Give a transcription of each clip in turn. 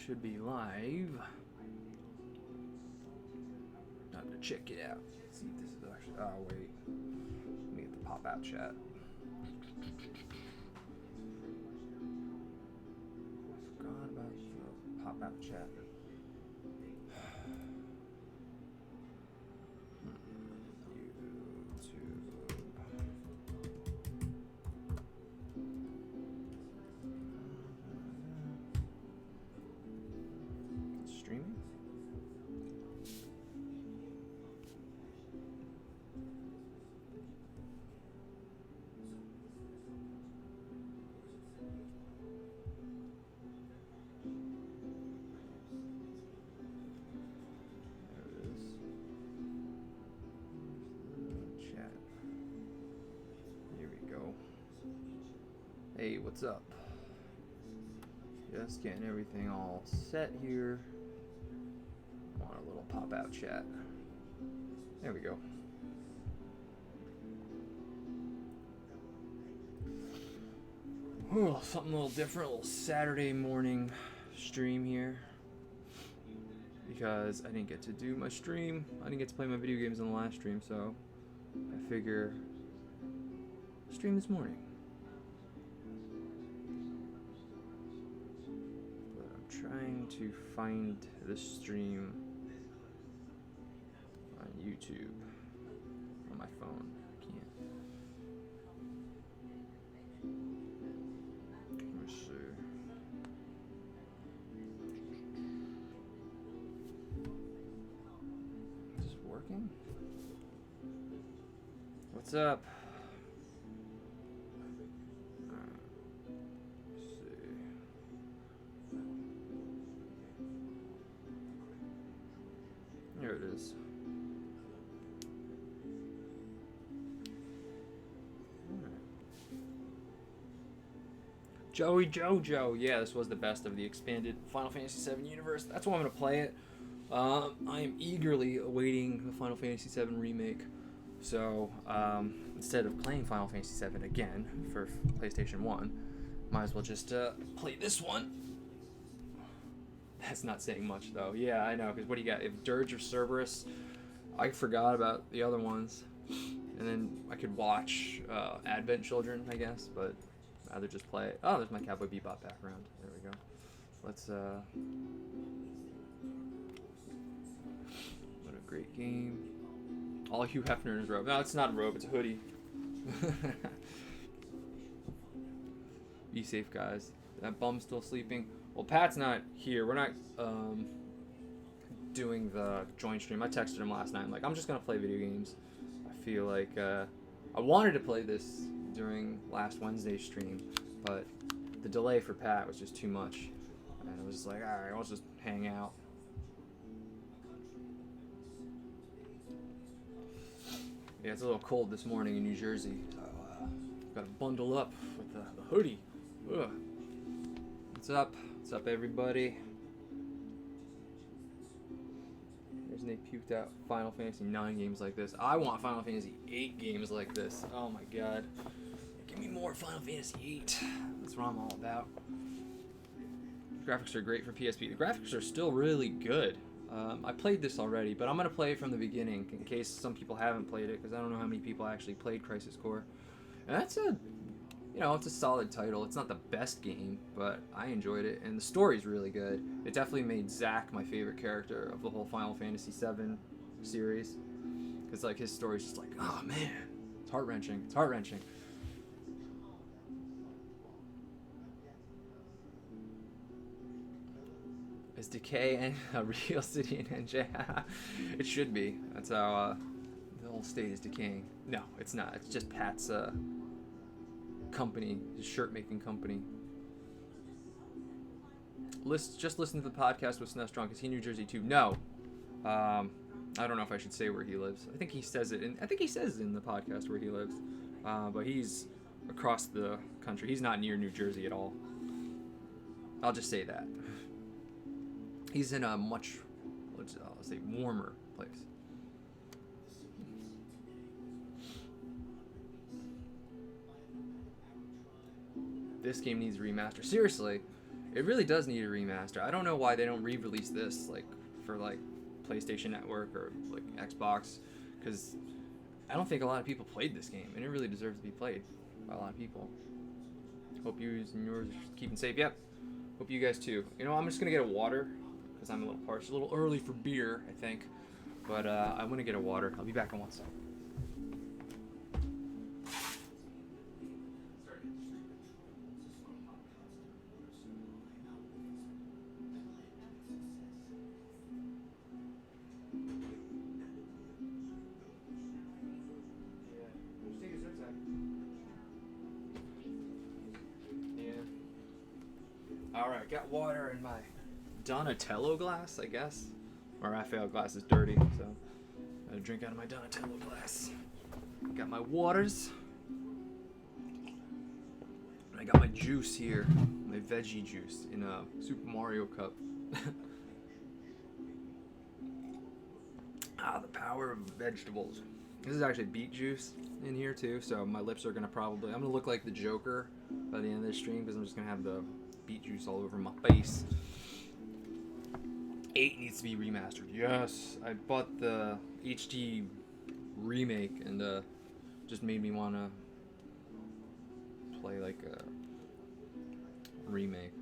should be live. Time to check it out. See if this is actually. Oh wait, let me get the pop-out chat. Forgot about the pop-out chat. Hey, what's up? Just getting everything all set here. Want a little pop-out chat. There we go. Oh, something a little different, a little Saturday morning stream here. Because I didn't get to do my stream. I didn't get to play my video games in the last stream, so I figure stream this morning. Trying to find the stream on YouTube on my phone. Can't. Let's see. Is this working? What's up? There it is. Joey Jojo. Yeah, this was the best of the expanded Final Fantasy VII universe. That's why I'm going to play it. I am eagerly awaiting the Final Fantasy VII remake. So, instead of playing Final Fantasy VII again for PlayStation 1, might as well just play this one. That's not saying much, though. Yeah, I know, because what do you got? If Dirge or Cerberus, I forgot about the other ones. And then I could watch Advent Children, I guess, but I'd rather just play it. Oh, there's my Cowboy Bebop background. There we go. Let's, what a great game. All Hugh Hefner in his robe. No, it's not a robe, it's a hoodie. Be safe, guys. That bum's still sleeping. Well, Pat's not here. We're not doing the joint stream. I texted him last night. I'm like, I'm just going to play video games. I feel like I wanted to play this during last Wednesday's stream, but the delay for Pat was just too much. And I was just like, all right, I'll just hang out. Yeah, it's a little cold this morning in New Jersey, so got to bundle up with the hoodie. Ugh. What's up? What's up, everybody? There's Nate puked out Final Fantasy 9 games like this. I want Final Fantasy 8 games like this. Oh my god. Give me more Final Fantasy 8. That's what I'm all about. The graphics are great for PSP. The graphics are still really good. I played this already, but I'm going to play it from the beginning in case some people haven't played it, because I don't know how many people actually played Crisis Core. And that's a... You know, it's a solid title. It's not the best game, but I enjoyed it, and the story's really good. It definitely made Zack my favorite character of the whole Final Fantasy VII series, because like his story's just like, oh man, it's heart-wrenching. It's heart-wrenching. Is Decay a real city in NJ? It should be. That's how the whole state is decaying. No, it's not. It's just Pat's company, his shirt-making company. Just listen to the podcast with Snestrong. Is he New Jersey too? No. I don't know if I should say where he lives. I think he says it. I think he says in the podcast where he lives. But he's across the country. He's not near New Jersey at all. I'll just say that. He's in a much, let's say, warmer place. This game needs a remaster. Seriously, It really does need a remaster. I don't know why they don't re-release this like for like PlayStation Network or like Xbox, because I don't think a lot of people played this game, and it really deserves to be played by a lot of people. Hope you and yours are keeping safe. Yep. Hope you guys too. You know, I'm just gonna get a water because I'm a little parched. A little early for beer, I think. But I'm gonna get a water. I'll be back in 1 second. Alright, got water in my Donatello glass, I guess. My Raphael glass is dirty, so I'm gonna drink out of my Donatello glass. Got my waters. And I got my juice here, my veggie juice in a Super Mario cup. The power of vegetables. This is actually beet juice in here too, so my lips are gonna I'm gonna look like the Joker by the end of this stream because I'm just gonna have the beet juice all over my face. 8 needs to be remastered. Yes, I bought the HD remake and just made me want to play like a remake.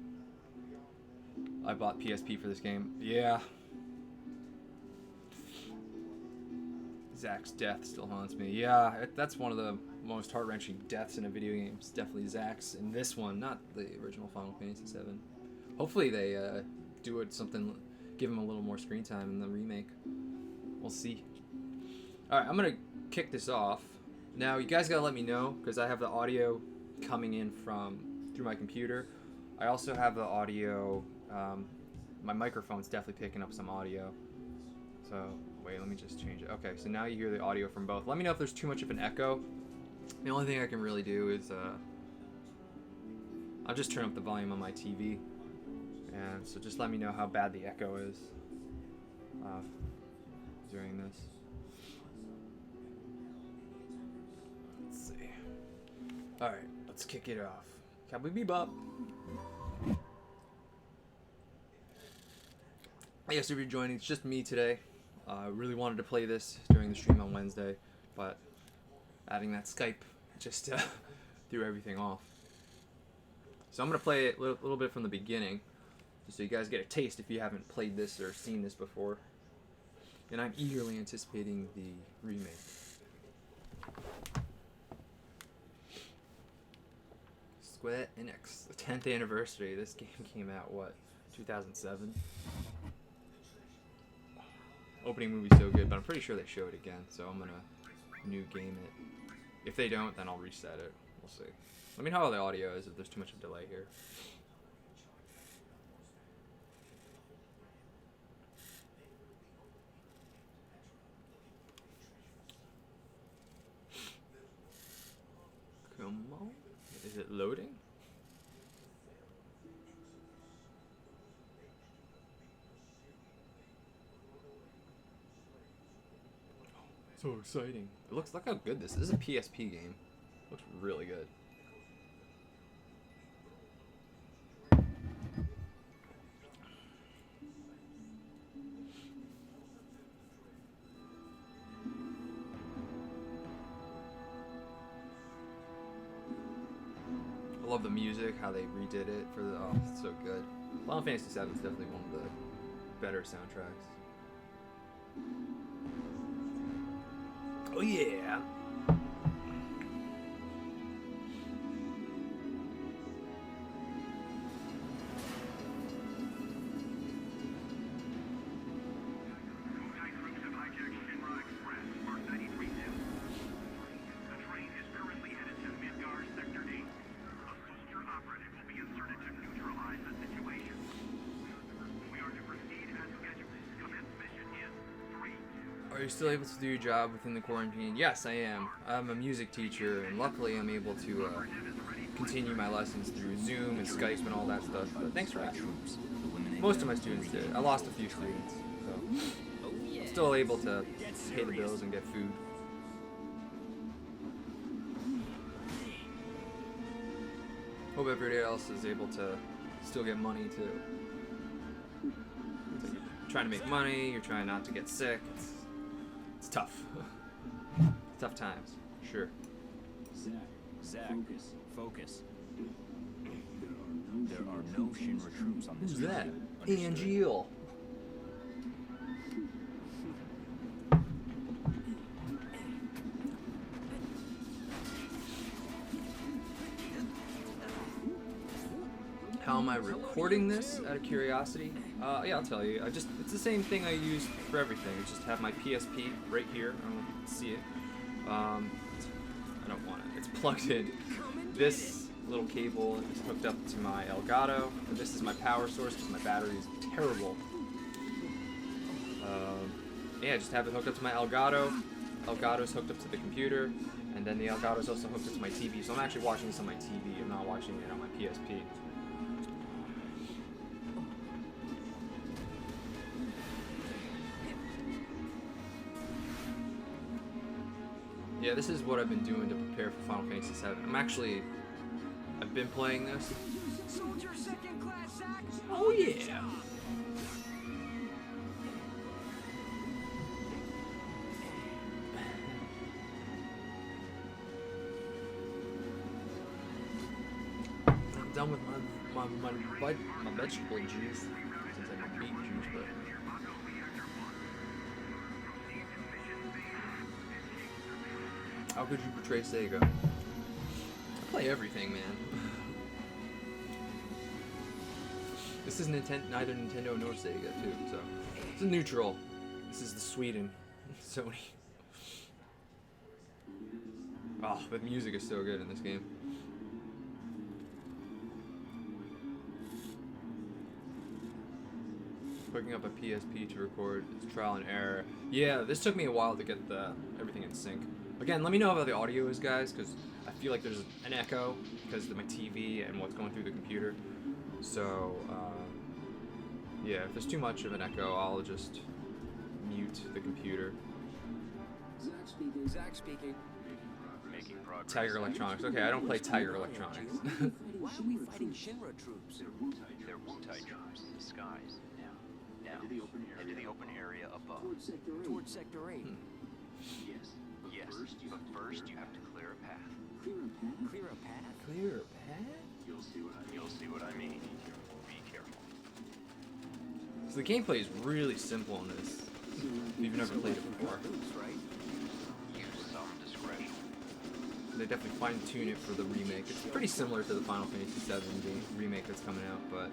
I bought PSP for this game. Yeah. Zack's death still haunts me. Yeah, that's one of the most heart-wrenching deaths in a video game. It's definitely Zack's in this one, not the original Final Fantasy VII. Hopefully they do it something, give him a little more screen time in the remake. We'll see. All right, I'm gonna kick this off. Now you guys gotta let me know because I have the audio coming in through my computer. I also have the audio. My microphone's definitely picking up some audio. So wait, let me just change it. Okay, so now you hear the audio from both. Let me know if there's too much of an echo. The only thing I can really do is I'll just turn up the volume on my TV, and so just let me know how bad the echo is during this. Let's see. All right, let's kick it off. Cowboy Bebop. Yes, if you're joining, it's just me today. I really wanted to play this during the stream on Wednesday, but adding that Skype just threw everything off. So I'm going to play it a little bit from the beginning, just so you guys get a taste if you haven't played this or seen this before. And I'm eagerly anticipating the remake. Square Enix, the 10th anniversary. This game came out, what, 2007? Opening movie's so good, but I'm pretty sure they show it again, so I'm gonna new game it. If they don't, then I'll reset it. We'll see. Let me know how the audio is, if there's too much of a delay here. Come on. Is it loading? So exciting. It looks, look how good this is. This is a PSP game. It looks really good. I love the music, how they redid it for the, oh, it's so good. Final Fantasy VII is definitely one of the better soundtracks. Oh yeah! Are you still able to do your job within the quarantine? Yes, I am. I'm a music teacher, and luckily I'm able to continue my lessons through Zoom and Skype and all that stuff. But thanks for asking. Most of my students did. I lost a few students, so I'm still able to pay the bills and get food. Hope everybody else is able to still get money too. So you're trying to make money, you're trying not to get sick. It's tough. Tough times, sure. Zach, focus. There are no Shinra troops on this Who's that? Understood. Angeal. How am I recording this out of curiosity? Yeah, I'll tell you. It's the same thing I use for everything. I just have my PSP right here. I don't know if you can see it. I don't want it. It's plugged in. This little cable is hooked up to my Elgato. And this is my power source because my battery is terrible. Yeah, I just have it hooked up to my Elgato. Elgato's hooked up to the computer. And then the Elgato's also hooked up to my TV. So I'm actually watching this on my TV. I'm not watching it on my PSP. Yeah, this is what I've been doing to prepare for Final Fantasy VII. I've been playing this. Soldier second class, Zach. Oh yeah. I'm done with my vegetable juice. Since I have beet juice, but. How could you portray Sega? I play everything, man. This is neither Nintendo nor Sega, too, so it's a neutral. This is the Sweden, Sony. Oh, the music is so good in this game. Hooking up a PSP to record, it's trial and error. Yeah, this took me a while to get everything in sync. Again, let me know how the audio is, guys, because I feel like there's an echo because of my TV and what's going through the computer. So, yeah, if there's too much of an echo, I'll just mute the computer. Zach speaking. Making progress. Tiger Electronics. Okay, I don't play Tiger Electronics. Why are we fighting Shinra troops? They're Wutai troops in disguise. Now, into the open area above. Towards Sector 8. Yes, but first you have to clear a path. Clear a path? Clear path? You'll see what I mean. Be careful. So the gameplay is really simple in this. If you've never played it before. Troops, right? Use some discretion. They definitely fine-tune it for the remake. It's pretty similar to the Final Fantasy VII remake that's coming out, but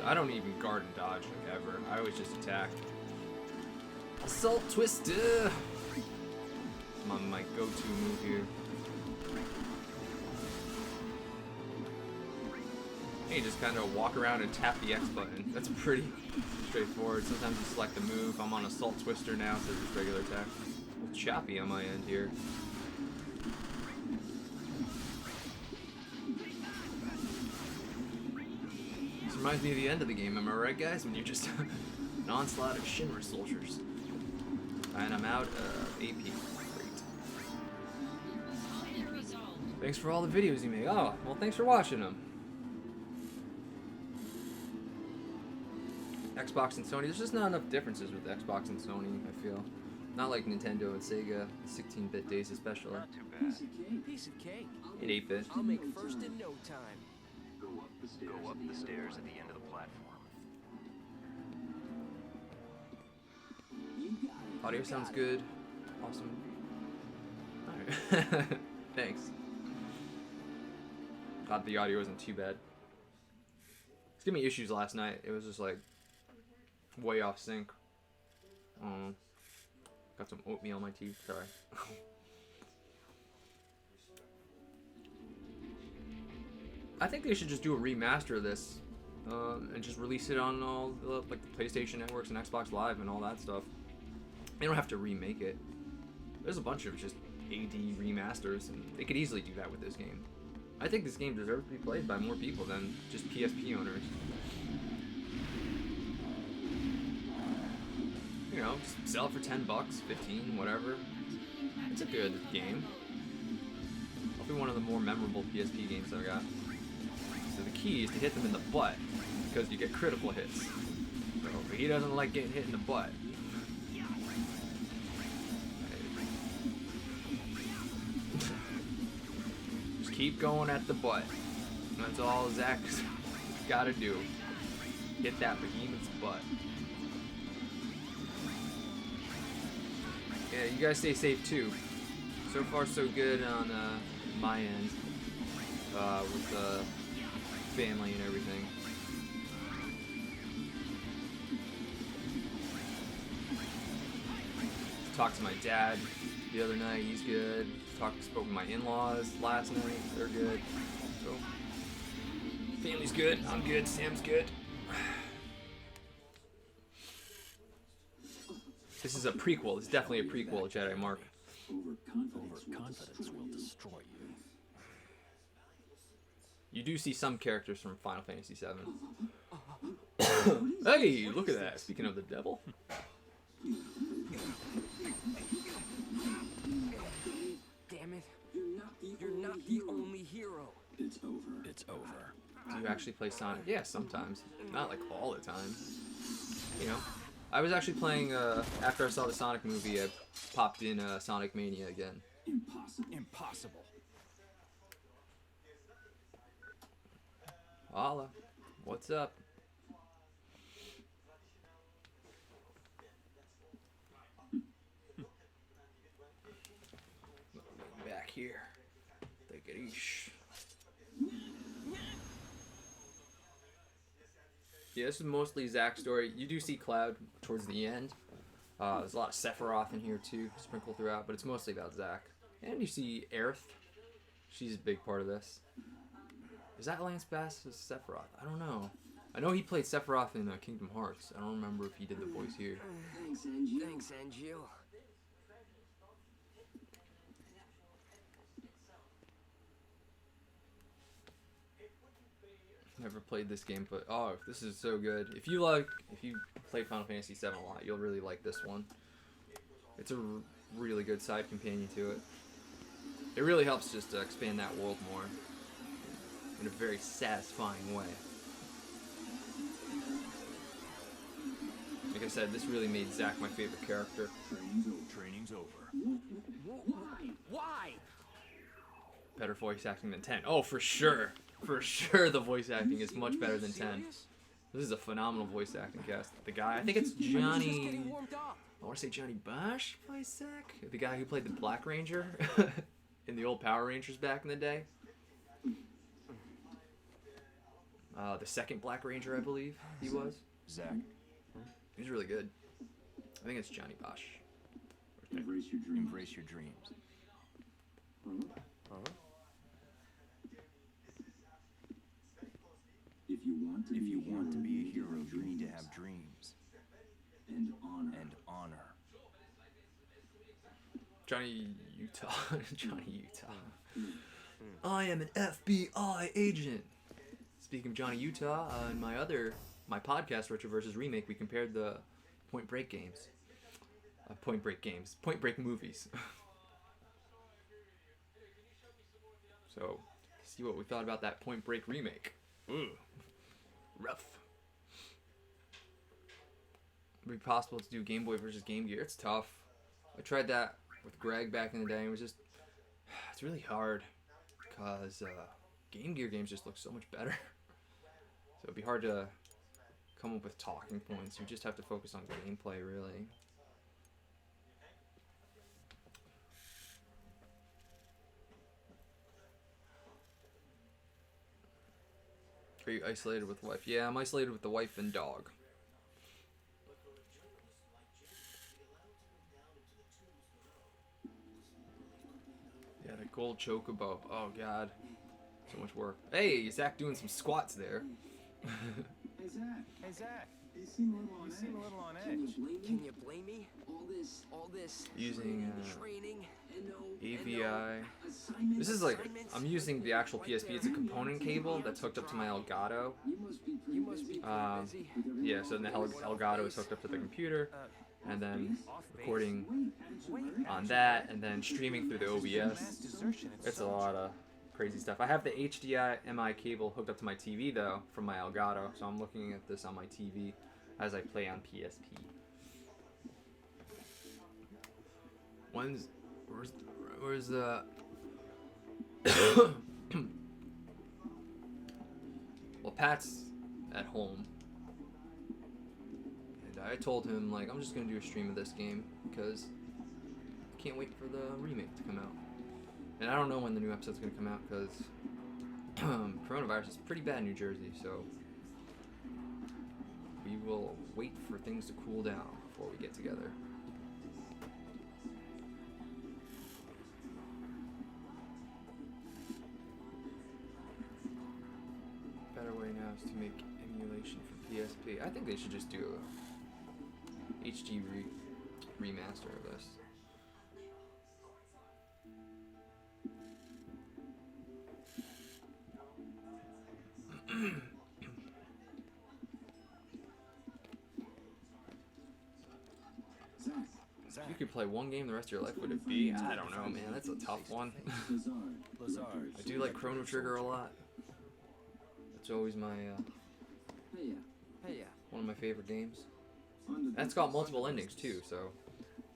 I don't even guard and dodge like ever. I always just attack. Assault Twister! My go-to move here. You just kind of walk around and tap the X button. That's pretty straightforward. Sometimes you select a move. I'm on Assault Twister now, so just regular attack. A little choppy on my end here. This reminds me of the end of the game, am I right, guys? When you're just an onslaught of Shinra soldiers. And I'm out of AP. Great. Thanks for all the videos you make. Oh, well, thanks for watching them. Xbox and Sony. There's just not enough differences with Xbox and Sony, I feel. Not like Nintendo and Sega, 16-bit days especially. Not too bad. Piece of cake. In 8-bit. I'll make first in no time. Go up the stairs at the end of the platform. Audio sounds good. Awesome. Alright. Thanks. Thought the audio wasn't too bad. It's giving me issues last night. It was just like way off sync. Got some oatmeal on my teeth. Sorry. I think they should just do a remaster of this and just release it on all the, like the PlayStation networks and Xbox Live and all that stuff. They don't have to remake it. There's a bunch of just AD remasters, and they could easily do that with this game. I think this game deserves to be played by more people than just PSP owners. You know, just sell it for $10, 15, whatever. It's a good game. Probably one of the more memorable PSP games I've got. So the key is to hit them in the butt, because you get critical hits. So he doesn't like getting hit in the butt. Just keep going at the butt. That's all Zach's gotta do. Hit that behemoth's butt. Yeah, you guys stay safe too. So far so good on my end with the family and everything. Talked to my dad the other night, he's good. Spoke with my in-laws last night, they're good. So family's good, I'm good, Sam's good. This is a prequel. It's definitely a prequel, Jedi Mark. Overconfidence will destroy you. You do see some characters from Final Fantasy VII. Hey, look at that. Speaking of the devil. Damn it. You're not the only hero. It's over. It's over. Do you actually play Sonic? Yeah, sometimes. Not like all the time. You know. I was actually playing, after I saw the Sonic movie, I popped in Sonic Mania again. Impossible. Holla. What's up? Back here. Take it easy. Yeah, this is mostly Zach's story. You do see Cloud towards the end. There's a lot of Sephiroth in here too, sprinkled throughout, but it's mostly about Zach. And you see Aerith. She's a big part of this. Is that Lance Bass as Sephiroth? I don't know. I know he played Sephiroth in Kingdom Hearts. I don't remember if he did the voice here. Thanks, Angel. Never played this game, but oh, this is so good. If you play Final Fantasy VII a lot, you'll really like this one. It's a really good side companion to it. It really helps just to expand that world more in a very satisfying way. Like I said, this really made Zack my favorite character. Training's over. Why? Better voice acting than 10. Oh, for sure. For sure the voice acting is much better than 10. This is a phenomenal voice acting cast. The guy, I think it's Johnny... I want to say Johnny Bosch plays Zack. The guy who played the Black Ranger in the old Power Rangers back in the day. The second Black Ranger, I believe he was. Zach. He's really good. I think it's Johnny Bosch. Embrace your dreams. Embrace your dreams. If you want to be a hero, You need to have dreams and honor. and honor. Johnny Utah. Johnny Utah. I am an FBI agent. Speaking of Johnny Utah, in my podcast, Retro vs. Remake, we compared the Point Break games. Point Break movies. So, see what we thought about that Point Break remake. Ooh, rough. Would it be possible to do Game Boy versus Game Gear? It's tough. I tried that with Greg back in the day, and it was just, it's really hard because Game Gear games just look so much better. So it'd be hard to come up with talking points. You just have to focus on gameplay, really. Are you isolated with wife? Yeah, I'm isolated with the wife and dog. Yeah, the gold chocobo. Oh god, so much work. Hey, Zach doing some squats there. Hey Zach, Hey Zach, you seem a little on you edge. seem a little on Can you edge. blame Can me? you blame me? All this Using training. AVI. Assignment. This is like, I'm using the actual PSP. It's a component cable that's hooked up to my Elgato. You must be pretty busy. Yeah, so then the Elgato is hooked up to the computer, and then recording on that, and then streaming through the OBS. Mass desertion. It's a lot of crazy stuff. I have the HDMI cable hooked up to my TV though from my Elgato, so I'm looking at this on my TV as I play on PSP. Where's the well, Pat's at home, and I told him, like, I'm just gonna do a stream of this game because I can't wait for the remake to come out. And I don't know when the new episode's gonna come out because coronavirus is pretty bad in New Jersey, so we will wait for things to cool down before we get together. Better way now is to make emulation for PSP. I think they should just do a HD remaster of this. Zach, You could play one game the rest of your life, would it be? I don't know, man. That's a tough one. Lazard. I do like Chrono Trigger a lot. It's always my Hey, one of my favorite games. That's got multiple endings too, so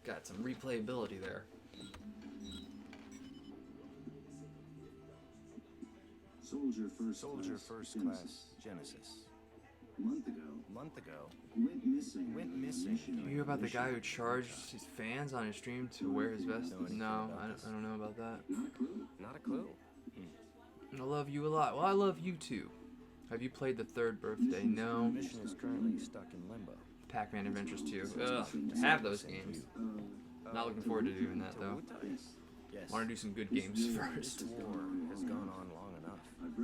got some replayability there. Soldier first class Genesis. Month ago. Went missing. Did you hear about the guy who charged his fans on his stream to wear his vest? No, I don't know about that. Not a clue. I love you a lot. Well, I love you too. Have you played the third birthday? No. Mission is currently stuck in limbo. Pac-Man Adventures 2. Ugh, I have those games. Not looking forward to doing that though. Yes. Want to do some good games first. This war has gone on long enough. I've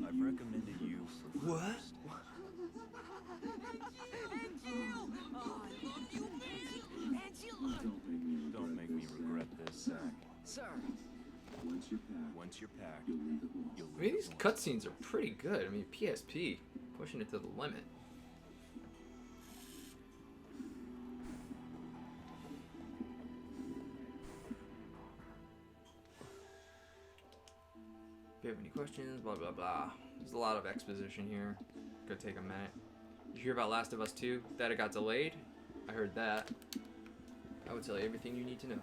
I've recommended you for What? Don't make me regret this, Zach. sir. Once you're packed, you'll I mean, these cutscenes are pretty good. I mean, PSP pushing it to the limit. If you have any questions, blah blah blah. There's a lot of exposition here. Could take a minute. Did you hear about Last of Us 2? That it got delayed? I heard that. I would tell you everything you need to know.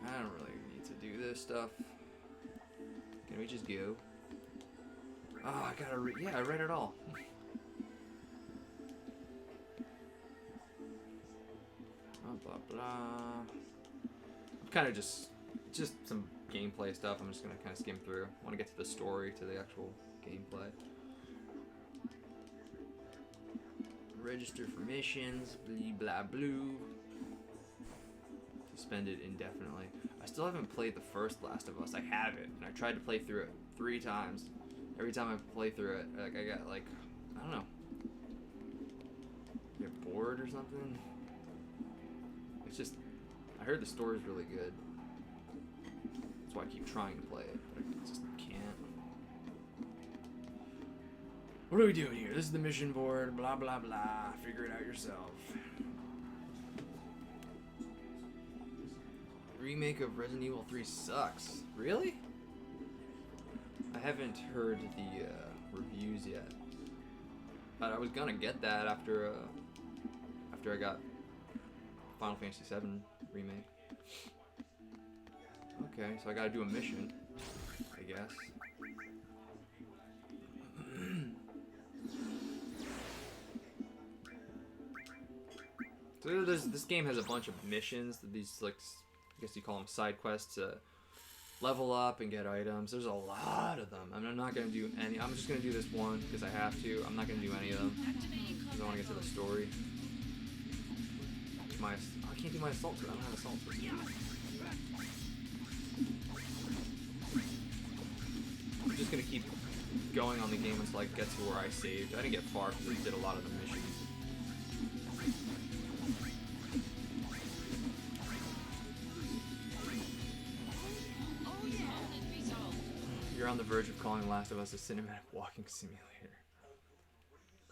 I don't really need to do this stuff. Can we just go? Oh, I gotta read. Yeah, I read it all. Blah blah blah. I'm kind of just some gameplay stuff. I'm just gonna kind of skim through. I want to get to the story, to the actual gameplay. Register for missions. Blah blah blue. Suspended indefinitely. I still haven't played the first Last of Us. I have it, and I tried to play through it 3 times. Every time I play through it, like I got like, I don't know, get bored or something. It's just, I heard the story's really good. That's why I keep trying to play it, but I just can't. What are we doing here? This is the mission board. Blah blah blah. Figure it out yourself. Remake of Resident Evil 3 sucks. Really? I haven't heard the reviews yet, but I was gonna get that after I got Final Fantasy VII remake. Okay, so I gotta do a mission, I guess. So this game has a bunch of missions. These, like, I guess you call them side quests to level up and get items. There's a lot of them. I mean, I'm not gonna do any. I'm just gonna do this one because I have to. I'm not gonna do any of them because I want to get to the story. I can't do my assault because I don't have assault. I'm just gonna keep going on the game until I get to where I saved. I didn't get far because I did a lot of the missions. You're on the verge of calling Last of Us a cinematic walking simulator.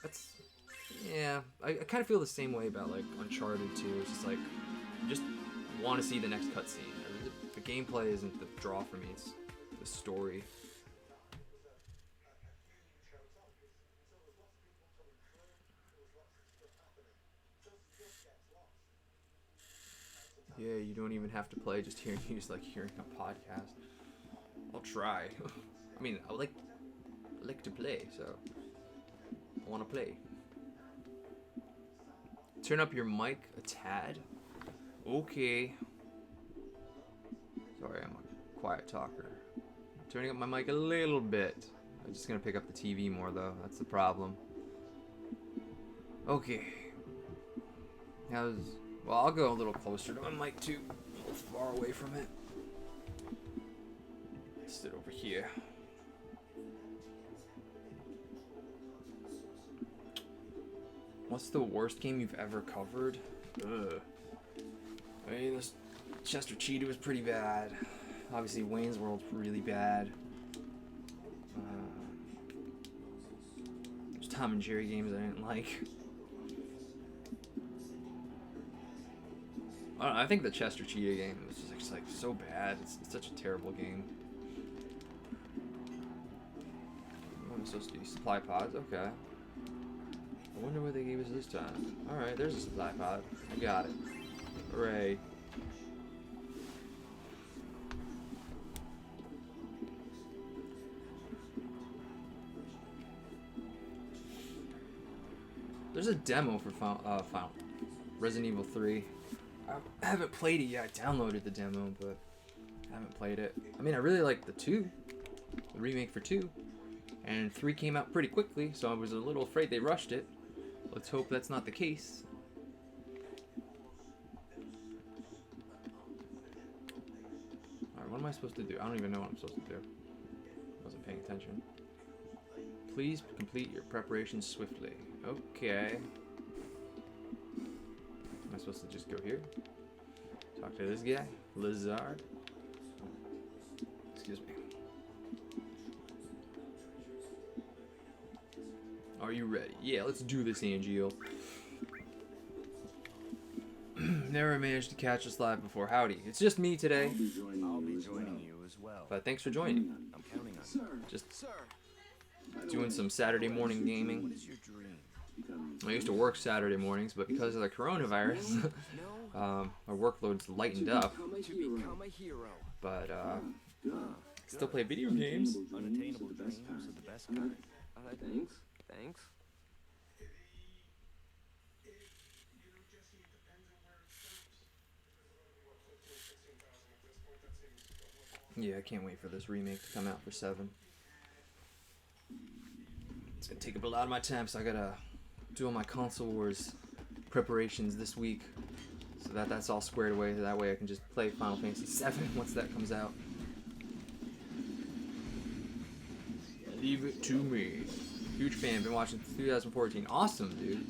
That's, yeah, I kind of feel the same way about like Uncharted 2. It's just like, just want to see the next cutscene. The gameplay isn't the draw for me, it's the story. Yeah, you don't even have to play, just hearing you just like hearing a podcast. I'll try. I mean, I like to play, so I want to play. Turn up your mic a tad. Okay. Sorry, I'm a quiet talker. Turning up my mic a little bit. I'm just gonna pick up the TV more though. That's the problem. Okay. Well, I'll go a little closer to my mic too. A little far away from it. Sit over here. What's the worst game you've ever covered? Ugh. I mean, this Chester Cheetah was pretty bad. Obviously, Wayne's World's really bad. There's Tom and Jerry games I didn't like. I don't know, I think the Chester Cheetah game was just like so bad. It's such a terrible game. What am I supposed to do? Supply pods? Okay. I wonder what they gave us this time. Alright, there's a supply pod. I got it. Hooray. There's a demo for Final Resident Evil 3. I haven't played it yet. I downloaded the demo, but I haven't played it. I mean, I really like the 2. The remake for 2. And 3 came out pretty quickly, so I was a little afraid they rushed it. Let's hope that's not the case. Alright, what am I supposed to do? I don't even know what I'm supposed to do. I wasn't paying attention. Please complete your preparations swiftly. Okay. Am I supposed to just go here? Talk to this guy? Lizard? Excuse me. Are you ready? Yeah, let's do this, Angel. Never managed to catch us live before. Howdy. It's just me today. I'll be joining you as well. But thanks for joining. I'm counting on you. Just doing some Saturday morning What gaming. is your dream? I used to work Saturday mornings, but because of the coronavirus, my workload's lightened up. To become a hero. But still play video games. Unattainable dreams are the best kind. Thanks. Thanks. Yeah, I can't wait for this remake to come out for 7. It's gonna take up a lot of my time, so I gotta do all my console wars preparations this week, so that's all squared away. That way I can just play Final Fantasy 7 once that comes out. Leave it to me. Huge fan, been watching 2014. Awesome, dude.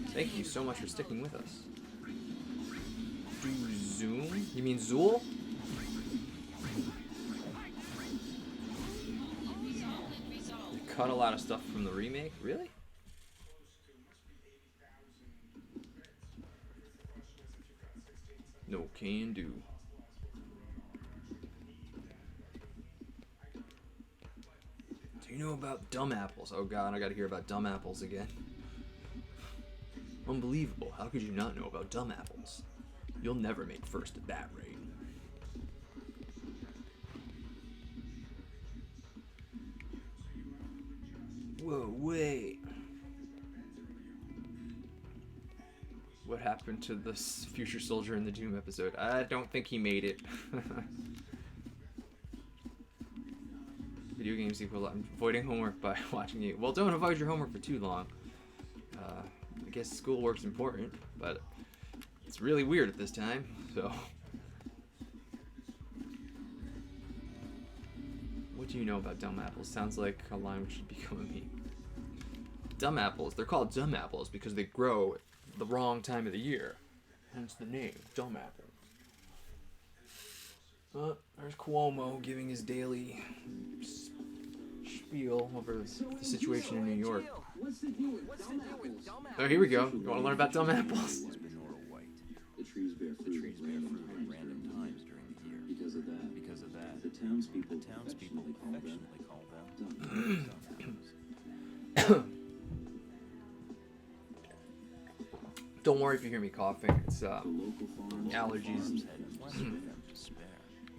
Thank you so much for sticking with us. Do Zoom? You mean Zool? They cut a lot of stuff from the remake? Really? No can do. Do you know about dumb apples? Oh god, I gotta hear about dumb apples again. Unbelievable. How could you not know about dumb apples? You'll never make first at that rate. Whoa, wait. What happened to this future soldier in the Doom episode? I don't think he made it. Video games equal avoiding homework by watching it. Well, don't avoid your homework for too long. I guess schoolwork's important, but it's really weird at this time, so. What do you know about dumb apples? Sounds like a line which should become a meme. Dumb apples, they're called dumb apples because they grow at the wrong time of the year. Hence the name, dumb apple. There's Cuomo giving his daily spiel over the situation in New York. What's the deal with What's the dumb deal with apples? dumb Oh, here we go. You want to learn about dumb apples? It's been Laurel White. The trees bear fruit. The trees bear fruit and The townspeople affectionately call them Don't worry if you hear me coughing. It's allergies. plenty of them to spare.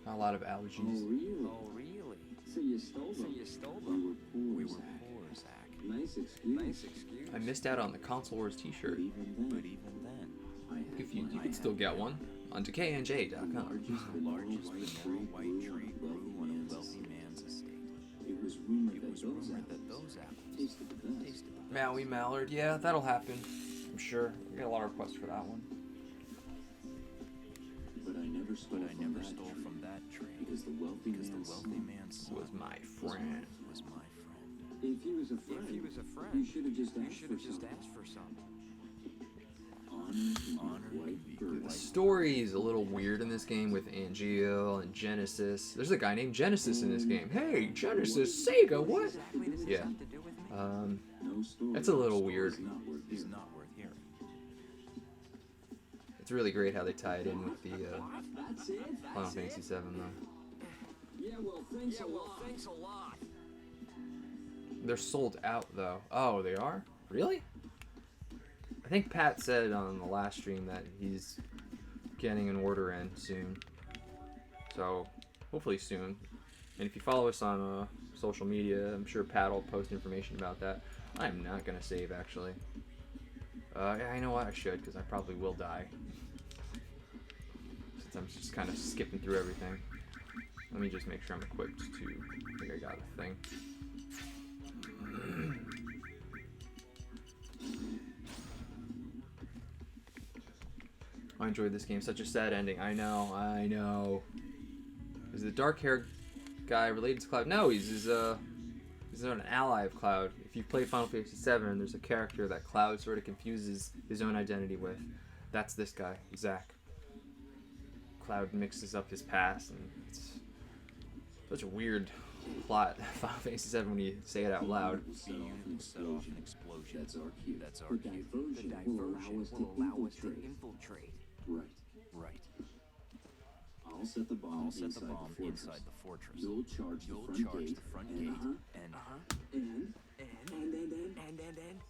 A lot of allergies. Oh, really? So you stole them? We were poor, Zach. Nice excuse. I missed out on the Console Wars t-shirt. But even then, If you can still get one on DecayNJ.com. the largest vanilla white tree grew on a wealthy man's estate. It was rumored It was rumored that those apples tasted the best. tasted the Maui Mallard, yeah, that'll happen. I'm sure. We got a lot of requests for that one. But I never stole, from that tree because the wealthy man's man's son Was my friend. was my friend. If he was a friend, you should have just asked for some. Honor white bird. The story's a little weird in this game with Angeal and Genesis. There's a guy named Genesis in this game. Hey, Genesis, Sega, what? Exactly does this Yeah. have to do with me? No story. That's a little weird. Is not worth It's hearing. not worth hearing. It's really great how they tie it in with the That's it? Final Fantasy VII, though. Yeah, well, thanks a lot. They're sold out, though. Oh, they are? Really? I think Pat said on the last stream that he's getting an order in soon. So, hopefully soon. And if you follow us on social media, I'm sure Pat will post information about that. I'm not going to save, actually. Yeah, I know what, I should, because I probably will die. Since I'm just kind of skipping through everything. Let me just make sure I'm equipped to... I think I got a thing. I enjoyed this game. Such a sad ending. I know. Is the dark-haired guy related to Cloud? No, he's an ally of Cloud. If you play Final Fantasy VII, there's a character that Cloud sort of confuses his own identity with. That's this guy, Zack. Cloud mixes up his past, and it's such a weird plot. Final Fantasy VII when you say it out loud. The unit will set off an explosion. That's our cue. That's our The cue. The diversion will diversion allow us to infiltrate. infiltrate. Right. Right. I'll set the bomb I'll set the inside bomb the fortress. inside the fortress. You'll charge You'll the front charge gate. the front and, gate and And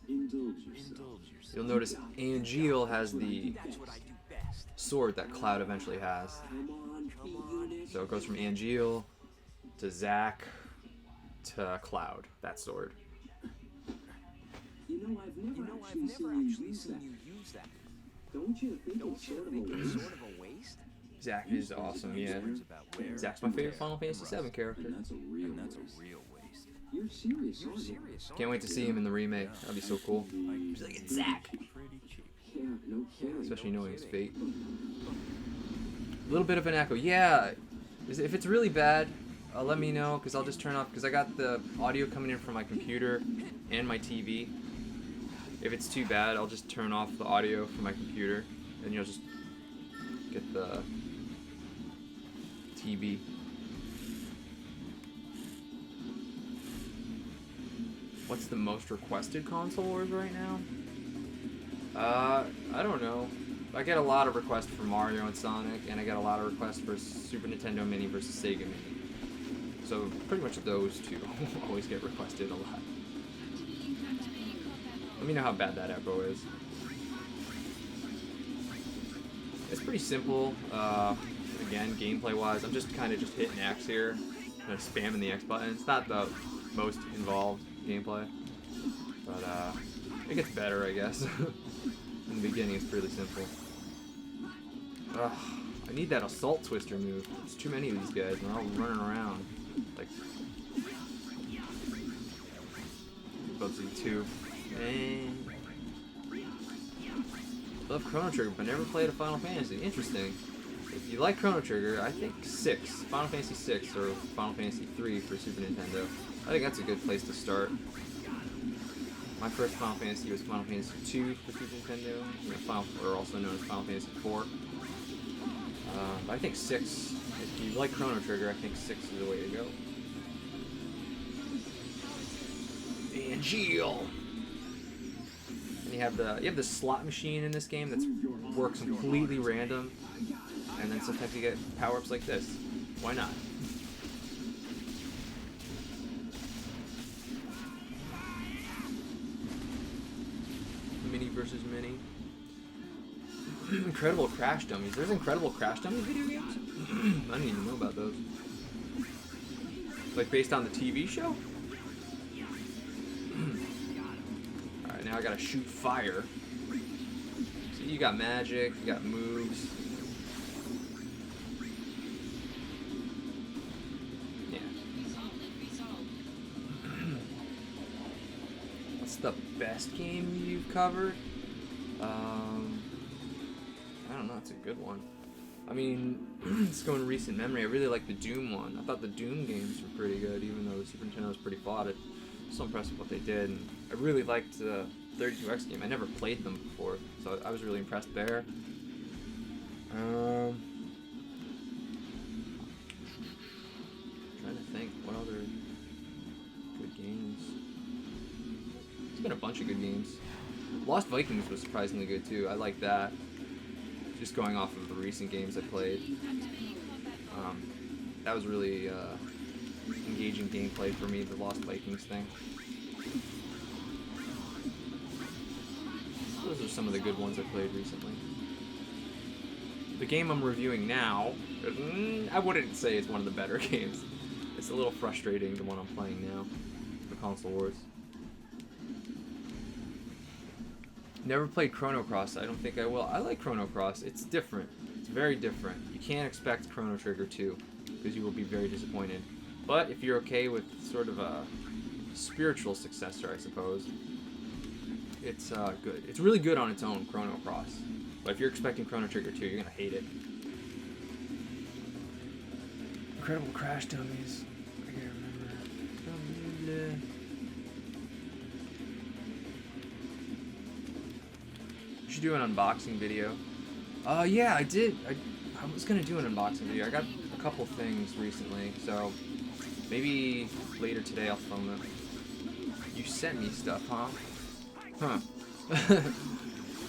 indulge yourself. indulge yourself. You'll notice Angeal has the that's what I do best. sword that Cloud eventually has. Come on. So it goes from Angeal to Zack to Cloud. That sword. You know, I've never actually seen you use that. Don't you think it's sort of a waste? Sort of a waste? Zack is awesome, yeah. Words about where Zack's my favorite Final Fantasy VII character. And that's a real and that's waste. a real waste. You're serious, You're aren't you? serious, Can't wait to see him in the remake. That'd be so cool. Like, Look at Zack. pretty cheap. Yeah, no kidding. Especially knowing his fate. A little bit of an echo. Yeah. If it's really bad, let me know, because I'll just turn off, because I got the audio coming in from my computer and my TV. If it's too bad, I'll just turn off the audio from my computer, and you'll just get the TV. What's the most requested console wars right now? I don't know. I get a lot of requests for Mario and Sonic, and I get a lot of requests for Super Nintendo Mini versus Sega Mini. So pretty much those two always get requested a lot. Let me know how bad that echo is. It's pretty simple. Again, gameplay-wise, I'm just kind of just hitting X here, kind of spamming the X button. It's not the most involved gameplay, but it gets better, I guess. In the beginning, it's pretty simple. Ugh, I need that assault twister move. There's too many of these guys, and they're all running around like Bubsy 2. And love Chrono Trigger, but never played a Final Fantasy. Interesting. If you like Chrono Trigger, I think Final Fantasy 6 or Final Fantasy 3 for Super Nintendo. I think that's a good place to start. My first Final Fantasy was Final Fantasy 2 for Super Nintendo, or also known as Final Fantasy 4. But I think 6, if you like Chrono Trigger, I think 6 is the way to go. Angeal! And you have the slot machine in this game that works completely random, and then sometimes you get power-ups like this. Why not? Mini versus Mini. Incredible Crash Dummies. There's Incredible Crash Dummies video games? I didn't even know about those. Like based on the TV show? Alright, now I gotta shoot fire. So you got magic, you got moves. Yeah. What's the best game you've covered? I don't know, it's a good one. I mean, let's go in recent memory. I really like the Doom one. I thought the Doom games were pretty good, even though the Super Nintendo was pretty flawed. I'm so impressed with what they did. And I really liked the 32X game. I never played them before, so I was really impressed there. Trying to think, what other good games? There's been a bunch of good games. Lost Vikings was surprisingly good too. I like that. Just going off of the recent games I played. That was really engaging gameplay for me, the Lost Vikings thing. Those are some of the good ones I played recently. The game I'm reviewing now, I wouldn't say it's one of the better games. It's a little frustrating, the one I'm playing now, the Console Wars. Never played Chrono Cross. I don't think I will. I like Chrono Cross. It's different. It's very different. You can't expect Chrono Trigger 2 because you will be very disappointed. But if you're okay with sort of a spiritual successor, I suppose, it's good. It's really good on its own, Chrono Cross. But if you're expecting Chrono Trigger 2, you're gonna hate it. Incredible Crash Dummies. I can't remember. Should do an unboxing video. Yeah, I did. I was gonna do an unboxing video. I got a couple things recently, so maybe later today I'll film it. You sent me stuff, huh? Huh.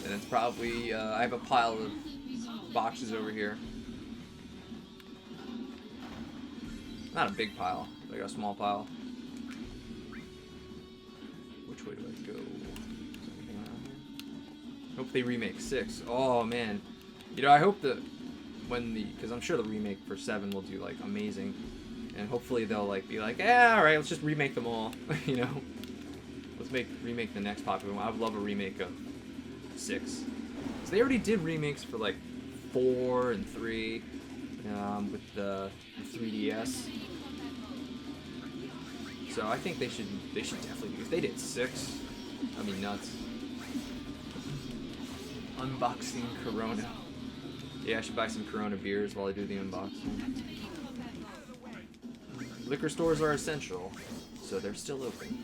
And it's probably I have a pile of boxes over here. Not a big pile, but I got a small pile. Which way do I go? Hope they remake 6. Oh man, you know, I hope that because I'm sure the remake for 7 will do like amazing, and hopefully they'll like be like, yeah, all right, let's just remake them all. You know, let's remake the next popular one. I would love a remake of 6. So they already did remakes for like 4 and 3 with the 3DS. So I think they should definitely do. If they did 6, that'd be nuts. Unboxing Corona. Yeah, I should buy some Corona beers while I do the unboxing. Liquor stores are essential, so they're still open.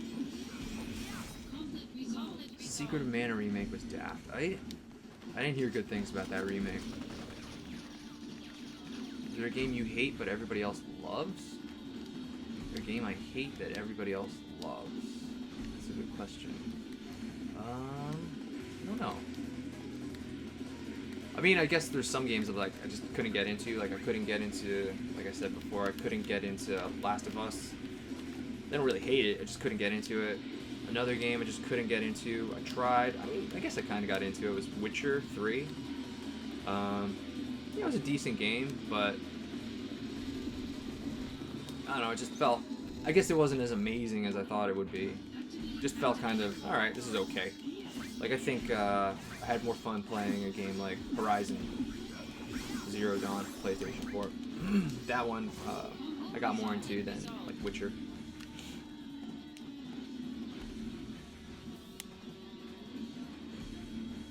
Secret of Mana remake was daft. I didn't hear good things about that remake. Is there a game you hate but everybody else loves? Is there a game I hate that everybody else loves? That's a good question. I don't know. I mean, I guess there's some games that like I just couldn't get into. Like I couldn't get into, like I said before, I couldn't get into Last of Us. I don't really hate it. I just couldn't get into it. Another game I just couldn't get into. I tried. I mean, I guess I kind of got into it. Was Witcher 3. Yeah, it was a decent game, but I don't know. It just felt. I guess it wasn't as amazing as I thought it would be. It just felt kind of all right. This is okay. Like I think I had more fun playing a game like Horizon Zero Dawn for PlayStation 4. That one I got more into than like Witcher.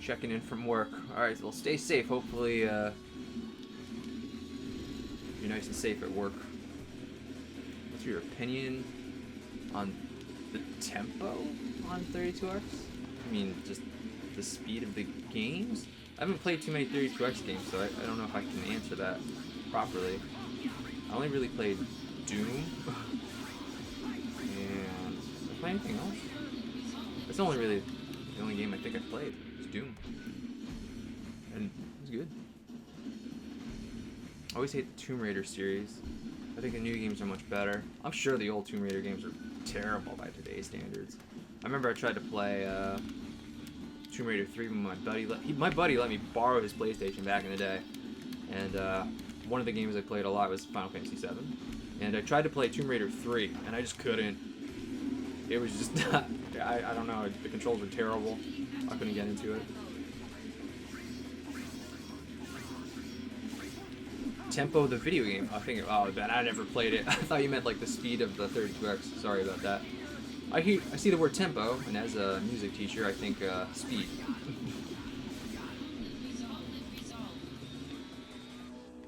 Checking in from work. Alright, well stay safe. Hopefully you're nice and safe at work. What's your opinion on the tempo on 32X? I mean, just the speed of the games? I haven't played too many 32X games, so I don't know if I can answer that properly. I only really played Doom. And did I play anything else? That's only really the only game I think I played. Was Doom. And it was good. I always hate the Tomb Raider series. I think the new games are much better. I'm sure the old Tomb Raider games are terrible by today's standards. I remember I tried to play Tomb Raider 3 when my buddy let me borrow his PlayStation back in the day, and one of the games I played a lot was Final Fantasy 7, and I tried to play Tomb Raider 3, and I just couldn't. It was just not. I don't know. The controls were terrible. I couldn't get into it. Tempo, the video game. I think. Oh, man, I never played it. I thought you meant like the speed of the 32X. Sorry about that. I see the word tempo, and as a music teacher, I think speed.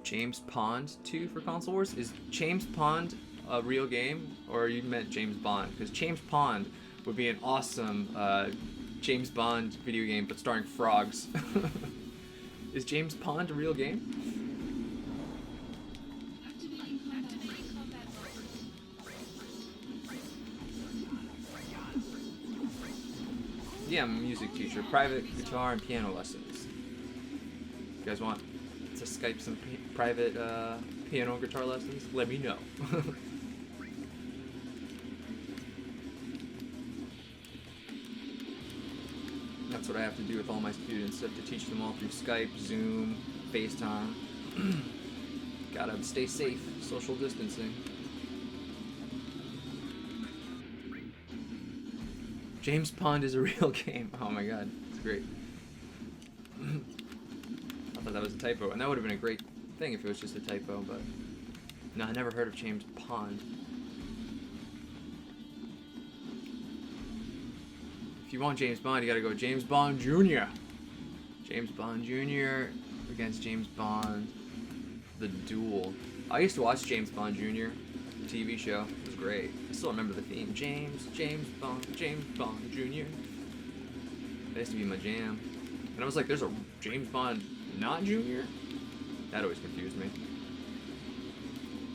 James Pond 2 for Console Wars? Is James Pond a real game, or you meant James Bond? Because James Pond would be an awesome James Bond video game, but starring frogs. Is James Pond a real game? Yeah, I'm a music teacher. Private guitar and piano lessons. You guys want to Skype some private piano and guitar lessons? Let me know. That's what I have to do with all my students. I have to teach them all through Skype, Zoom, FaceTime. Gotta stay safe, social distancing. James Pond is a real game. Oh my god, it's great. I thought that was a typo, and that would have been a great thing if it was just a typo, but no, I never heard of James Pond. If you want James Bond, you gotta go James Bond Jr. James Bond Jr. against James Bond, The Duel. I used to watch James Bond Jr., the TV show. It was great. I still remember the theme. James Bond Jr. That used to be my jam. And I was like, there's a James Bond not Jr.? That always confused me.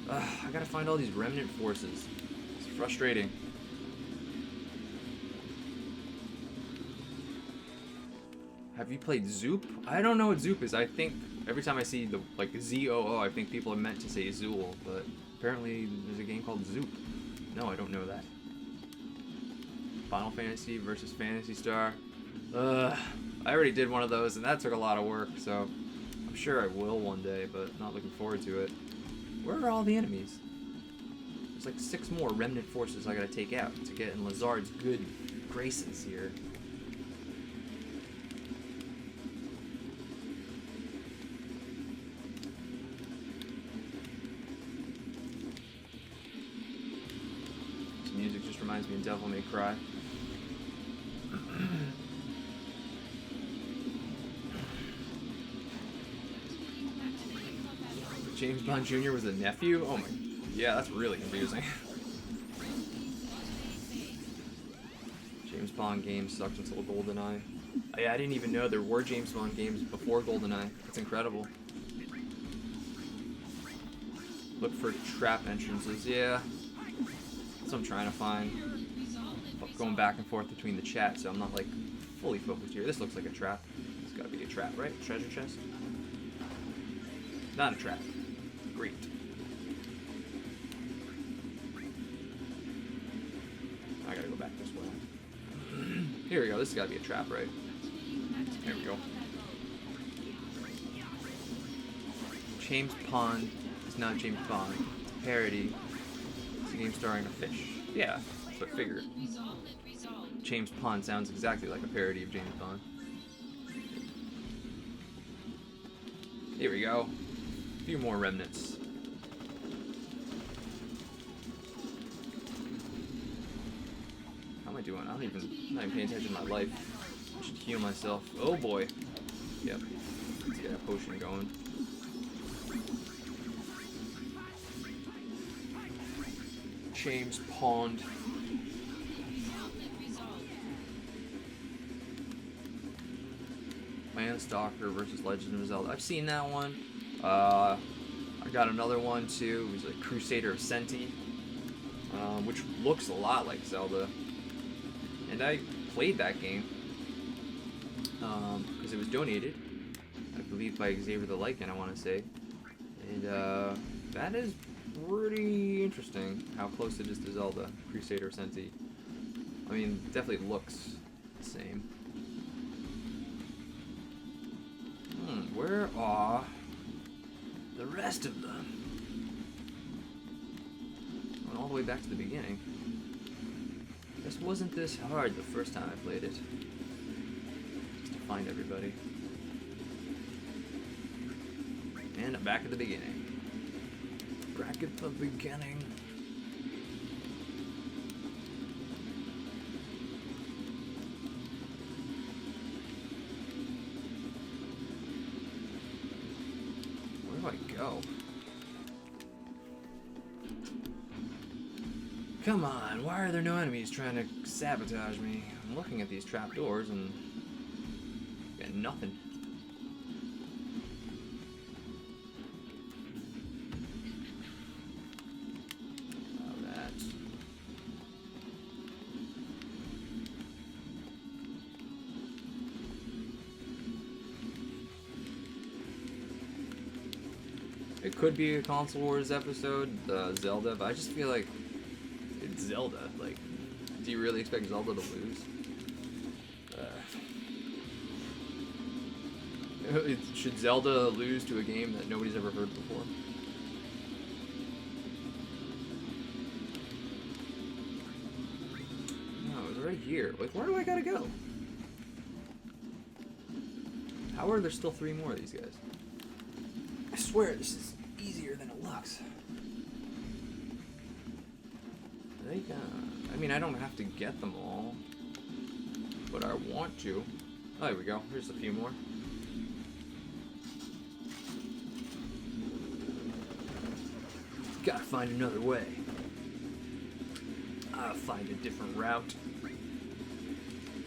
I gotta find all these remnant forces. It's frustrating. Have you played Zoop? I don't know what Zoop is. I think every time I see the like ZOO, I think people are meant to say Zool, but apparently there's a game called Zoop. No, I don't know that. Final Fantasy versus Phantasy Star. I already did one of those, and that took a lot of work, so I'm sure I will one day, but not looking forward to it. Where are all the enemies? There's like 6 more remnant forces I gotta take out to get in Lazard's good graces here. This music just reminds me of Devil May Cry. James Bond Jr. was a nephew? Oh my, yeah, that's really confusing. James Bond games sucked until GoldenEye. I didn't even know there were James Bond games before GoldenEye. That's incredible. Look for trap entrances, yeah. That's what I'm trying to find. Going back and forth between the chat, so I'm not like fully focused here. This looks like a trap. It's gotta be a trap, right? Treasure chest? Not a trap. Great. I gotta go back this way. Here we go. This has gotta be a trap, right? There we go. James Pond is not James Bond. It's a parody. It's a game starring a fish. Yeah, that's what I figured. James Pond sounds exactly like a parody of James Bond. Here we go. A few more remnants. How am I doing? I'm not even paying attention to my life. I should heal myself. Oh boy. Yep. Let's get a potion going. James Pond. Stalker versus Legend of Zelda. I've seen that one. I got another one too. It was like Crusader of Senti, which looks a lot like Zelda. And I played that game because it was donated, I believe, by Xavier the Lycan, I want to say. And that is pretty interesting how close it is to Zelda, Crusader of Senti. I mean, definitely looks the same. Where are the rest of them? Went all the way back to the beginning. This wasn't this hard the first time I played it. Just to find everybody. And I'm back at the beginning. Back at the beginning. Where do I go? Come on, why are there no enemies trying to sabotage me? I'm looking at these trapdoors and got nothing. Oh, that. It could be a Console Wars episode, Zelda, but I just feel like it's Zelda. Like, do you really expect Zelda to lose? Should Zelda lose to a game that nobody's ever heard before? No, it was right here. Like, where do I gotta go? How are there still 3 more of these guys? I swear this is easier than it looks. I mean, I don't have to get them all, but I want to. Oh, there we go. Here's a few more. Gotta find another way. I'll find a different route.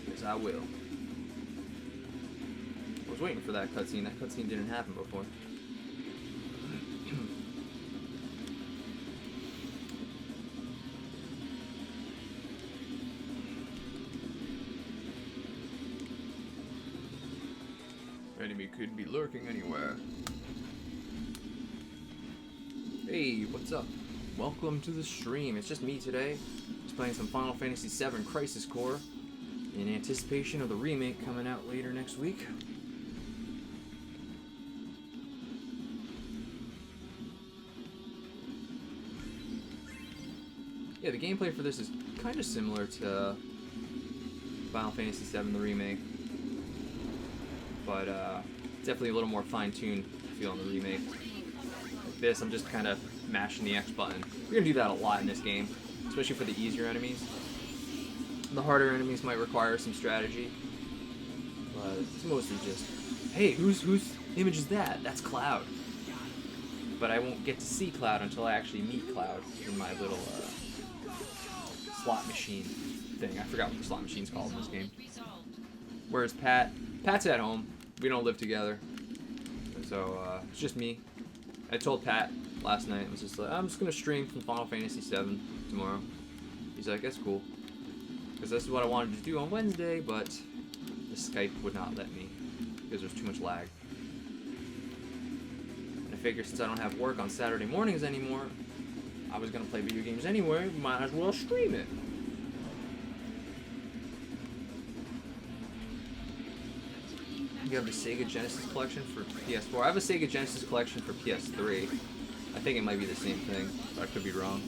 Yes, I will. I was waiting for that cutscene. That cutscene didn't happen before. Enemy could be lurking anywhere. Hey, what's up? Welcome to the stream. It's just me today. Just playing some Final Fantasy VII Crisis Core in anticipation of the remake coming out later next week. Yeah, the gameplay for this is kind of similar to Final Fantasy VII the remake. But definitely a little more fine-tuned feel in the remake. Like this, I'm just kind of mashing the X button. We're gonna do that a lot in this game, especially for the easier enemies. The harder enemies might require some strategy, but it's mostly just, hey, whose image is that? That's Cloud. But I won't get to see Cloud until I actually meet Cloud in my little slot machine thing. I forgot what the slot machine's called in this game. Whereas Pat's at home. We don't live together. So, it's just me. I told Pat last night, I was just like, I'm just gonna stream from Final Fantasy VII tomorrow. He's like, that's cool. Because this is what I wanted to do on Wednesday, but the Skype would not let me. Because there's too much lag. And I figured since I don't have work on Saturday mornings anymore, I was gonna play video games anyway, might as well stream it. You have the Sega Genesis collection for PS4. I have a Sega Genesis collection for PS3. I think it might be the same thing, but I could be wrong.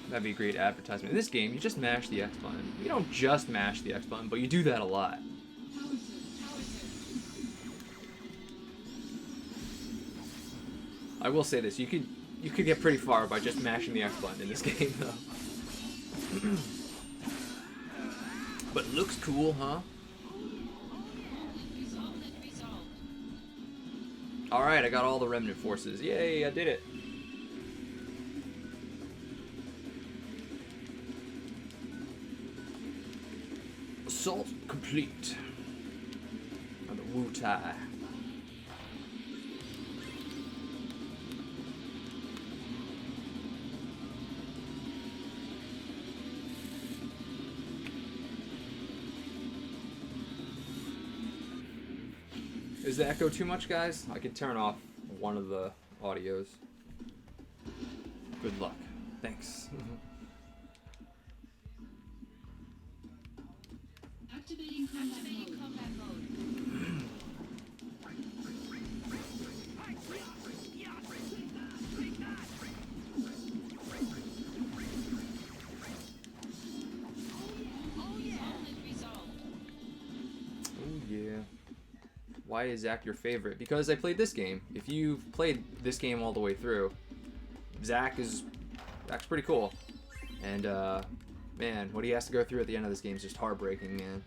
That'd be a great advertisement. In this game, you just mash the X button. You don't just mash the X button, but you do that a lot. I will say this, you could get pretty far by just mashing the X button in this game, though. But it looks cool, huh? Alright, I got all the remnant forces. Yay, I did it. Assault complete. On the Wu Tai. Is the echo too much, guys? I could turn off one of the audios. Good luck. Thanks. Activating combat mode. Why is Zach your favorite? Because I played this game. If you've played this game all the way through, Zach's pretty cool. And man, what he has to go through at the end of this game is just heartbreaking, man.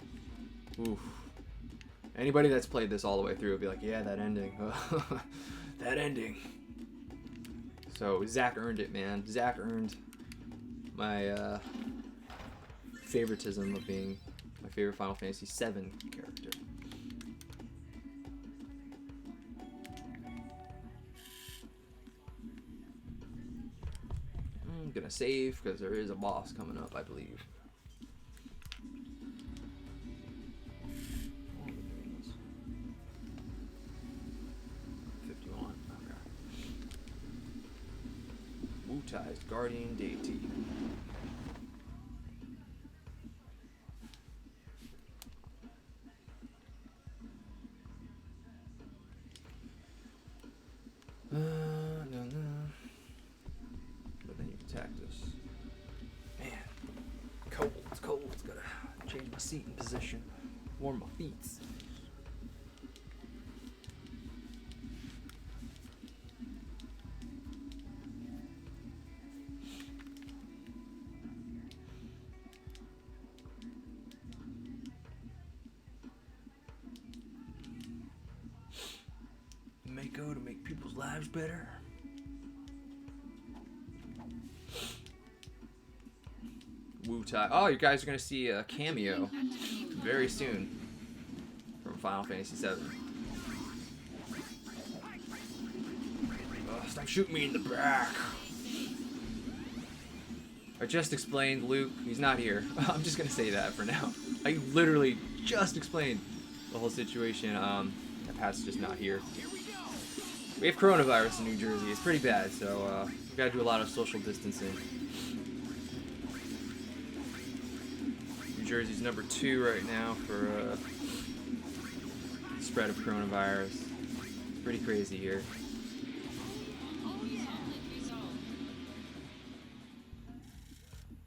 Oof. Anybody that's played this all the way through will be like, yeah, that ending. That ending. So Zach earned it, man. Zach earned my favoritism of being my favorite Final Fantasy VII character. I'm gonna save because there is a boss coming up, I believe. 51. Okay. Wu-Tai's guardian deity. But then you attack this. Man, cold. It's cold. It's gotta change my seating position, warm my feet. Mako to make people's lives better. Wu-Tai. Oh, you guys are gonna see a cameo very soon from Final Fantasy VII. Oh, stop shooting me in the back. I just explained Luke. He's not here. I'm just gonna say that for now. I literally just explained the whole situation. Pat's just not here. We have coronavirus in New Jersey. It's pretty bad, so we've got to do a lot of social distancing. New Jersey's number 2 right now for spread of coronavirus. It's pretty crazy here.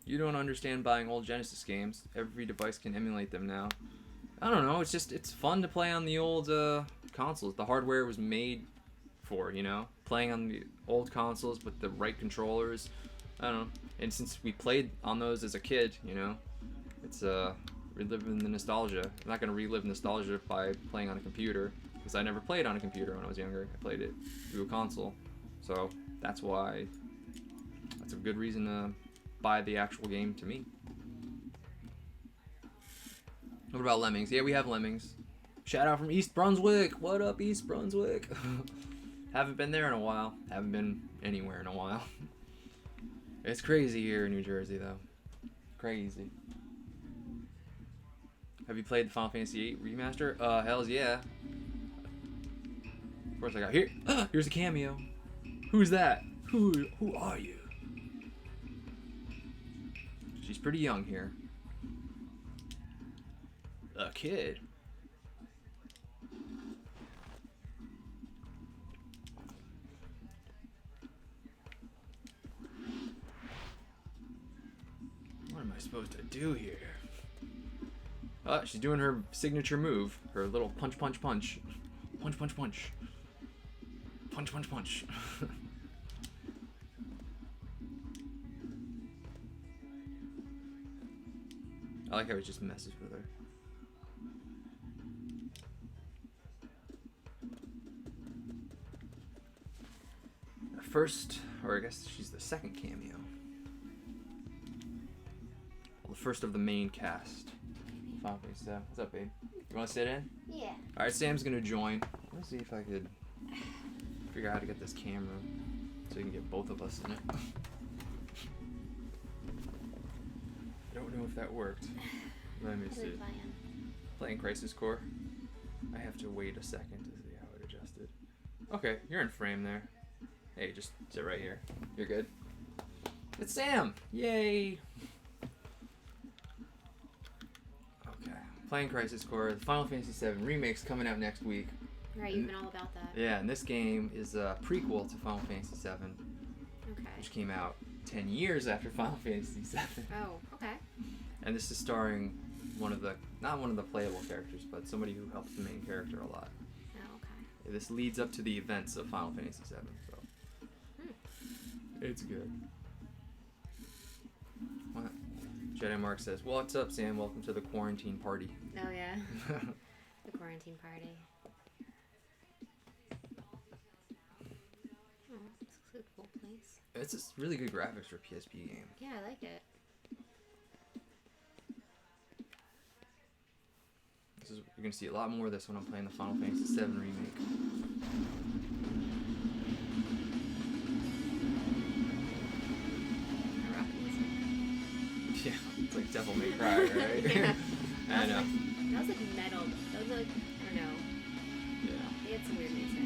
You don't understand buying old Genesis games. Every device can emulate them now. I don't know. It's fun to play on the old consoles. The hardware was made for, you know, playing on the old consoles with the right controllers. I don't know. And since we played on those as a kid, you know, it's reliving the nostalgia. I'm not gonna relive nostalgia by playing on a computer because I never played on a computer when I was younger. I played it through a console, so that's why. That's a good reason to buy the actual game to me. What about Lemmings? Yeah, we have Lemmings. Shout out from East Brunswick. What up, East Brunswick? Haven't been there in a while. Haven't been anywhere in a while. It's crazy here in New Jersey, though. Crazy. Have you played the Final Fantasy VIII remaster? Hells yeah. Of course I got here. Here's a cameo. Who's that? Who are you? She's pretty young here. A kid. What am I supposed to do here? Oh, she's doing her signature move. Her little punch, punch, punch. Punch, punch, punch. Punch, punch, punch. I like how it just messes with her. The first, or I guess she's the second cameo. Well, the first of the main cast. Final Fantasy VII. What's up, babe? You want to sit in? Yeah. Alright, Sam's gonna join. Let's see if I could figure out how to get this camera so we can get both of us in it. I don't know if that worked. Let me see. Playing Crisis Core. I have to wait a second to see how it adjusted. Okay, you're in frame there. Hey, just sit right here. You're good. It's Sam! Yay! Okay, playing Crisis Core. The Final Fantasy VII Remake's coming out next week. Right, you've been all about that. Yeah, and this game is a prequel to Final Fantasy VII. Okay. Which came out 10 years after Final Fantasy VII. Oh, okay. And this is starring one of the, not one of the playable characters, but somebody who helps the main character a lot. This leads up to the events of Final Fantasy VII, so it's good. What? Jedi Mark says, "What's up, Sam? Welcome to the quarantine party." Oh yeah. The quarantine party. Oh, this looks like a cool place. It's just really good graphics for a PSP game. Yeah, I like it. You're gonna see a lot more of this when I'm playing the Final Fantasy VII remake. Yeah, it's like Devil May Cry, right? Yeah. I know. That was like metal. That was like, I don't know. Yeah. They had some weird music.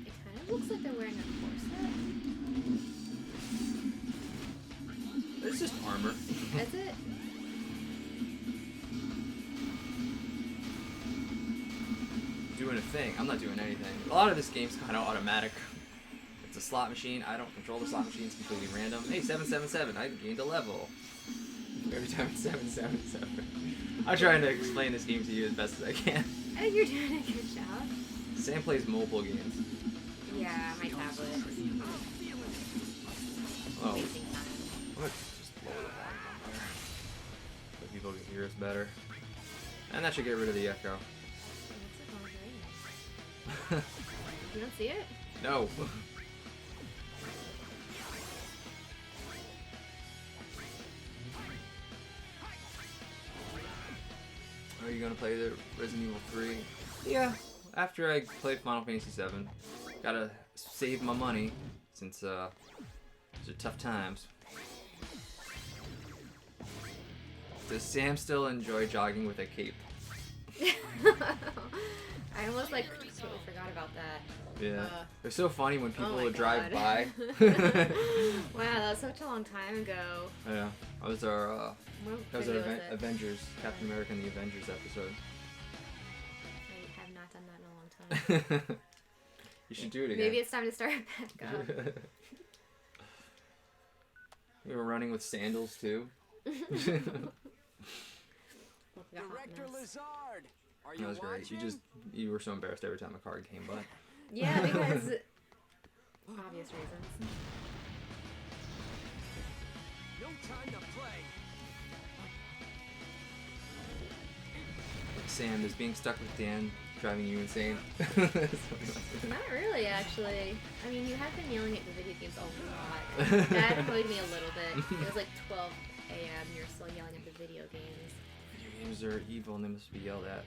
It kind of looks like they're wearing a corset. It's just armor. Is it? Doing a thing. I'm not doing anything. A lot of this game's kind of automatic. It's a slot machine. I don't control the slot machine. It's completely random. Hey, 777. I gained a level. Every time it's 777. I'm trying to explain this game to you as best as I can. I think you're doing a good job. Sam plays mobile games. Yeah, my tablet. Oh. Wasting time. I'm gonna just lower the volume on there so people can hear us better. And that should get rid of the echo. You don't see it? No. Are you gonna play the Resident Evil 3? Yeah. After I played Final Fantasy 7, gotta save my money since these are tough times. Does Sam still enjoy jogging with a cape? I almost like totally forgot about that. Yeah. It's so funny when people my would drive God. by. Wow, that was such a long time ago. Yeah. That was our What that was our video was it? Avengers, Captain America and the Avengers episode. I have not done that in a long time. You should do it again. Maybe it's time to start back up. You were running with sandals too. Director Lazard, are you That was great. watching? You were so embarrassed every time a card came by. Yeah, because obvious reasons. No time to play. Sam, is being stuck with Dan driving you insane? Not really, actually. I mean, you have been yelling at the video games a lot. That annoyed me a little bit. It was like 12 a.m. You're still yelling at the video games. Video games are evil and they must be yelled at.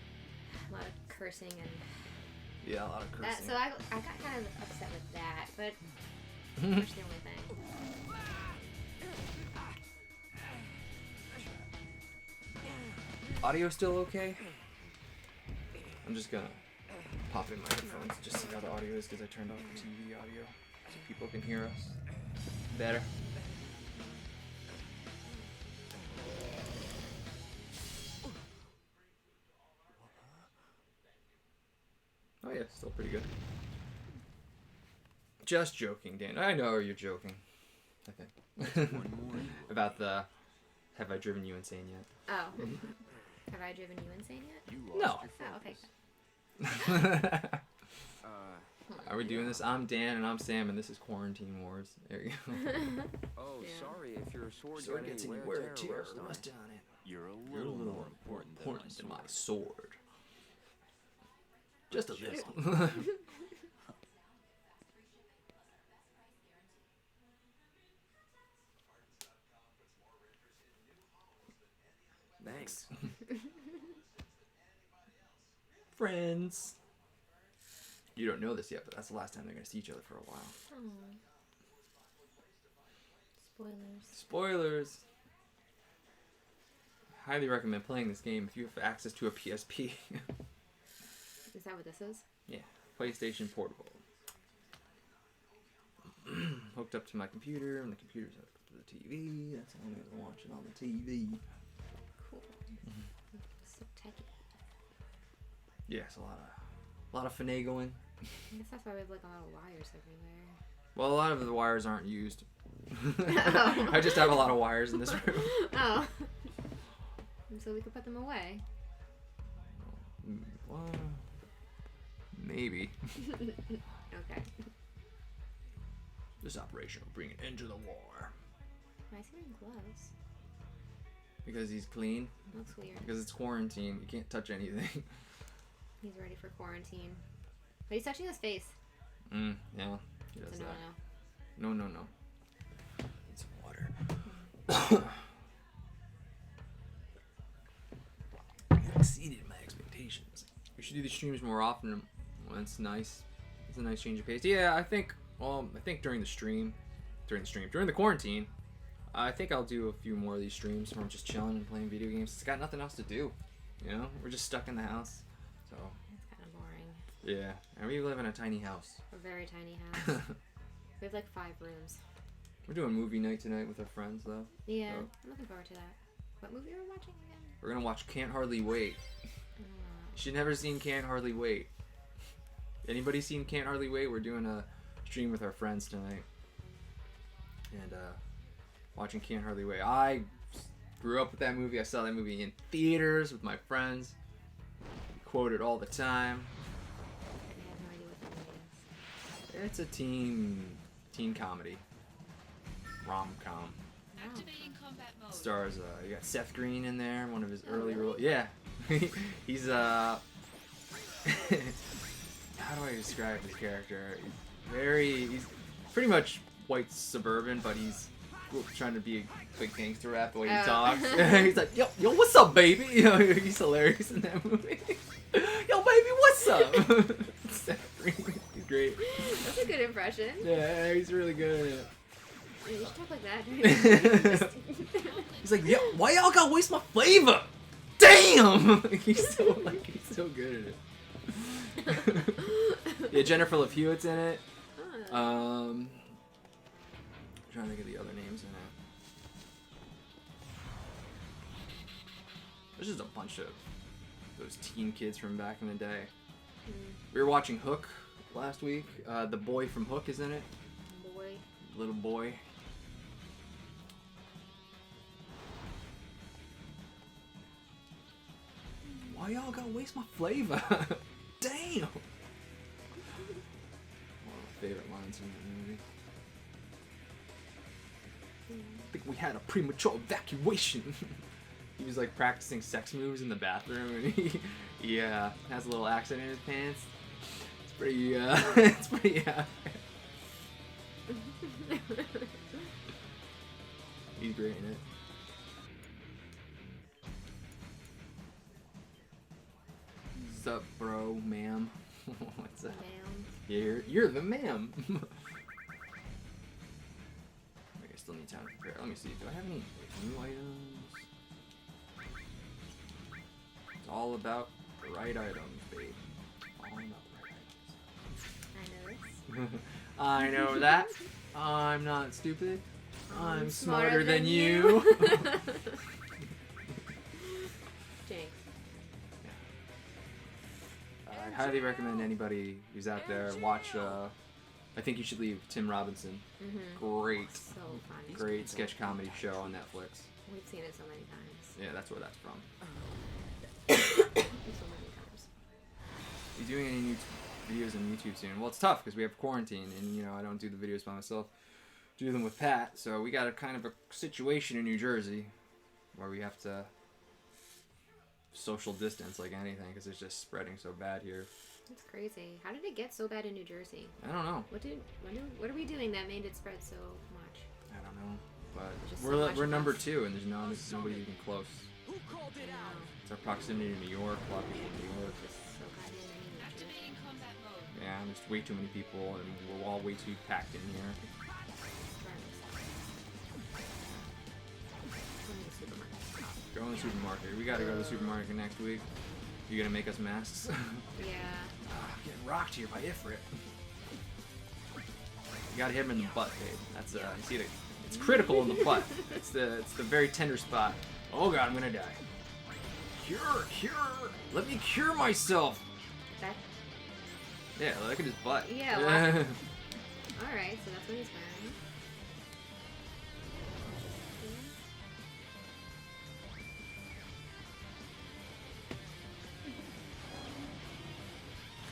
A lot of cursing and Yeah, a lot of that. cursing. So I got kind of upset with that, but that's the only thing. Audio still okay? I'm just gonna pop in my headphones just see how the audio is because I turned off the TV audio so people can hear us better. Oh yeah, still pretty good. Just joking, Dan. I know you're joking. Okay. One more. About the have I driven you insane yet? Oh. Have I driven you insane yet? You No. lost your Oh, okay. Are we doing this? I'm Dan and I'm Sam and this is Quarantine Wars. There you go. Oh, Yeah. sorry if your sword, Sword got gets any any wear wear or tear tear or rust on rust it. on it. You're a You're a little little more more important than my sword. Just a Just little. Thanks. Friends. You don't know this yet, but that's the last time they're gonna see each other for a while. Oh. Spoilers. Spoilers. Highly recommend playing this game if you have access to a PSP. Is that what this is? Yeah, PlayStation Portable. Hooked up to my computer, and the computer's hooked up to the TV. That's how I'm gonna watch it on the TV. Cool. So techy. Yeah, it's a lot of finagling. I guess that's why we have like a lot of wires everywhere. Well, a lot of the wires aren't used. Oh. I just have a lot of wires in this room. Oh. So we could put them away. Well, maybe. Okay. This operation will bring an end to the war. Why is he wearing gloves? Because he's clean. Looks weird. Because it's quarantine. You can't touch anything. He's ready for quarantine. But he's touching his face. Yeah. He does So that. no. No. Need some water. You exceeded my expectations. We should do these streams more often when it's nice. It's a nice change of pace. Yeah, I think during the quarantine, I think I'll do a few more of these streams where I'm just chilling and playing video games. It's got nothing else to do. You know? We're just stuck in the house. So, It's kind of boring. yeah. And we live in a tiny house. A very tiny house. We have like 5 rooms. We're doing movie night tonight with our friends, though. Yeah, So- I'm looking forward to that. What movie are we watching again? We're gonna watch Can't Hardly Wait. She's never seen Can't Hardly Wait. Anybody seen Can't Hardly Wait? We're doing a stream with our friends tonight. And watching Can't Hardly Wait. I grew up with that movie. I saw that movie in theaters with my friends. Quote it all the time. I have no idea what that movie is. It's a teen comedy. Rom-com. Activating combat mode. Stars, you got Seth Green in there, one of his early roles. Yeah. He's, how do I describe his character? He's pretty much white suburban, but he's trying to be a big gangster rap the way he Oh. talks. He's like, yo, what's up, baby? You know, he's hilarious in that movie. Yo, baby, what's up? Seth Green, he's great. That's a good impression. Yeah, he's really good at it. You should talk like that. He's like, yo, why y'all gotta waste my flavor? Damn! he's so good at it. Yeah, Jennifer Love Hewitt's in it. I'm trying to think of the other names in it. There's just a bunch of those teen kids from back in the day. We were watching Hook last week. The boy from Hook is in it. Boy. Little boy. Why y'all gotta waste my flavor? Damn! One of my favorite lines from the movie. I think we had a premature evacuation. He was like practicing sex moves in the bathroom, and he has a little accent in his pants. It's pretty it's pretty He's great in it. What's up, bro, ma'am? What's up? Ma'am. You're the ma'am. I still need time to prepare. Let me see. Do I have any new items? It's all about the right items, babe. All about the right I know this. items. I know that. I'm not stupid. I'm smarter than you. Jinx. I highly recommend anybody who's out there watch. I think you should leave Tim Robinson. Great, So funny. great sketch comedy show on Netflix. We've seen it so many times. Yeah, that's where that's from. So many times. You doing any new videos on YouTube soon? Well, it's tough because we have quarantine, and you know I don't do the videos by myself. Do them with Pat, so we got a kind of a situation in New Jersey where we have to social distance like anything because it's just spreading so bad here. That's crazy. How did it get so bad in New Jersey? I don't know. What are we doing that made it spread so much? I don't know, Just but so much we're number less. 2, and there's nobody even close. Who called it out? It's our proximity to New York. A lot of people in New York. Just so goddamn mean. Activating combat mode. Yeah, there's way too many people, and we're all way too packed in here. Go in the supermarket. We gotta go to the supermarket next week. You gonna make us masks? Yeah. I'm getting rocked here by Ifrit. You gotta hit him in the butt, babe. That's you see it. It's critical in the butt. It's the very tender spot. Oh god, I'm gonna die. Cure. Let me cure myself. That. Yeah, look at his butt. Yeah, Alright, so that's what he's wearing.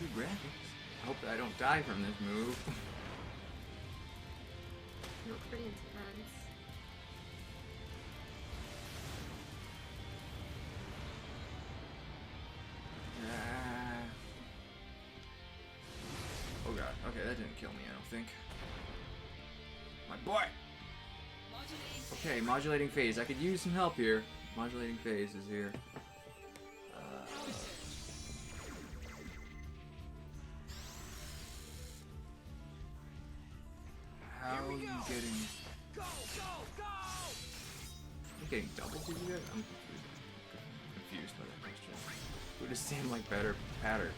Good graphics. I hope I don't die from this move. You look pretty intense. Oh god. Okay, that didn't kill me, I don't think. My boy! Okay, modulating phase. I could use some help here. Modulating phase is here. How are you getting... Go, go, go! You getting doubles did you get? I'm confused by that question. Who does seem like better pattern?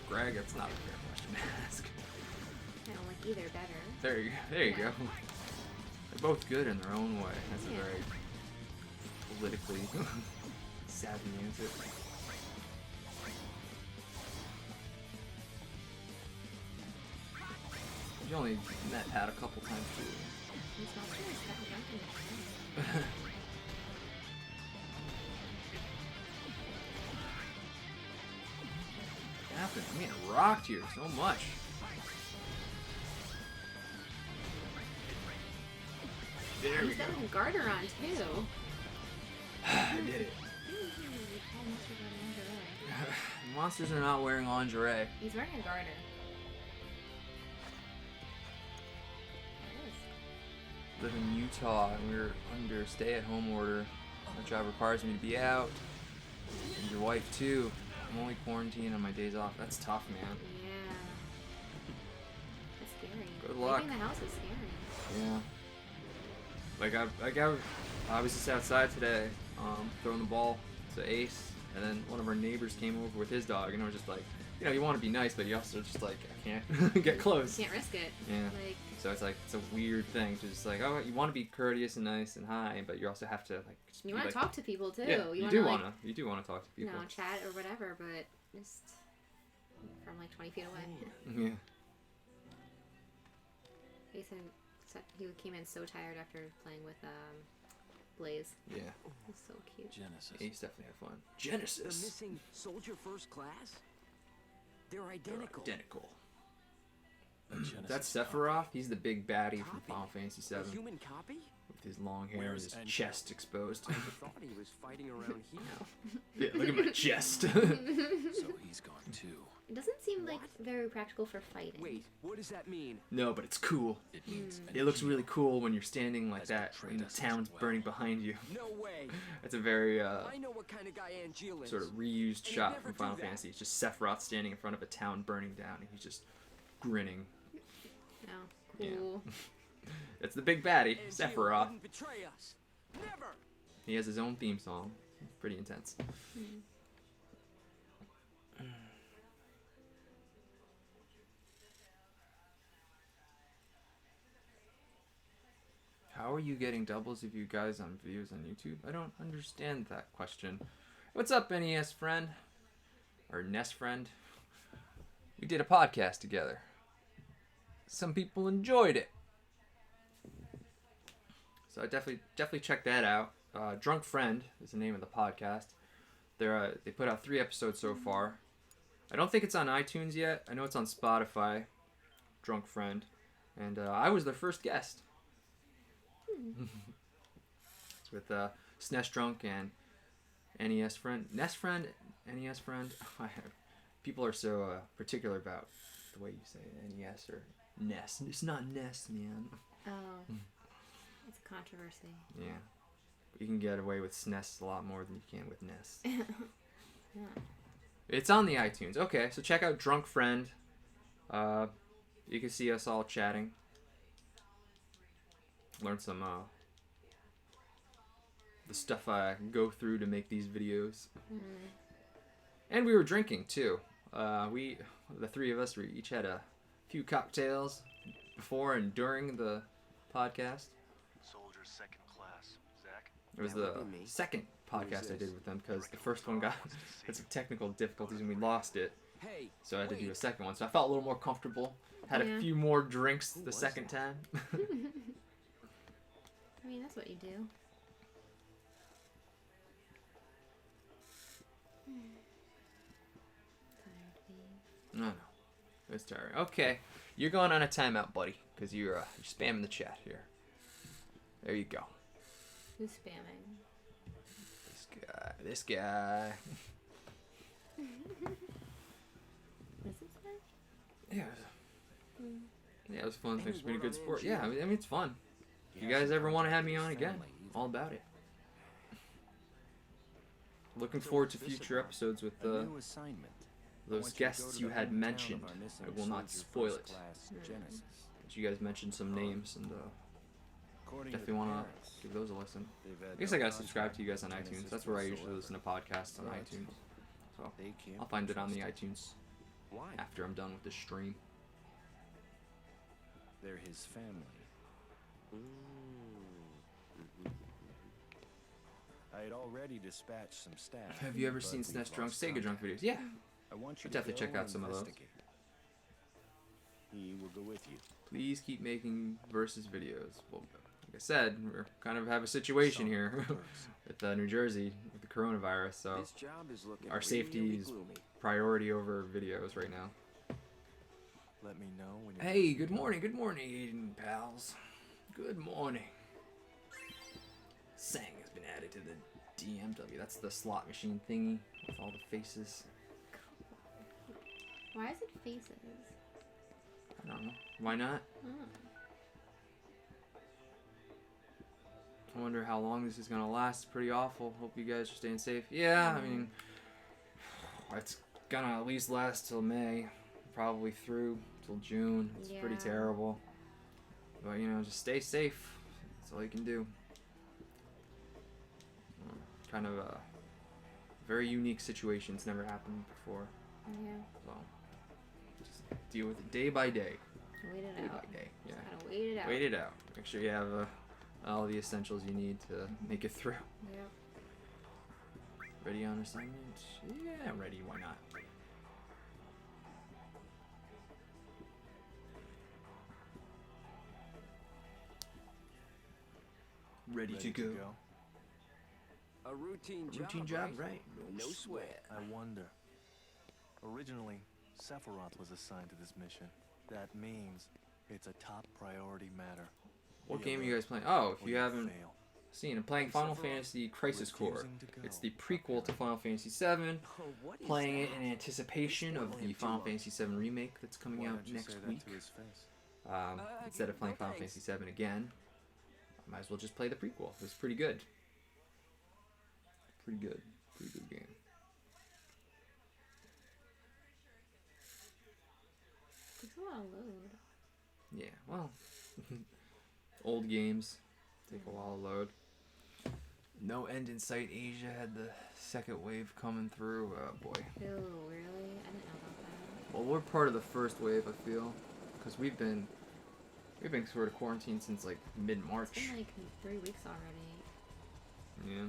Greg, that's not a fair question to ask. I don't like either better. There you go. They're both good in their own way. That's a very politically savvy answer. You only met Pat a couple times too. He's not sure he's got drunk in the What happened? I'm getting rocked here so much. There we He's go. got like a garter on too. I did it. Monsters are not wearing lingerie. He's wearing a garter. Live in Utah and we're under stay-at-home order. My job requires me to be out. And your wife too. I'm only quarantined on my days off. That's tough, man. Yeah. That's scary. Good luck. Leaving the house is scary. Yeah. I was just outside today, throwing the ball to Ace, and then one of our neighbors came over with his dog, and I was just like, you know, you want to be nice, but you also just like, I can't get close. You can't risk it. Yeah. Like, So it's like, it's a weird thing to just like, oh, you want to be courteous and nice and hi, but you also have to like. Just you be want like, to talk to people too. Yeah, you wanna, do like, want to. You do want to talk to you people. know, chat or whatever, but just from like 20 feet away. Yeah. He said he came in so tired after playing with Blaze. Yeah. He's so cute. Genesis. Ace definitely had fun. The Genesis. missing soldier first class? They're identical. Identical. Genesis. That's Sephiroth. He's the big baddie from Copy? Final Fantasy VII. A human copy? With his long hair and Where's his Angel? chest exposed. I thought he was fighting around here. Yeah, look at my chest. So he's gone too. It doesn't seem like very practical for fighting. Wait, what does that mean? No, but it's cool. It means It looks really cool when you're standing like that and the Kratos town's as well. burning behind you. No way. It's a very I know what kind of guy Angel is. sort of reused he'd shot never from do Final that. Fantasy. It's just Sephiroth standing in front of a town burning down and he's just grinning. No. Yeah. Cool. It's the big baddie, Angel Sephiroth. wouldn't betray us. Never. He has his own theme song. Pretty intense. How are you getting doubles of you guys on views on YouTube? I don't understand that question. What's up, NES friend? Or NES friend? We did a podcast together. Some people enjoyed it. So I definitely check that out. Drunk Friend is the name of the podcast. They put out 3 episodes so far. I don't think it's on iTunes yet. I know it's on Spotify. Drunk Friend, and I was their first guest. It's with SNES Drunk and NES Friend. NES Friend, NES Friend. People are so particular about the way you say NES or NES. It's not NES, man. Oh. It's a controversy. Yeah. You can get away with SNES a lot more than you can with NES. Yeah. It's on the iTunes. Okay, so check out Drunk Friend. You can see us all chatting. Learn some the stuff I go through to make these videos. And we were drinking too. The 3 of us, we each had a few cocktails before and during the podcast. Soldier second class. Zach? It was That the would be me. second podcast I this? did with them because the first one had some technical difficulties and we lost it. Hey, so I had to do a wait. second one. So I felt a little more comfortable. Had Yeah. a few more drinks Who the was second that? time. I mean, that's what you do. Tired being. No, it's tiring. Okay, you're going on a timeout, buddy, because you're spamming the chat here. There you go. Who's spamming? This guy. What's it say? Yeah. Yeah, it was fun. Thanks for being a good Any word sport. on Yeah, I Angie? mean, it's fun. If you He guys hasn't ever want to have contacted me on his again, family either. all about it. Looking So forward to what's this future about? episodes with A new assignment. I those want you to go guests to you the had hometown of mentioned. our missing I will not soldier spoil first it. class, Genesis. But you guys mentioned some names, and According definitely to want parents, to give those a listen. they've had I guess no I gotta contact subscribe to you guys on with iTunes. Genesis That's where I usually whatsoever. listen to podcasts on Right. iTunes. So They can't I'll be find it on the trusted. iTunes Why? after I'm done with the stream. They're his family. I had already dispatched some staff. Have you ever but seen we've SNES Drunk, lost Sega Drunk contact. videos? Yeah. I want you I'll to definitely go check out and some of those. investigate. He will go with you. Please keep making versus videos. Well, like I said, we're kind of have a situation here with New Jersey with the coronavirus, so This job is looking our really safety is gloomy. priority over videos right now. Let me know when you're Hey, good morning, pals. Good morning. Sang has been added to the DMW. That's the slot machine thingy with all the faces. Why is it faces? I don't know. Why not? Oh. I wonder how long this is gonna last. It's pretty awful. Hope you guys are staying safe. Yeah, I mean, it's gonna at least last till May, probably through till June. It's pretty Yeah. terrible. But you know, just stay safe. That's all you can do. Kind of a very unique situation. It's never happened before. Yeah. So just deal with it day by day. Wait it Day out. by day. Yeah. Just gotta wait it out. Wait it out. Make sure you have all the essentials you need to make it through. Yeah. Ready on assignment? Yeah, ready. Why not? Ready, to go. A routine job. Routine job, right? No sweat. I wonder. Originally, Sephiroth was assigned to this mission. That means it's a top priority matter. What Be game are you alert guys playing? Oh, if or you you'll haven't fail. seen, I'm playing Final Fantasy Crisis Core. Refusing to go. It's the prequel to Final Fantasy VII. Oh, what is Playing it that? in anticipation of the Final Fantasy VII remake that's coming Why out don't you next say week. that to his face? Instead of playing no Final thanks. Fantasy VII again, I might as well just play the prequel. It was pretty good. Pretty good. Pretty good game. Takes a while to load. Yeah, well, old games take a while to load. No end in sight. Asia had the second wave coming through. Oh boy. Oh, really? I didn't know about that. Well, we're part of the first wave, I feel, because we've been sort of quarantined since like mid-March. It's been like 3 weeks already. Yeah. Yeah.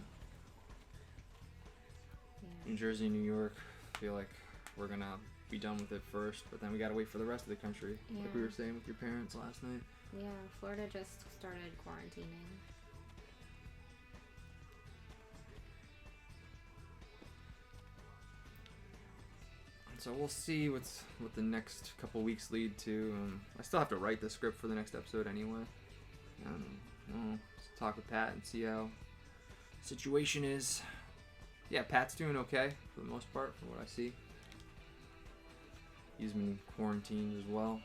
New Jersey, New York, I feel like we're gonna be done with it first, but then we gotta wait for the rest of the country, like we Yeah. were saying with your parents last night. Yeah, Florida just started quarantining. So we'll see what the next couple weeks lead to. I still have to write the script for the next episode anyway. I'll just talk with Pat and see how the situation is. Yeah, Pat's doing okay for the most part, from what I see. He's been quarantined as well.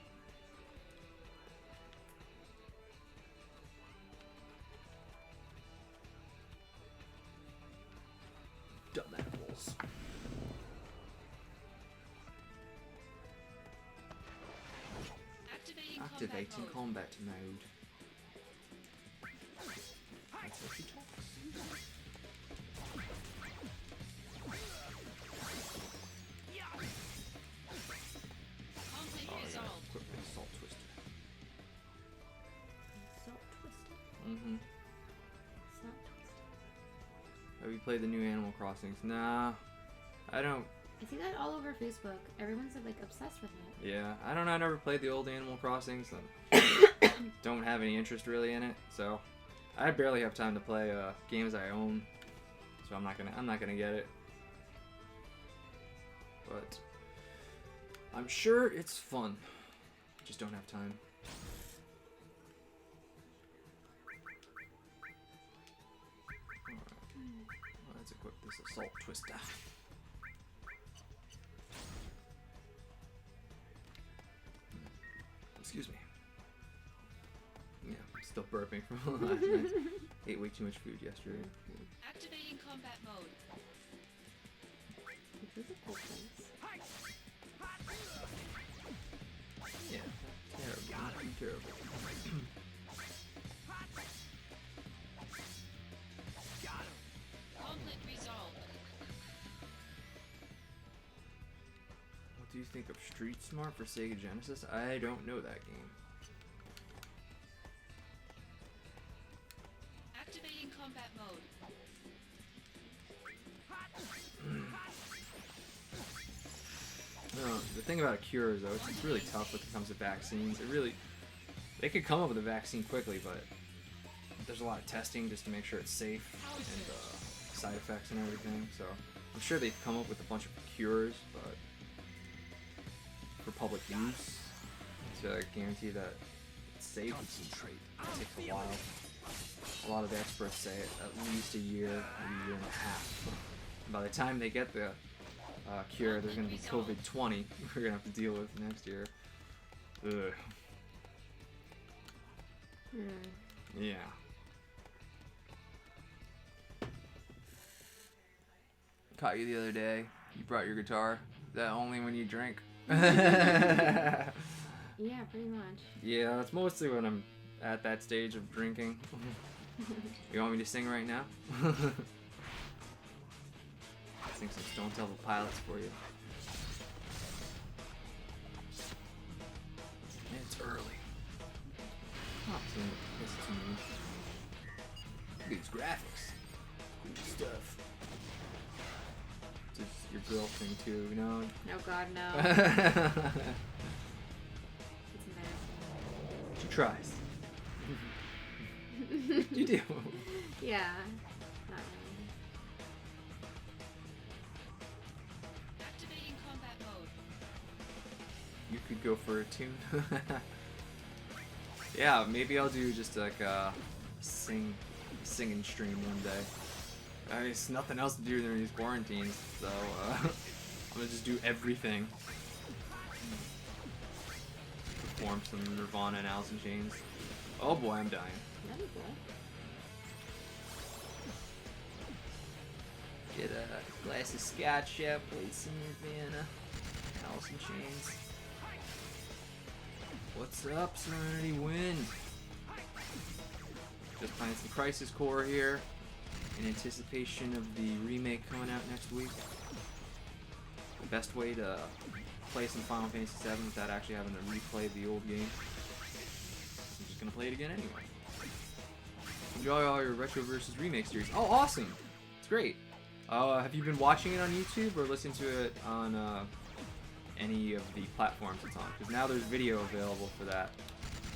Dumb apples. Activating combat mode. That's how she talks. Conflict resolved. Equipment assault twister. So twisted. Mm-hmm. It's not twisted. Have you played the new Animal Crossings? Nah, I don't I see that all over Facebook. Everyone's like obsessed with it. Yeah, I don't know. I never played the old Animal Crossing, so don't have any interest really in it. So I barely have time to play games I own, so I'm not gonna get it. But I'm sure it's fun. Just don't have time. Alright. Let's equip this assault twister. Excuse me. Yeah, I'm still burping from last night. Ate way too much food yesterday. Activating combat mode. This is a cool place. Yeah, terrible. Not too terrible. Conflict resolved. What do you think of Street Smart for Sega Genesis? I don't know that game. Activating combat mode. No, the thing about a cure is though, it's really tough when it comes to vaccines. They could come up with a vaccine quickly, but there's a lot of testing just to make sure it's safe and side effects and everything. So I'm sure they've come up with a bunch of cures, but for public use, to guarantee that it's safe, it takes a while. A lot of the experts say at least a year, maybe a year and a half. By the time they get the cure, there's going to be COVID-20 we're going to have to deal with next year. Ugh. Yeah. Caught you the other day. You brought your guitar. Is that only when you drink? Yeah, pretty much. Yeah, it's mostly when I'm at that stage of drinking. You want me to sing right now? Sing some Stone Temple Pilots for you. It's early. Not too much to me. Look at these graphics. Cool stuff. Just your girl thing too, you know? Oh god, no. She It's embarrassing. tries. You do. Yeah. Not really. Activating combat mode. You could go for a tune. Yeah, maybe I'll do just like a singing stream one day. I mean, it's nothing else to do during these quarantines, so I'm gonna just do everything. Perform some Nirvana and Alice in Chains. Oh boy, I'm dying. That'd be cool. Get a glass of scotch, yeah, play some Nirvana, Alice in Chains. What's up, Serenity Wind? Just playing some Crisis Core here in anticipation of the remake coming out next week. The best way to play some Final Fantasy VII without actually having to replay the old game. I'm just gonna play it again anyway. Enjoy all your Retro versus Remake series. Oh, awesome! It's great. Have you been watching it on YouTube or listening to it on any of the platforms it's on? Because now there's video available for that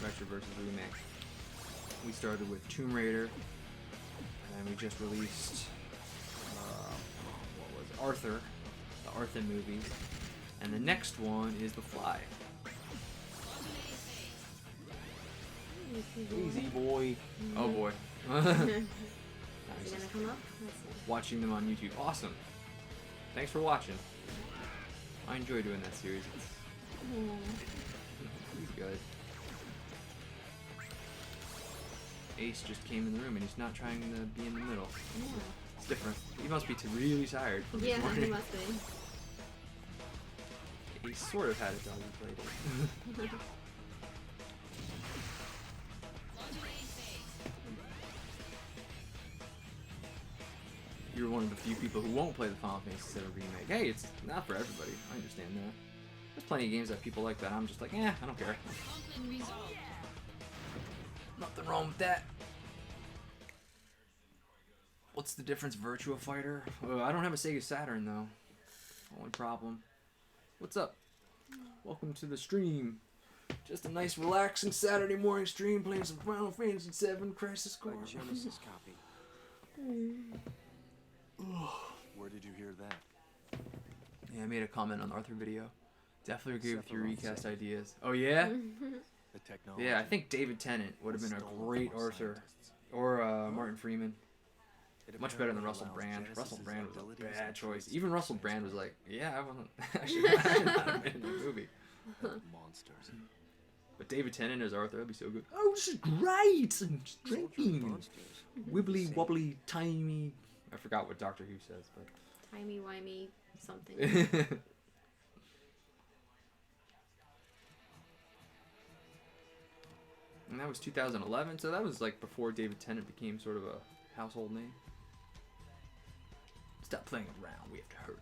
Retro versus Remake. We started with Tomb Raider, and we just released what was it? Arthur, the Arthur movies, and the next one is The Fly. Easy boy. Oh boy. Is it gonna come up? Let's see. Watching them on YouTube. Awesome. Thanks for watching. I enjoy doing that series. He's good. Ace just came in the room and he's not trying to be in the middle. Yeah. It's different. He must be really tired from this Yeah, morning. he must be. He sort of had a dog who played it. Modulating phase. You're one of the few people who won't play the Final Fantasy VII Remake. Hey, it's not for everybody. I understand that. There's plenty of games that people like that I'm just like, I don't care. Conflict resolved. Nothing wrong with that. What's the difference, Virtua Fighter? I don't have a Sega Saturn though. Only problem. What's up? Welcome to the stream. Just a nice relaxing Saturday morning stream playing some Final Fantasy VII Crisis Core. My Genesis copy. Where did you hear that? Yeah, I made a comment on the Arthur video. Definitely agree with your recast ideas. Oh yeah? The technology. Yeah, I think David Tennant would have been a great Arthur. Or Martin Freeman. Much better than Russell Brand. Russell Brand was a bad choice. Even Russell Brand was like, yeah, I wasn't. I should not have been in the movie. Monsters. But David Tennant as Arthur, that'd be so good. Oh, this is great! I'm just drinking. Wibbly wobbly timey. I forgot what Doctor Who says, but. Timey-wimey something. And that was 2011, so that was like before David Tennant became sort of a household name. Stop playing around, we have to hurry.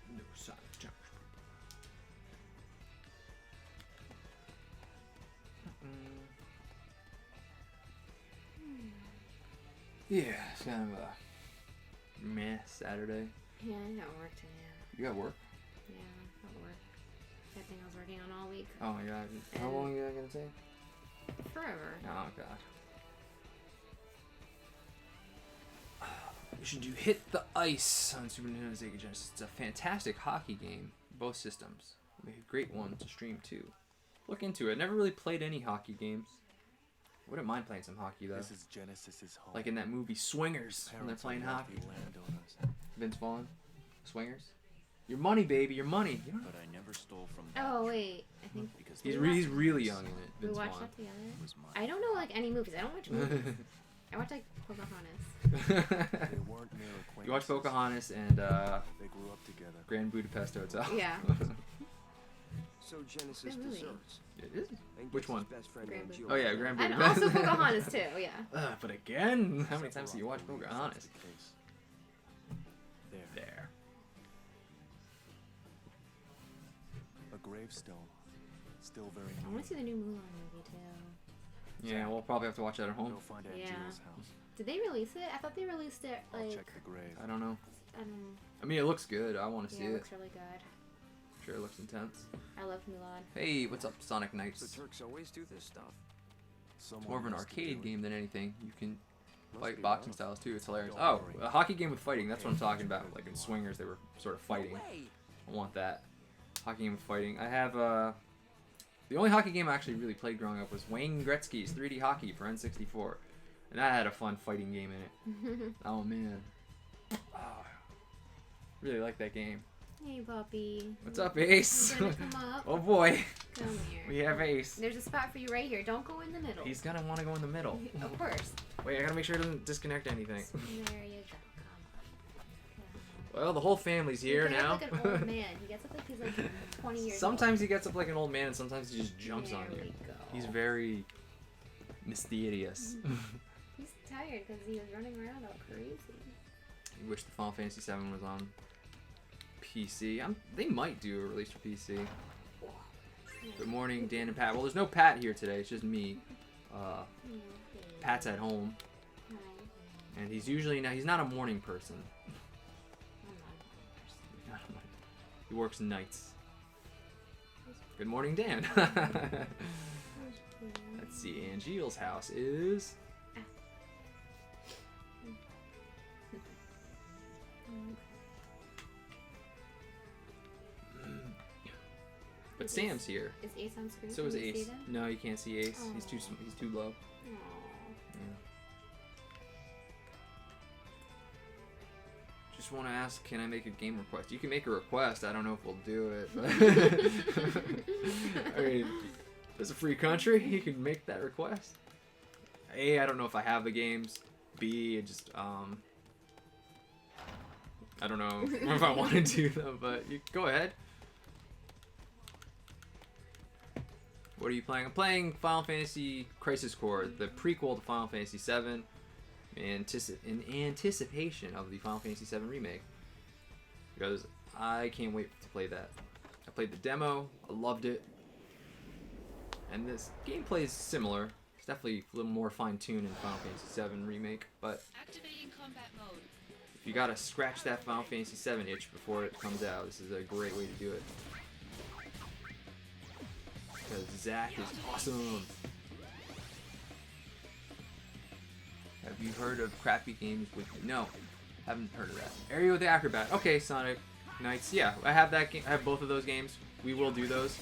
No sign of junk. Yeah, it's kind of a meh Saturday. Yeah, I got work today. You got work? Yeah, got work. That thing I was working on all week. Oh my god. How long are you gonna take? Forever. Oh god. You should do Hit the Ice on Super Nintendo Sega Genesis. It's a fantastic hockey game. Both systems. Make a great one to stream too. Look into it. Never really played any hockey games. Wouldn't mind playing some hockey though. This is Genesis's home. Like in that movie Swingers when they're Parents are playing wealthy hockey. landowners, Vince Vaughn. Swingers. Your money, baby. Your money. You know? But I never stole from Oh, wait. I think because He's We he's really young in it. we Vince watched Vaughn. that together. was mine. I don't know, like, any movies. I don't watch movies. I watch, like, Pocahontas. They weren't mere acquaintances. You watch Pocahontas and They grew up together. Grand Budapest Hotel. Yeah. So Genesis Good movie. deserts. It is. And Which gets one? his best friend Grand Angela Oh yeah, back. Grand And Budapest. also Pocahontas, too, yeah. But again, how many times do you watch Sephiroth believes Pocahontas? that's the case. There. There. A gravestone. Still very I new. want to see the new Mulan movie, too. Yeah, we'll probably have to watch that at home. Go find Aunt Yeah. Jewel's house. Did they release it? I thought they released it, I'll like, check the grave. I don't know. I don't know. I mean, it looks good. I want to see Yeah, it it. looks really good. Sure, it looks intense. I love Mulan. Hey, what's up, Sonic The Knights? Turks always do this stuff. It's more of an arcade game than anything. You can Must fight be boxing wrong. styles too. It's hilarious. Don't Oh, worry. a hockey game with fighting. That's what I'm talking about. Like in Swingers, they were sort of fighting. No way. I want that. Hockey game with fighting. I have the only hockey game I actually really played growing up was Wayne Gretzky's 3D Hockey for N64, and that had a fun fighting game in it. Oh man, oh, really like that game. Hey, Poppy. What's up, Ace? You gonna come up? Oh boy, Come here. we have Ace. There's a spot for you right here. Don't go in the middle. He's gonna want to go in the middle. Of course. Wait, I gotta make sure it doesn't disconnect anything. There you go. Come on. Well, the whole family's here He gets now. up like an old man. He gets up like he's like 20 years Sometimes he gets up like an old man, and sometimes he just jumps There on you. we go. He's very mysterious. He's tired because he was running around all crazy. I wish the Final Fantasy VII was on PC. They might do a release for PC. Good morning, Dan and Pat. Well, there's no Pat here today. It's just me. Pat's at home, and he's usually he's not a morning person. He works nights. Good morning, Dan. Let's see. Angeel's house is. But Sam's here. Is Ace on screen? So Can is you see Ace. them? No, you can't see Ace. He's too Aw. he's too low. Aw. Yeah. Just want to ask, can I make a game request? You can make a request. I don't know if we'll do it. But I mean, it's a free country. You can make that request. A, I don't know if I have the games. B, it just I don't know if I want to do them, but you go ahead. What are you playing? I'm playing Final Fantasy Crisis Core, the prequel to Final Fantasy VII, in anticipation of the Final Fantasy VII remake. because I can't wait to play that. I played the demo, I loved it, and this gameplay is similar. It's definitely a little more fine-tuned in Final Fantasy VII Remake, but Activating combat mode. if you gotta scratch that Final Fantasy VII itch before it comes out, this is a great way to do it. Because Zack is awesome. Have you heard of crappy games with... No, haven't heard of that. Area with the Acrobat. Okay, Sonic Knights. Yeah, I have that game. I have both of those games. We will do those.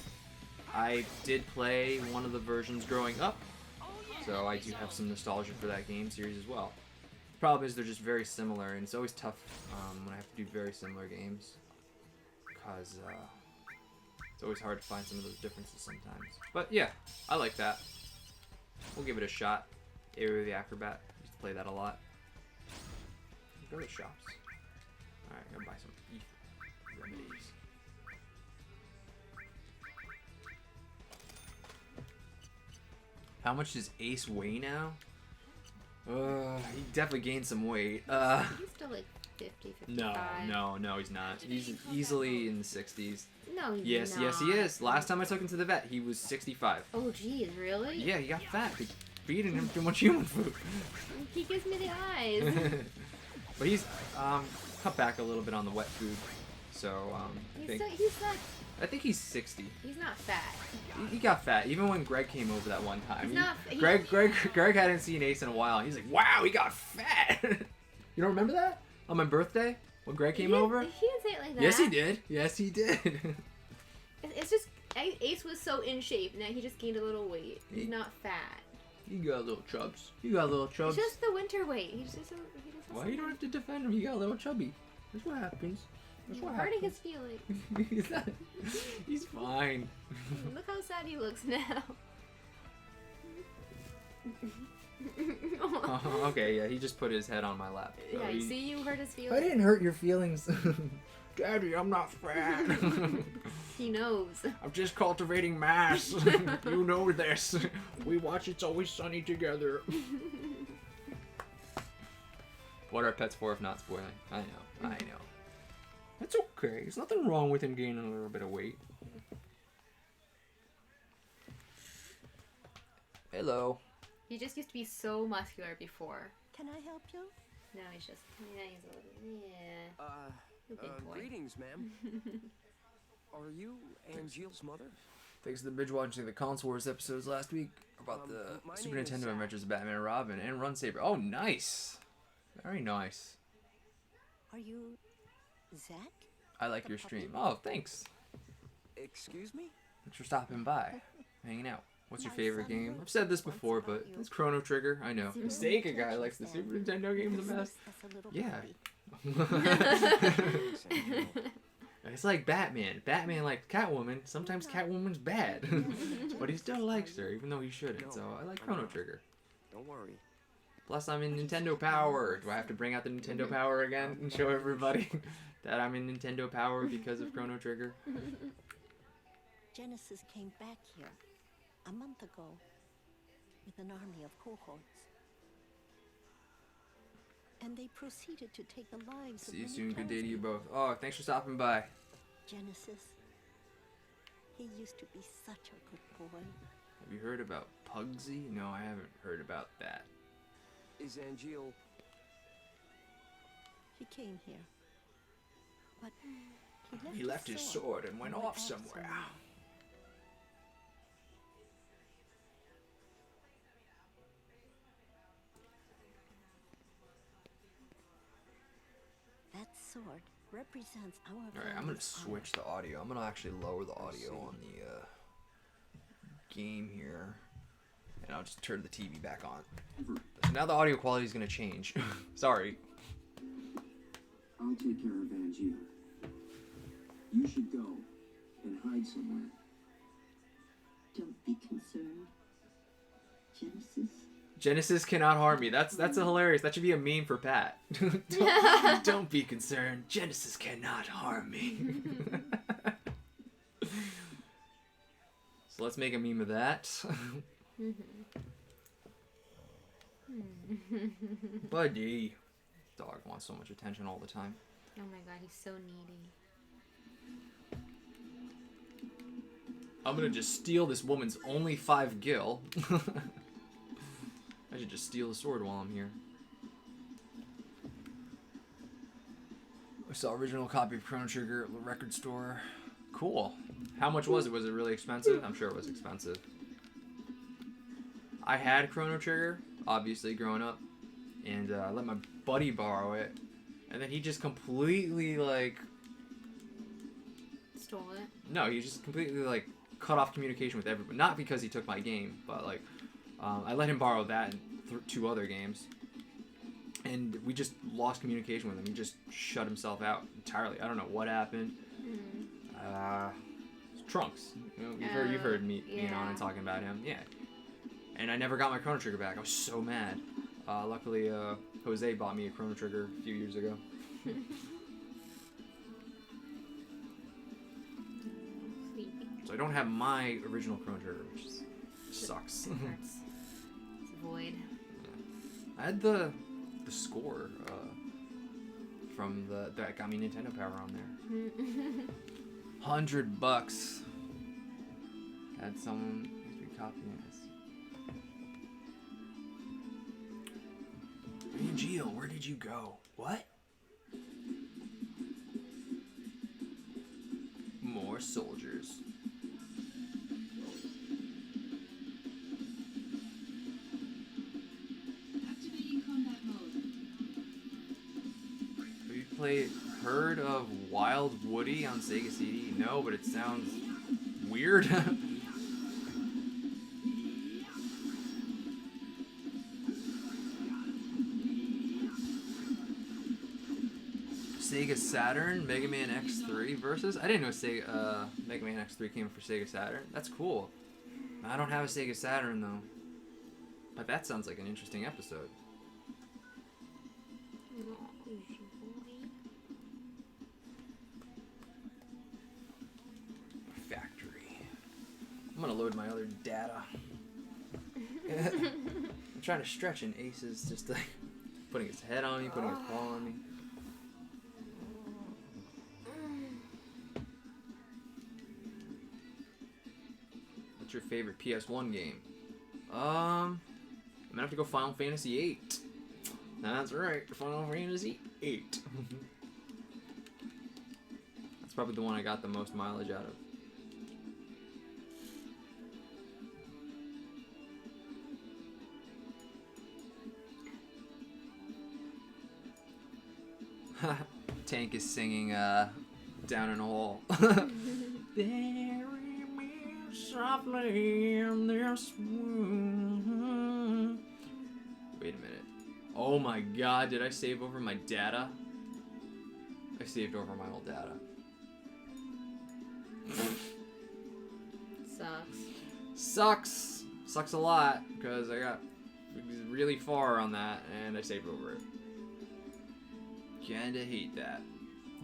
I did play one of the versions growing up, so I do have some nostalgia for that game series as well. The problem is they're just very similar, and it's always tough when I have to do very similar games, because it's always hard to find some of those differences sometimes. But yeah, I like that. We'll give it a shot. Area of the Acrobat. I used to play that a lot. Go to the shops. Alright, I'm gonna buy some remedies. How much does Ace weigh now? He definitely gained some weight. He's still like 50, 55. No, he's not. He's easily in the 60s. No, he's Yes, not. yes, he is. Last time I took him to the vet, he was 65. Oh, geez, really? Yeah, he got fat. They feeding him too much human food. He gives me the eyes. But he's cut back a little bit on the wet food. So I think he's 60. He's not fat. He got fat even when Greg came over that one time. He's not. Greg hadn't seen Ace in a while. He's like, wow, he got fat. You don't remember that? On my birthday when Greg came over? He didn't say it like that. Yes, he did. Yes, he did. It's just Ace was so in shape. Now he just gained a little weight. He's not fat. You got little chubs. You got little chubs. It's just the winter weight. He just Why you don't have to defend him? He got a little chubby. That's what happens. That's what hurting happens. his feelings. He's fine. Look how sad he looks now. Okay, yeah, he just put his head on my lap. So Yeah, he... see, you hurt his feelings. I didn't hurt your feelings. Daddy, I'm not fat. He knows. I'm just cultivating mass. You know this. We watch It's Always Sunny together. What are pets for if not spoiling? I know. That's okay. There's nothing wrong with him gaining a little bit of weight. Hello. He just used to be so muscular before. Can I help you? Now he's just, yeah, he's a little, yeah. Big boy. Greetings, ma'am. Are you Angeal's mother? Thanks to the binge watching the Console Wars episodes last week about the my Super name is Nintendo Zach. Adventures of Batman and Robin and Run Saber. Oh, nice. Very nice. Are you Zach? I like your stream. Oh, thanks. Excuse me? Thanks for stopping by, hanging out. What's your My favorite son game? wrote I've said this once before, about but you. it's Chrono Trigger. I know. Super Mistake, a guy Nintendo likes the fan. Super Nintendo games the best. As a little Yeah. puppy. Thanks, Angel. It's like Batman. Batman liked Catwoman. Sometimes Catwoman's bad. But he still likes her, even though he shouldn't. So I like Chrono Trigger. Don't worry. Plus, I'm in Nintendo Power. Do I have to bring out the Nintendo Power again and show everybody that I'm in Nintendo Power because of Chrono Trigger? Genesis came back here a month ago with an army of cohorts. And they proceeded to take the lives of See you many soon. Good day to townsmen. you both. Oh, thanks for stopping by. Genesis, he used to be such a good boy. Have you heard about Pugsy? No, I haven't heard about that. Is Angel... He came here. But He left his sword and went off somewhere. That sword represents our Alright, I'm gonna switch the audio. I'm gonna actually lower the audio on the game here. And I'll just turn the TV back on. So now the audio quality is gonna change. Sorry. I'll take care of Angeal. You should go and hide somewhere. Don't be concerned. Genesis? Genesis cannot harm me. That's hilarious. That should be a meme for Pat. Don't be concerned. Genesis cannot harm me. So let's make a meme of that. Buddy. Dog wants so much attention all the time. Oh my god, he's so needy. I'm gonna just steal this woman's only 5 gil. I should just steal the sword while I'm here. I saw original copy of Chrono Trigger at the record store. Cool. How much was it? Was it really expensive? I'm sure it was expensive. I had Chrono Trigger, obviously, growing up. And I let my buddy borrow it. And then he just completely, like... Stole it? No, he just completely, like, cut off communication with everybody. Not because he took my game, but, like... I let him borrow that and 2 other games. And we just lost communication with him. He just shut himself out entirely. I don't know what happened. Trunks. You know, you've heard me being on and talking about him. Yeah. And I never got my Chrono Trigger back. I was so mad. Luckily, Jose bought me a Chrono Trigger a few years ago. So I don't have my original Chrono Trigger, which sucks. It's void. I had the score from that got me Nintendo Power on there. $100. Had someone be copying this. Hey Gio, where did you go? What? More soldiers. Activating combat mode. Have you heard of Wild Woody on Sega CD? No, but it sounds weird. Sega Saturn, Mega Man X3 versus? I didn't know Mega Man X3 came for Sega Saturn. That's cool. I don't have a Sega Saturn though. But that sounds like an interesting episode. Factory. I'm gonna load my other data. I'm trying to stretch and Ace is just like putting his head on me, putting his paw on me. What's your favorite PS1 game? I'm gonna have to go Final Fantasy VIII. That's right, Final Fantasy VIII. That's probably the one I got the most mileage out of. Tank is singing Down in a Hole. Bury me softly in this wound. Wait a minute. Oh my god, did I save over my data? I saved over my old data. Sucks. Sucks a lot, because I got really far on that, and I saved over it. Kinda hate that.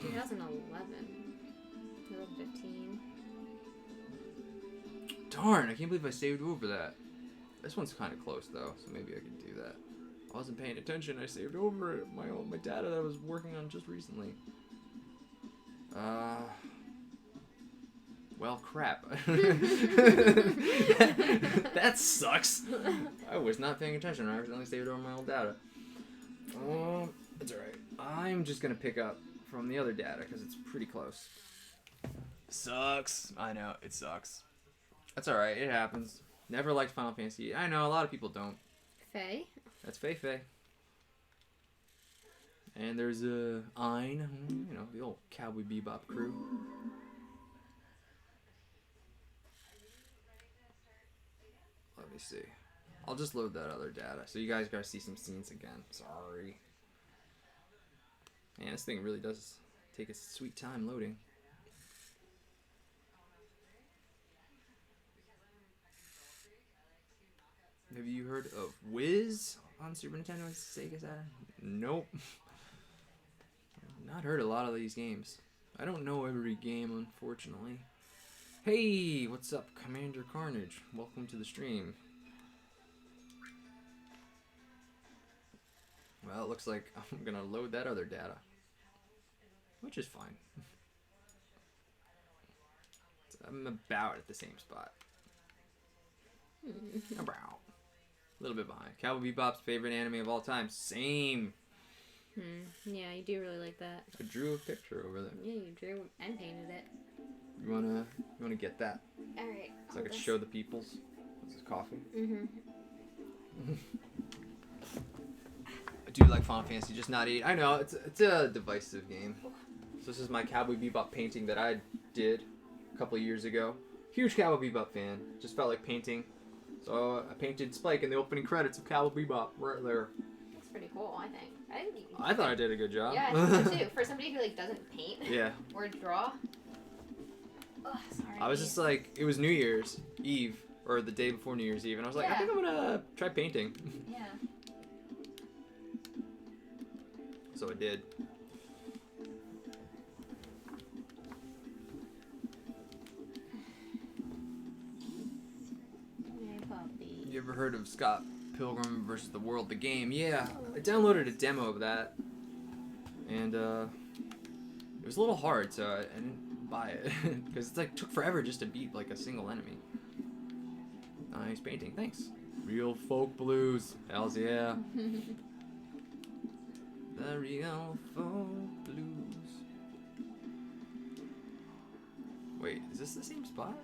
2011. 2015. Darn, I can't believe I saved over that. This one's kind of close, though, so maybe I can do that. I wasn't paying attention, I saved over it. My data that I was working on just recently. Well, crap. That sucks. I was not paying attention. I accidentally saved over my old data. It's alright. I'm just gonna pick up from the other data because it's pretty close. Sucks. I know, it sucks. That's alright, it happens. Never liked Final Fantasy. I know, a lot of people don't. Faye? That's Faye. And there's Ein, you know, the old Cowboy Bebop crew. Let me see. I'll just load that other data. So you guys gotta see some scenes again. Sorry. Man, this thing really does take a sweet time loading. Have you heard of Wiz on Super Nintendo and Sega Saturn? Nope. I've not heard a lot of these games. I don't know every game, unfortunately. Hey, what's up, Commander Carnage? Welcome to the stream. Well, it looks like I'm gonna load that other data. which is fine. I'm about at the same spot. About. A little bit behind. Cowboy Bebop's favorite anime of all time. Same. Yeah, you do really like that. I drew a picture over there. Yeah, you drew and painted it. You wanna get that? All right. So I could show the peoples. This is coffee. I do like Final Fantasy, just not 8. I know it's a divisive game. So this is my Cowboy Bebop painting that I did a couple of years ago. Huge Cowboy Bebop fan. Just felt like painting. So I painted Spike in the opening credits of Cowboy Bebop right there. That's pretty cool, I think. I thought I did a good job. Yeah, I think so too. For somebody who like doesn't paint Yeah. or draw. Ugh, sorry. I was just like, it was New Year's Eve, or the day before New Year's Eve, and I was like, I think I'm gonna try painting. Yeah. So I did. Hey, puppy. You ever heard of Scott Pilgrim vs. the World, the game? Yeah, I downloaded a demo of that, and it was a little hard, so I didn't buy it because it's like took forever just to beat like a single enemy. Nice painting, thanks. Real folk blues, hells yeah. The real folk blues. Wait, is this the same spot?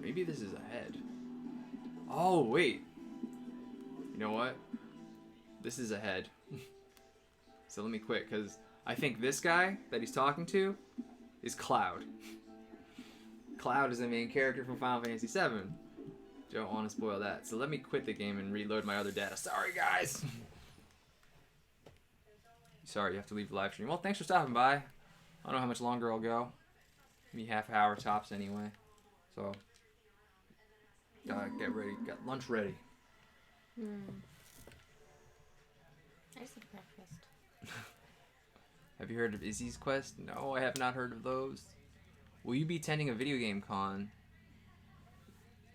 Maybe this is ahead. Oh, wait. You know what? This is ahead. So let me quit, because I think this guy that he's talking to is Cloud. Cloud is the main character from Final Fantasy VII. Don't want to spoil that. So let me quit the game and reload my other data. Sorry, guys. Sorry, you have to leave the live stream. Well, thanks for stopping by. I don't know how much longer I'll go. Maybe half an hour tops anyway. So, get ready. Got lunch ready. I just had breakfast. Have you heard of Izzy's Quest? No, I have not heard of those. Will you be attending a video game con?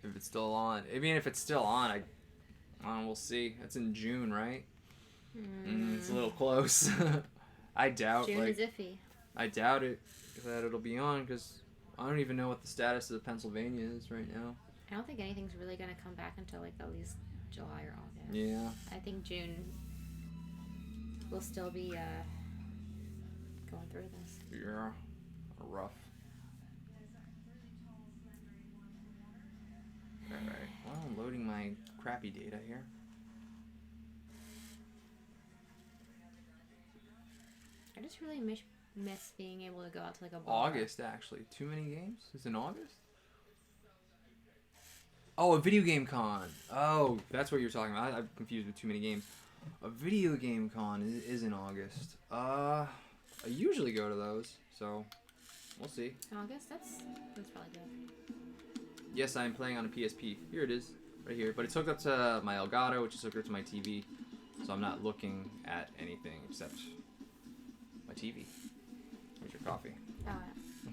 If it's still on. I mean, if it's still on, I don't know, we'll see. That's in June, right? It's a little close. I doubt. June like, is iffy. I doubt it that it'll be on because I don't even know what the status of Pennsylvania is right now. I don't think anything's really gonna come back until like at least July or August. Yeah. I think June will still be going through this. Yeah. Rough. Alright. Well, I'm loading my crappy data here. I just really miss being able to go out to like a bar. August, actually. Too many games? It's in August? Oh, a video game con. Oh, that's what you're talking about. I'm confused with too many games. A video game con is in August. I usually go to those, so we'll see. August? That's probably good. Yes, I'm playing on a PSP. Here it is, right here. But it's hooked up to my Elgato, which is hooked up to my TV. So I'm not looking at anything except my TV. Here's your coffee. Oh, yeah.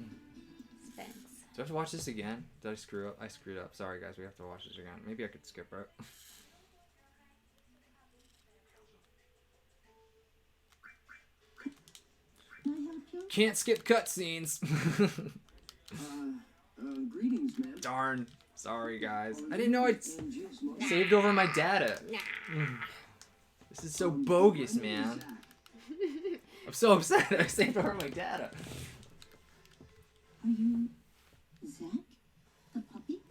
Thanks. Do I have to watch this again? Did I screw up? I screwed up. Sorry, guys. We have to watch this again. Maybe I could skip it. Can I help you? Can't skip cutscenes. Greetings, ma'am. Darn. Sorry, guys. I didn't know I'd saved over my data. This is so bogus, man. I'm so upset. I saved over my data. Are you Zach, the puppy?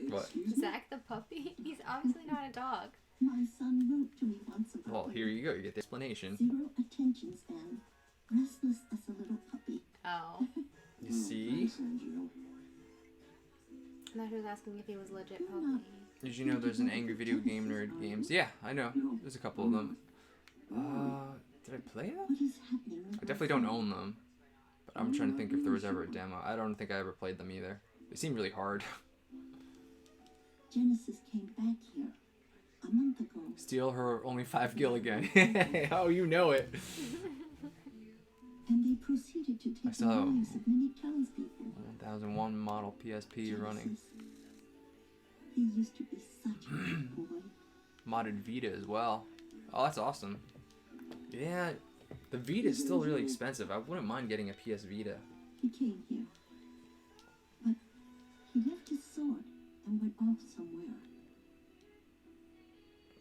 What? Excuse me? Zach the puppy? He's obviously not a dog. My son wrote to me once about Well, here you go. You get the explanation. 0 attention span, restless as a little puppy. Oh. You see? Thanks, Angel. I thought he was asking if he was legit puppy. Did you know there's an Angry Video Game Nerd games? Yeah, I know. There's a couple of them. Did I play them? What is happening? I definitely don't own them. But I'm trying to think if there was ever a demo. I don't think I ever played them either. They seem really hard. Genesis came back here a month ago. Steal her only 5 gil again. Oh, you know it. And they proceeded to I take the still have lives of many townspeople. 1001 model PSP running. Genesis. He used to be such a good boy. modded Vita as well. Oh, that's awesome. Yeah, the Vita is still really expensive. I wouldn't mind getting a PS Vita. He came here, but he left his sword and went off somewhere.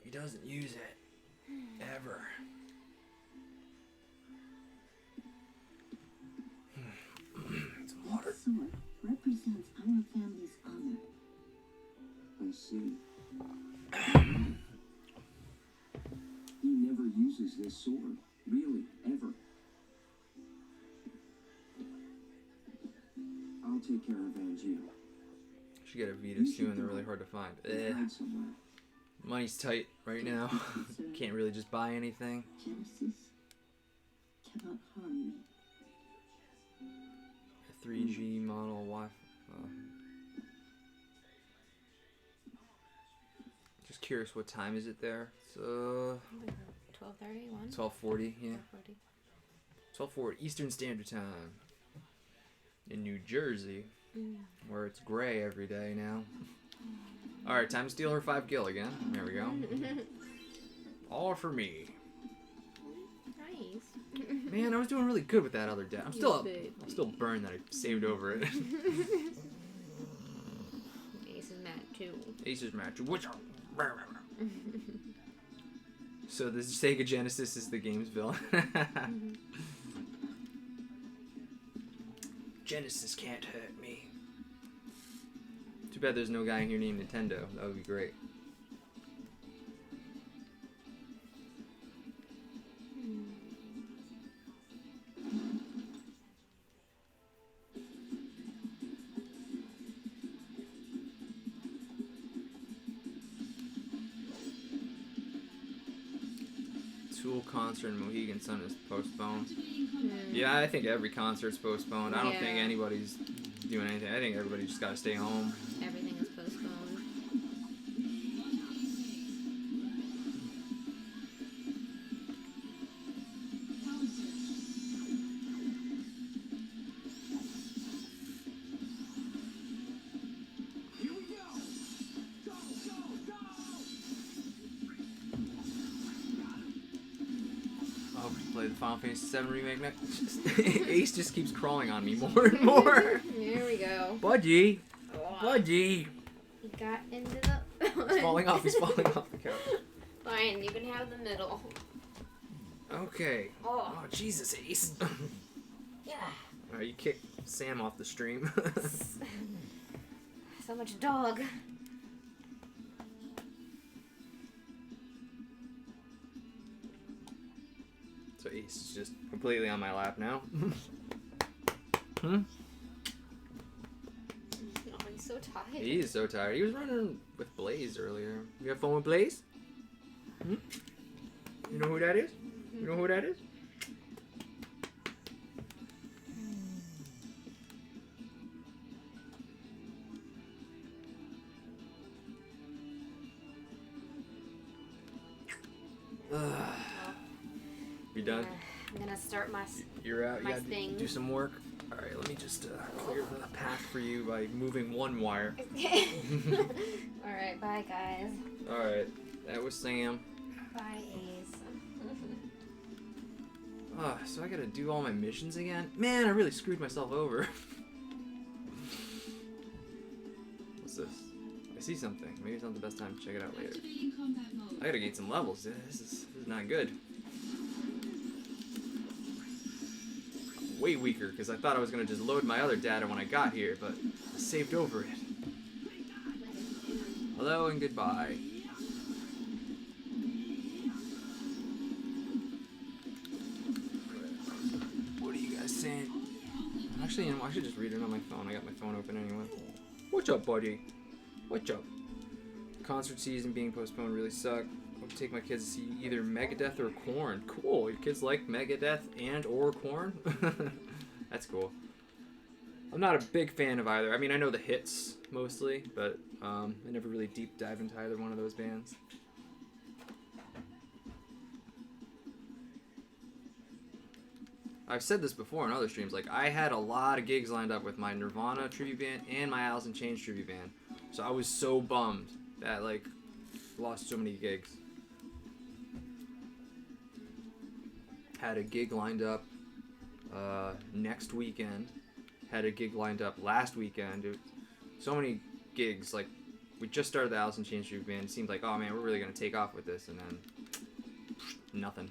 He doesn't use it. Ever. Some water. That sword represents our family's honor. I see. He never uses this sword, really, ever. I'll take care of Angie. Should get a Vita soon. They're really hard to find. Hide somewhere. Money's tight right now. Can't really just buy anything. Genesis cannot harm me. A 3G model Wi-Fi. Just curious, what time is it there? It's 12:31. 12:40. Yeah, 12:40. 12:40 Eastern Standard Time in New Jersey, where it's gray every day now. All right, time to steal her 5 gil again. There we go. All for me. Nice. Man, I was doing really good with that other deck. I'm still burned that I saved over it. Ace is mad too. Ace is mad too. Which? So the Sega Genesis is the game's villain. Genesis can't hurt me. Too bad there's no guy in here named Nintendo. That would be great. Tool concert in Mohegan Sun is postponed. Yeah, I think every concert's postponed. I don't think Yeah. anybody's doing anything. I think everybody just gotta stay home. Everything is postponed. Oh, we play the Final Fantasy VII Remake next. Ace just keeps crawling on me more and more. There we go. Budgie! Budgie! He got into the. He's falling off. He's falling off the couch. Fine, you can have the middle. Okay. Oh. Oh, Jesus, Ace. Yeah. Alright, you kicked Sam off the stream. So much dog. So Ace is just completely on my lap now. Oh, he's so tired. He is so tired. He was running with Blaze earlier. You have fun with Blaze? Hmm? You know who that is? You know who that is? You done? I'm gonna start my. You're out. You My gotta thing. do some work. All right, let me just clear the path for you by moving one wire. Alright, bye guys. All right, that was Sam. Bye, Ace. So I gotta do all my missions again? Man, I really screwed myself over. What's this? I see something. Maybe it's not the best time to check it out later. Activating combat mode. I gotta gain some levels. This is not good. I'm way weaker because I thought I was gonna just load my other data when I got here, but I saved over it. Hello and goodbye. What are you guys saying? Actually, you know, I should just read it on my phone. I got my phone open anyway. What's up, buddy? What's up? Concert season being postponed really sucked. I'll take my kids to see either Megadeth or Korn. Cool. Your kids like Megadeth and or Korn? That's cool. I'm not a big fan of either. I mean, I know the hits mostly, but I never really deep dive into either one of those bands. I've said this before in other streams, like, I had a lot of gigs lined up with my Nirvana tribute band and my Alice in Chains tribute band. So I was so bummed that, like, lost so many gigs. Had a gig lined up next weekend. Had a gig lined up last weekend. Dude. So many gigs. Like, we just started the Alice in Chains Street band. It seemed like, oh man, we're really gonna take off with this, and then nothing.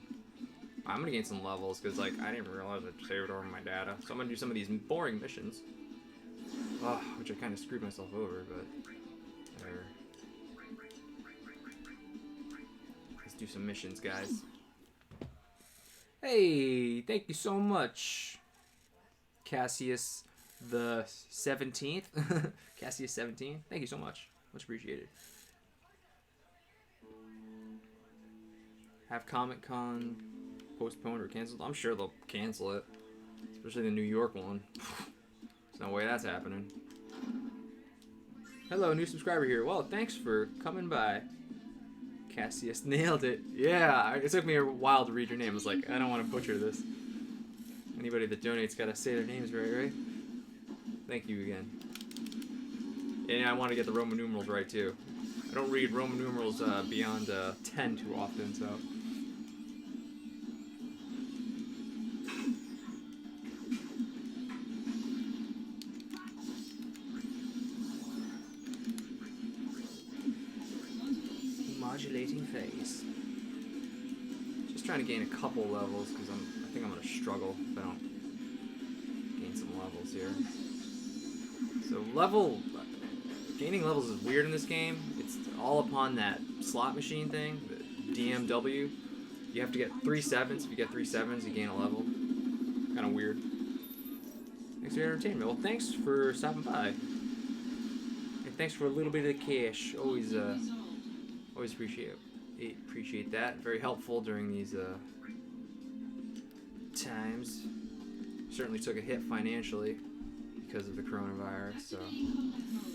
I'm gonna gain some levels because like I didn't realize I saved over my data. So I'm gonna do some of these boring missions. Which I kind of screwed myself over, but whatever. Let's do some missions, guys. Hey, thank you so much, Cassius the 17th. Cassius 17. Thank you so much. Much appreciated. Have Comic Con postponed or canceled? I'm sure they'll cancel it, especially the New York one. There's no way that's happening. Hello, new subscriber here. Well, thanks for coming by. Cassius nailed it. Yeah, it took me a while to read your name. I was like, I don't want to butcher this. Anybody that donates gotta say their names right? Thank you again. And I want to get the Roman numerals right too. I don't read Roman numerals beyond 10 too often, so. Modulating phase. Just trying to gain a couple levels because I think I'm gonna struggle if I don't gain some levels here. So gaining levels is weird in this game. It's all upon that slot machine thing, the DMW. You have to get 3 sevens. If you get 3 sevens, you gain a level. Kind of weird. Thanks for your entertainment. Well, thanks for stopping by. And thanks for a little bit of the cash. Always appreciate that. Very helpful during these times. Certainly took a hit financially because of the coronavirus. So,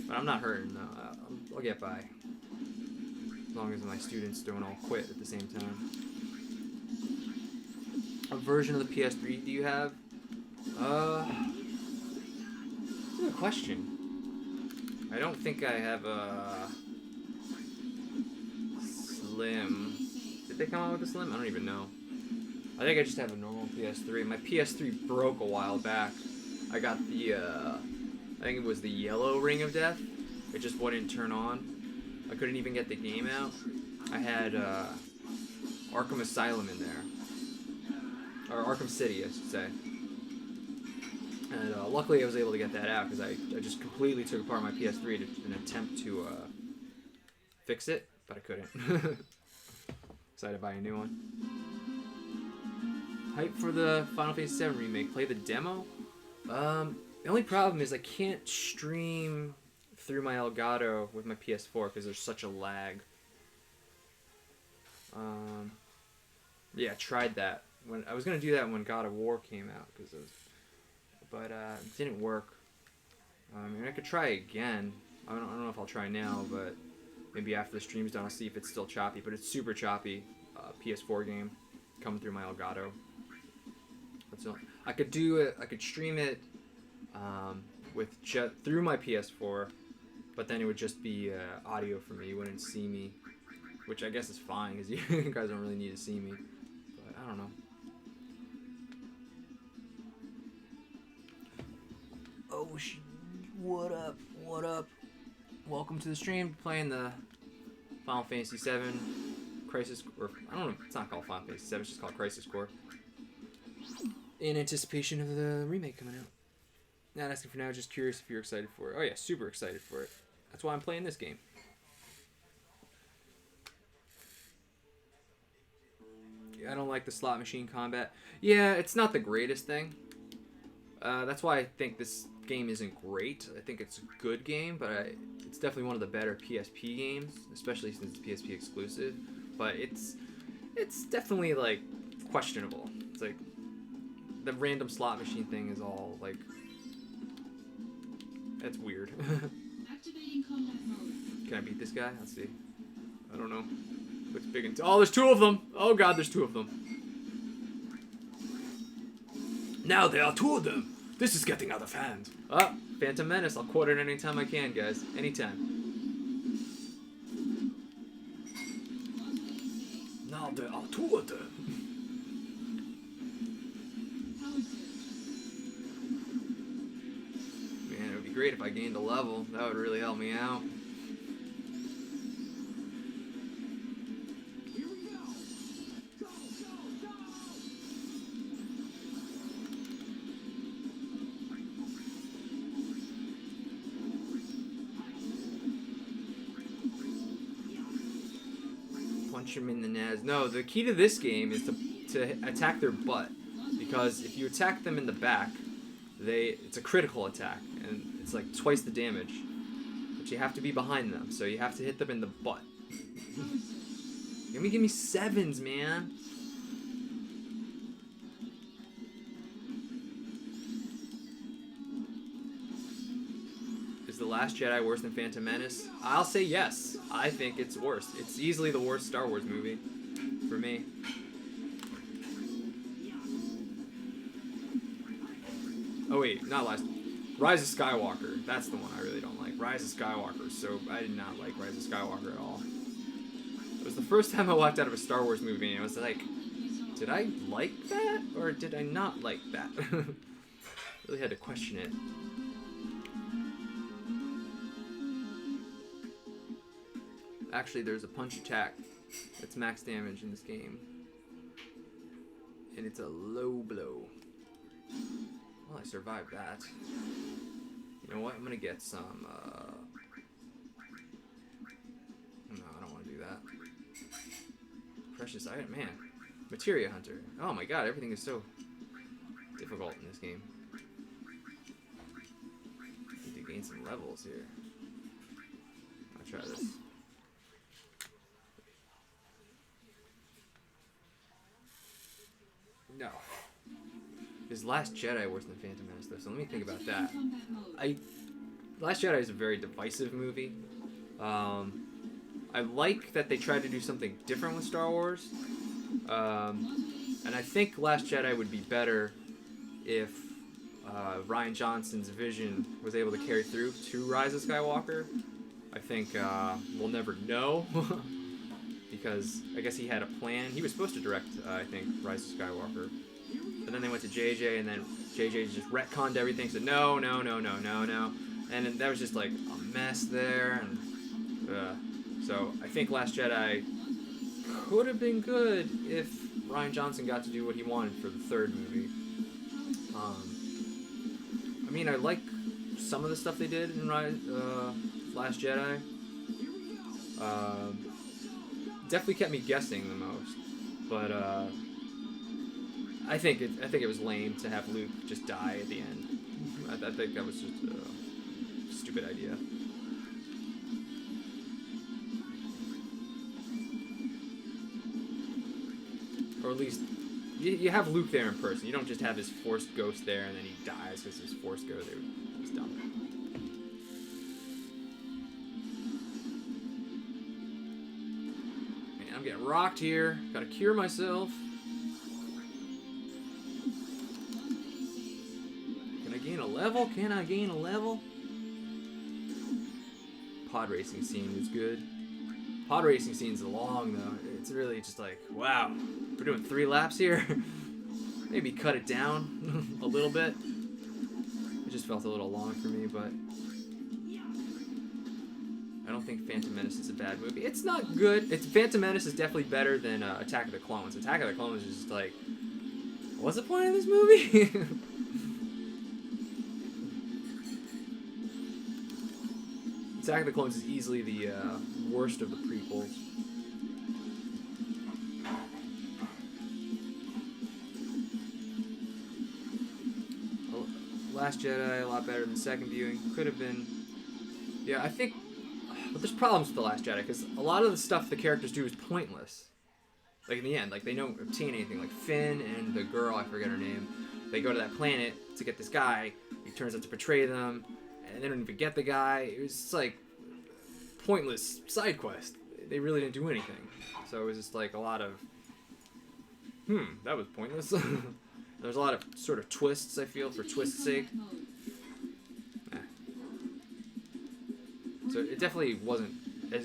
but I'm not hurting though. I'll get by as long as my students don't all quit at the same time. What version of the PS3 do you have? That's a good question. I don't think I have a Slim. Did they come out with a Slim? I don't even know. I think I just have a normal PS3. My PS3 broke a while back. I got the, I think it was the yellow Ring of Death. It just wouldn't turn on. I couldn't even get the game out. I had Arkham Asylum in there. Or Arkham City, I should say. And luckily I was able to get that out because I just completely took apart my PS3 in an attempt to fix it, but I couldn't. Decided to buy a new one. Hype for the Final Fantasy VII Remake. Play the demo? The only problem is I can't stream through my Elgato with my PS4 because there's such a lag. Yeah, I tried that. When I was gonna do that when God of War came out, but it didn't work. I mean, I could try again. I don't know if I'll try now, but maybe after the stream's done, I'll see if it's still choppy. But it's super choppy. PS4 game coming through my Elgato. So I could do it. I could stream it through my PS4, but then it would just be audio for me. You wouldn't see me, which I guess is fine because you guys don't really need to see me. But I don't know. Oh, what up? What up? Welcome to the stream. Playing the Final Fantasy VII Crisis, or I don't know. It's not called Final Fantasy VII. It's just called Crisis Core. In anticipation of the remake coming out. Not asking for now, just curious if you're excited for it. Oh yeah, super excited for it. That's why I'm playing this game. I don't like the slot machine combat. Yeah, it's not the greatest thing. That's why I think this game isn't great. I think it's a good game, but it's definitely one of the better PSP games, especially since it's PSP exclusive. But it's definitely like questionable. It's like the random slot machine thing is all like, that's weird. Activating combat mode. Can I beat this guy? Let's see. I don't know. Looks big and oh, there's 2 of them. Oh god, there's 2 of them. Now there are 2 of them. This is getting out of hand. Ah, Phantom Menace. I'll quote it anytime I can, guys. Anytime. de Altuate. Man, it would be great if I gained a level. That would really help me out. Here we go. Go, go, go. Punch him in the nads. No, the key to this game is to attack their butt, because if you attack them in the back, it's a critical attack and it's like twice the damage. But you have to be behind them, so you have to hit them in the butt. Give me sevens, man. Is The Last Jedi worse than Phantom Menace? I'll say yes. I think it's worse. It's easily the worst Star Wars movie for me. Oh wait, not last. Rise of Skywalker. That's the one I really don't like. Rise of Skywalker. So I did not like Rise of Skywalker at all. It was the first time I walked out of a Star Wars movie and I was like, did I like that or did I not like that? Really had to question it. Actually, there's a punch attack that's max damage in this game. And it's a low blow. Well, I survived that. You know what? I'm gonna get some, no, I don't want to do that. Precious item, man. Materia Hunter. Oh my god, everything is so difficult in this game. Need to gain some levels here. I'll try this. No. Is Last Jedi worse than Phantom Menace though? So let me think about that. Last Jedi is a very divisive movie. I like that they tried to do something different with Star Wars. And I think Last Jedi would be better if Rian Johnson's vision was able to carry through to Rise of Skywalker. I think we'll never know. Because I guess he had a plan. He was supposed to direct, I think, Rise of Skywalker. But then they went to JJ, and then JJ just retconned everything, said no. And then that was just like a mess there. And so I think Last Jedi could have been good if Rian Johnson got to do what he wanted for the third movie. I mean, I like some of the stuff they did in Last Jedi. Definitely kept me guessing the most, but I think it was lame to have Luke just die at the end. I think that was just a stupid idea. Or at least you have Luke there in person. You don't just have his Force ghost there and then he dies because his Force ghost there. It's dumb. I'm getting rocked here. Gotta cure myself. Can I gain a level? Can I gain a level? Pod racing scene was good. Pod racing scene's long though. It's really just like, wow, we're doing 3 laps here. Maybe cut it down a little bit. It just felt a little long for me, but I don't think Phantom Menace is a bad movie. It's not good. Phantom Menace is definitely better than Attack of the Clones. Attack of the Clones is just like, what's the point of this movie? Attack of the Clones is easily the worst of the prequels. Last Jedi, a lot better than the second viewing. Could have been. Yeah, I think. But there's problems with The Last Jedi, because a lot of the stuff the characters do is pointless. Like, in the end, like, they don't obtain anything. Like, Finn and the girl, I forget her name, they go to that planet to get this guy. He turns out to betray them, and they don't even get the guy. It was just, like, pointless side quest. They really didn't do anything. So it was just, like, a lot of, that was pointless. There's a lot of sort of twists, I feel, for twist's sake. So it definitely wasn't.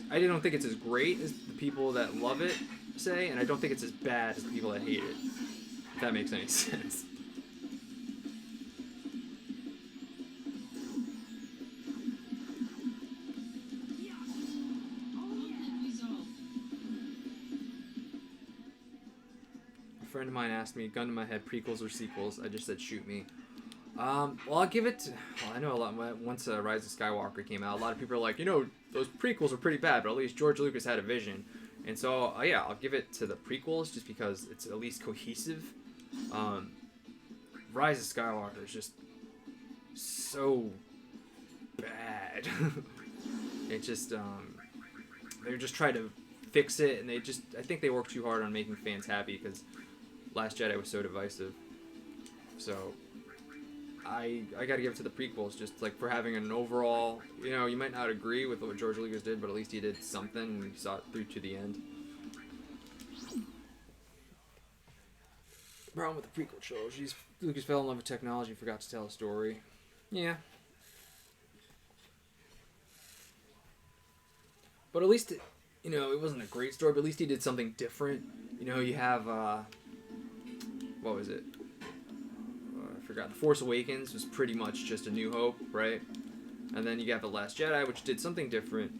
I don't think it's as great as the people that love it say, and I don't think it's as bad as the people that hate it. If that makes any sense. A friend of mine asked me, gun to my head, prequels or sequels. I just said shoot me. Well, I'll give it to, well, I know a lot. Once Rise of Skywalker came out, a lot of people are like, you know, those prequels are pretty bad, but at least George Lucas had a vision. And so, yeah, I'll give it to the prequels just because it's at least cohesive. Rise of Skywalker is just so bad. It just, they're just trying to fix it, and I think they worked too hard on making fans happy because Last Jedi was so divisive. So, I gotta give it to the prequels, just like for having an overall, you know, you might not agree with what George Lucas did, but at least he did something and we saw it through to the end. Problem with the prequel trilogies, Lucas fell in love with technology and forgot to tell a story. Yeah. But at least, you know, it wasn't a great story, but at least he did something different. You know, you have, what was it? I forgot. The Force Awakens was pretty much just A New Hope, right? And then you got The Last Jedi, which did something different.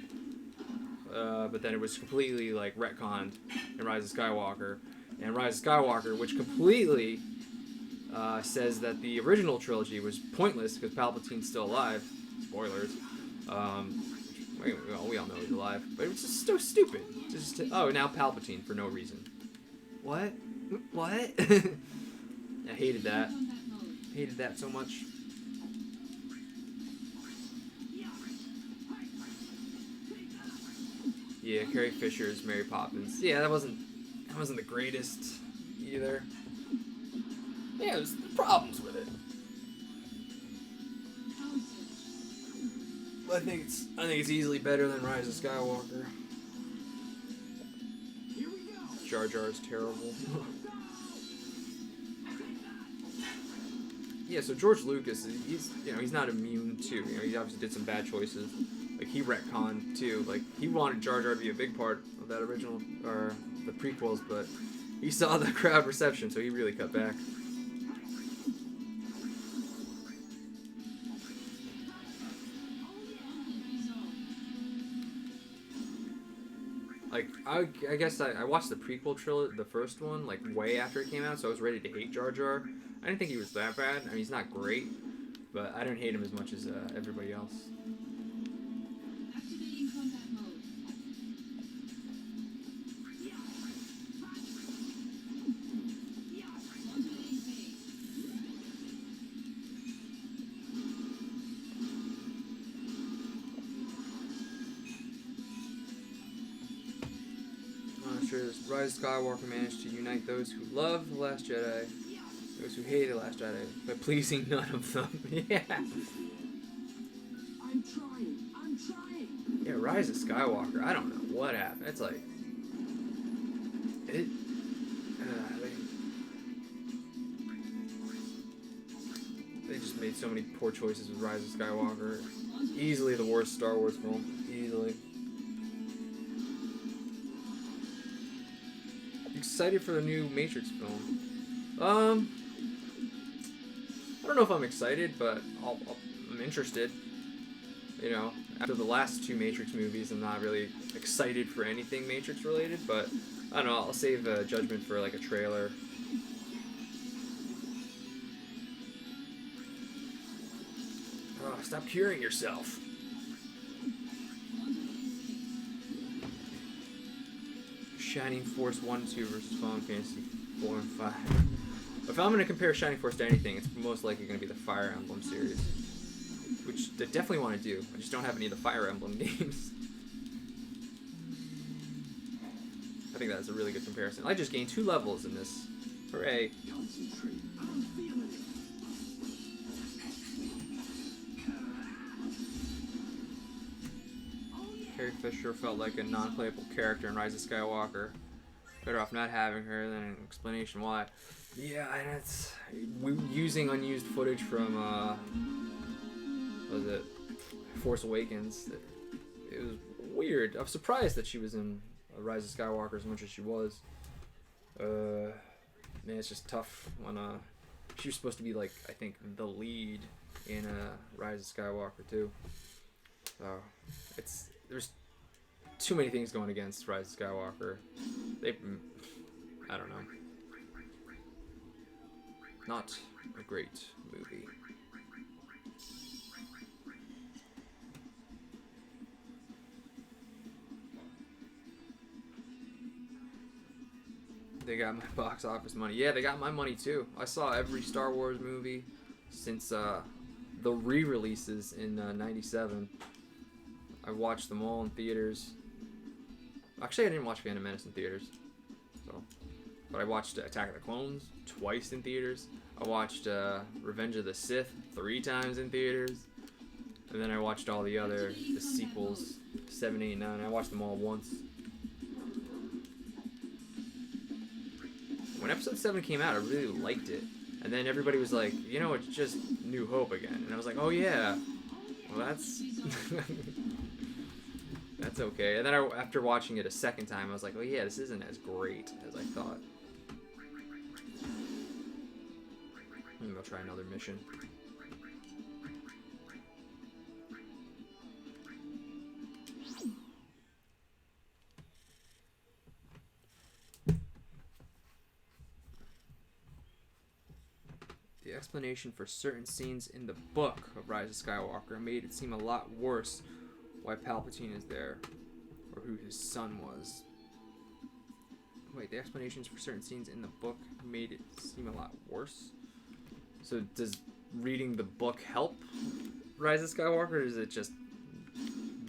But then it was completely, like, retconned in Rise of Skywalker. And Rise of Skywalker, which completely says that the original trilogy was pointless because Palpatine's still alive. Spoilers. We all know he's alive. But it was just so stupid. Just now Palpatine for no reason. What? What? I hated that. Hated that so much. Yeah, Carrie Fisher's Mary Poppins. Yeah, that wasn't the greatest either. Yeah, there's problems with it. I think it's easily better than Rise of Skywalker. Jar Jar's terrible. Yeah, so George Lucas, he's not immune to, he obviously did some bad choices. Like, he retconned, too. Like, he wanted Jar Jar to be a big part of that original, or the prequels, but he saw the crowd reception, so he really cut back. Like, I guess I watched the prequel trilogy, the first one, like, way after it came out, so I was ready to hate Jar Jar. I didn't think he was that bad. I mean, he's not great, but I didn't hate him as much as everybody else. Activating combat mode. Modulating phase. Sure, Rise of Skywalker managed to unite those who love The Last Jedi, those who hate The Last Jedi, by pleasing none of them. Yeah. I'm trying. Yeah, Rise of Skywalker, I don't know what happened. It's like... They just made so many poor choices with Rise of Skywalker. Easily the worst Star Wars film. Easily. Excited for the new Matrix film. I don't know if I'm excited, but I'm interested. You know, after the last two Matrix movies, I'm not really excited for anything Matrix related, but I don't know, I'll save judgment for like a trailer. Oh, stop curing yourself. Shining Force 1 and 2 versus Final Fantasy 4 and 5. If I'm going to compare Shining Force to anything, it's most likely going to be the Fire Emblem series. Which I definitely want to do. I just don't have any of the Fire Emblem games. I think that's a really good comparison. I just gained 2 levels in this. Hooray. Carrie Fisher felt like a non-playable character in Rise of Skywalker. Better off not having her than an explanation why. Yeah, and it's using unused footage from what was it, Force Awakens. It was weird. I was surprised that she was in Rise of Skywalker as much as she was. Man, it's just tough when she was supposed to be like, I think, the lead in Rise of Skywalker too. So there's too many things going against Rise of Skywalker. I don't know. Not a great movie. They got my box office money. Yeah, they got my money too. I saw every Star Wars movie since the re-releases in '97. I watched them all in theaters. Actually, I didn't watch Phantom Menace in theaters. But I watched Attack of the Clones twice in theaters. I watched Revenge of the Sith 3 times in theaters. And then I watched all the sequels, 7, 8, 9. I watched them all once. When Episode 7 came out, I really liked it. And then everybody was like, you know, it's just New Hope again. And I was like, oh yeah. Well, that's... that's okay. And then after watching it a second time, I was like, oh yeah, this isn't as great as I thought. Maybe I'll try another mission. The explanation for certain scenes in the book of Rise of Skywalker made it seem a lot worse why Palpatine is there, or who his son was. Wait, the explanations for certain scenes in the book made it seem a lot worse? So does reading the book help Rise of Skywalker, or does it just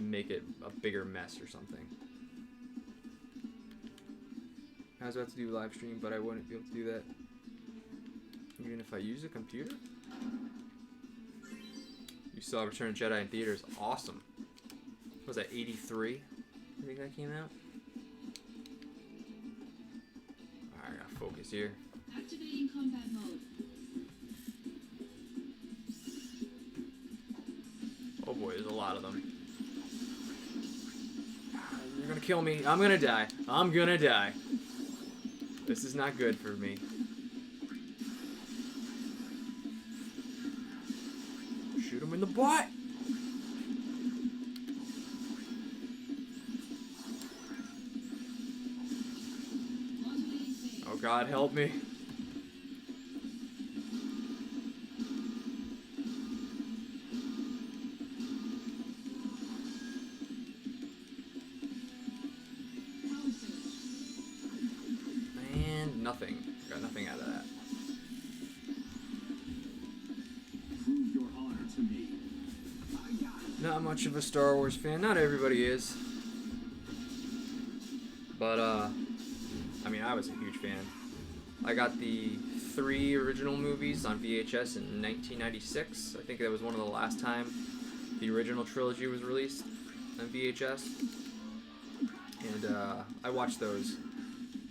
make it a bigger mess or something? I was about to do live stream, but I wouldn't be able to do that even if I use a computer. You saw Return of the Jedi in theaters. Awesome. What was that, 83? I think that came out. Alright, I gotta focus here. Activating combat mode. Oh boy, there's a lot of them. You're gonna kill me. I'm gonna die. I'm gonna die. This is not good for me. Shoot him in the butt! Oh God, help me. And nothing. Got nothing out of that. Prove your honor to me. Not much of a Star Wars fan. Not everybody is. But, I mean, I was a huge fan. I got the 3 original movies on VHS in 1996. I think that was one of the last time the original trilogy was released on VHS. And, I watched those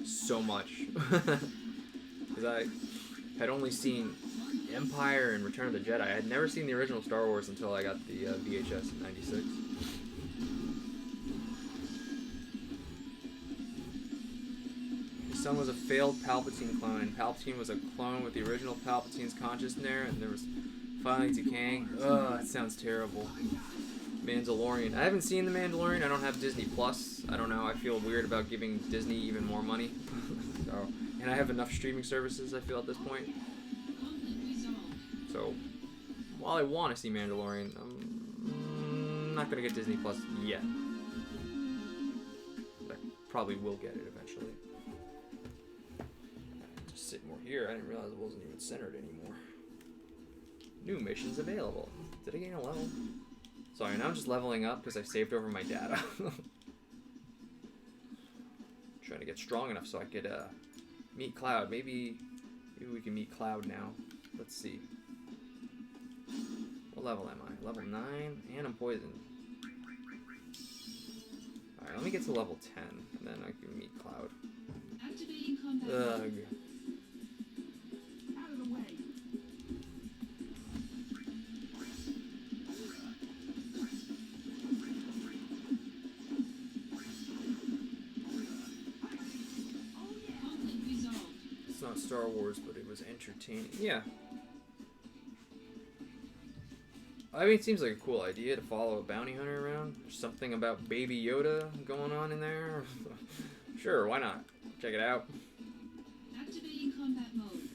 so much. Because I had only seen Empire and Return of the Jedi. I had never seen the original Star Wars until I got the VHS in '96. His son was a failed Palpatine clone, and Palpatine was a clone with the original Palpatine's conscious in there, and there was finally decaying. Ugh, that sounds terrible. Mandalorian. I haven't seen The Mandalorian. I don't have Disney Plus. I don't know. I feel weird about giving Disney even more money. So, and I have enough streaming services, I feel, at this point. So, while I want to see Mandalorian, I'm not going to get Disney Plus yet. I probably will get it eventually. Just sit more here. I didn't realize it wasn't even centered anymore. New missions available. Did I gain a level? Sorry, now I'm just leveling up because I saved over my data. Trying to get strong enough so I could meet Cloud. Maybe we can meet Cloud now. Let's see. What level am I? Level 9? And I'm poisoned. Alright, let me get to level 10, and then I can meet Cloud. Activating combat mode. Ugh. Out of the way. not Star Wars, but it was entertaining. Yeah. I mean, it seems like a cool idea to follow a bounty hunter around. There's something about Baby Yoda going on in there. Sure, why not? Check it out. Activating combat mode.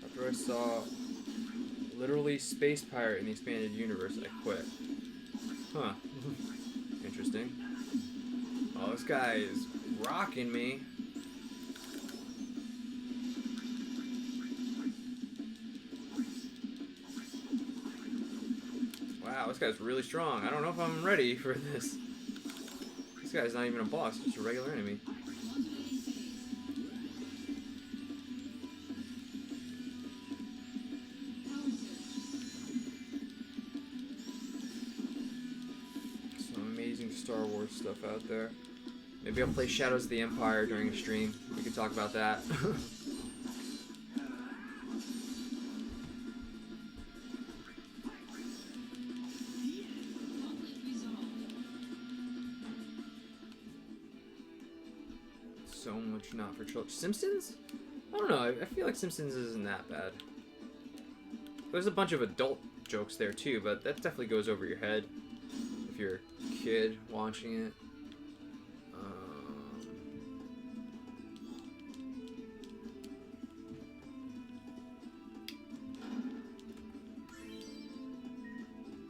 After I saw literally Space Pirate in the expanded universe, I quit. Huh. Interesting. Oh, this guy is rocking me. Wow, this guy's really strong. I don't know if I'm ready for this. This guy's not even a boss, just a regular enemy. Modulating phase. Power surge. Some amazing Star Wars stuff out there. Maybe I'll play Shadows of the Empire during a stream. We could talk about that. Conflict resolved. So much not for children. Simpsons? I don't know. I feel like Simpsons isn't that bad. There's a bunch of adult jokes there too, but that definitely goes over your head if you're a kid watching it.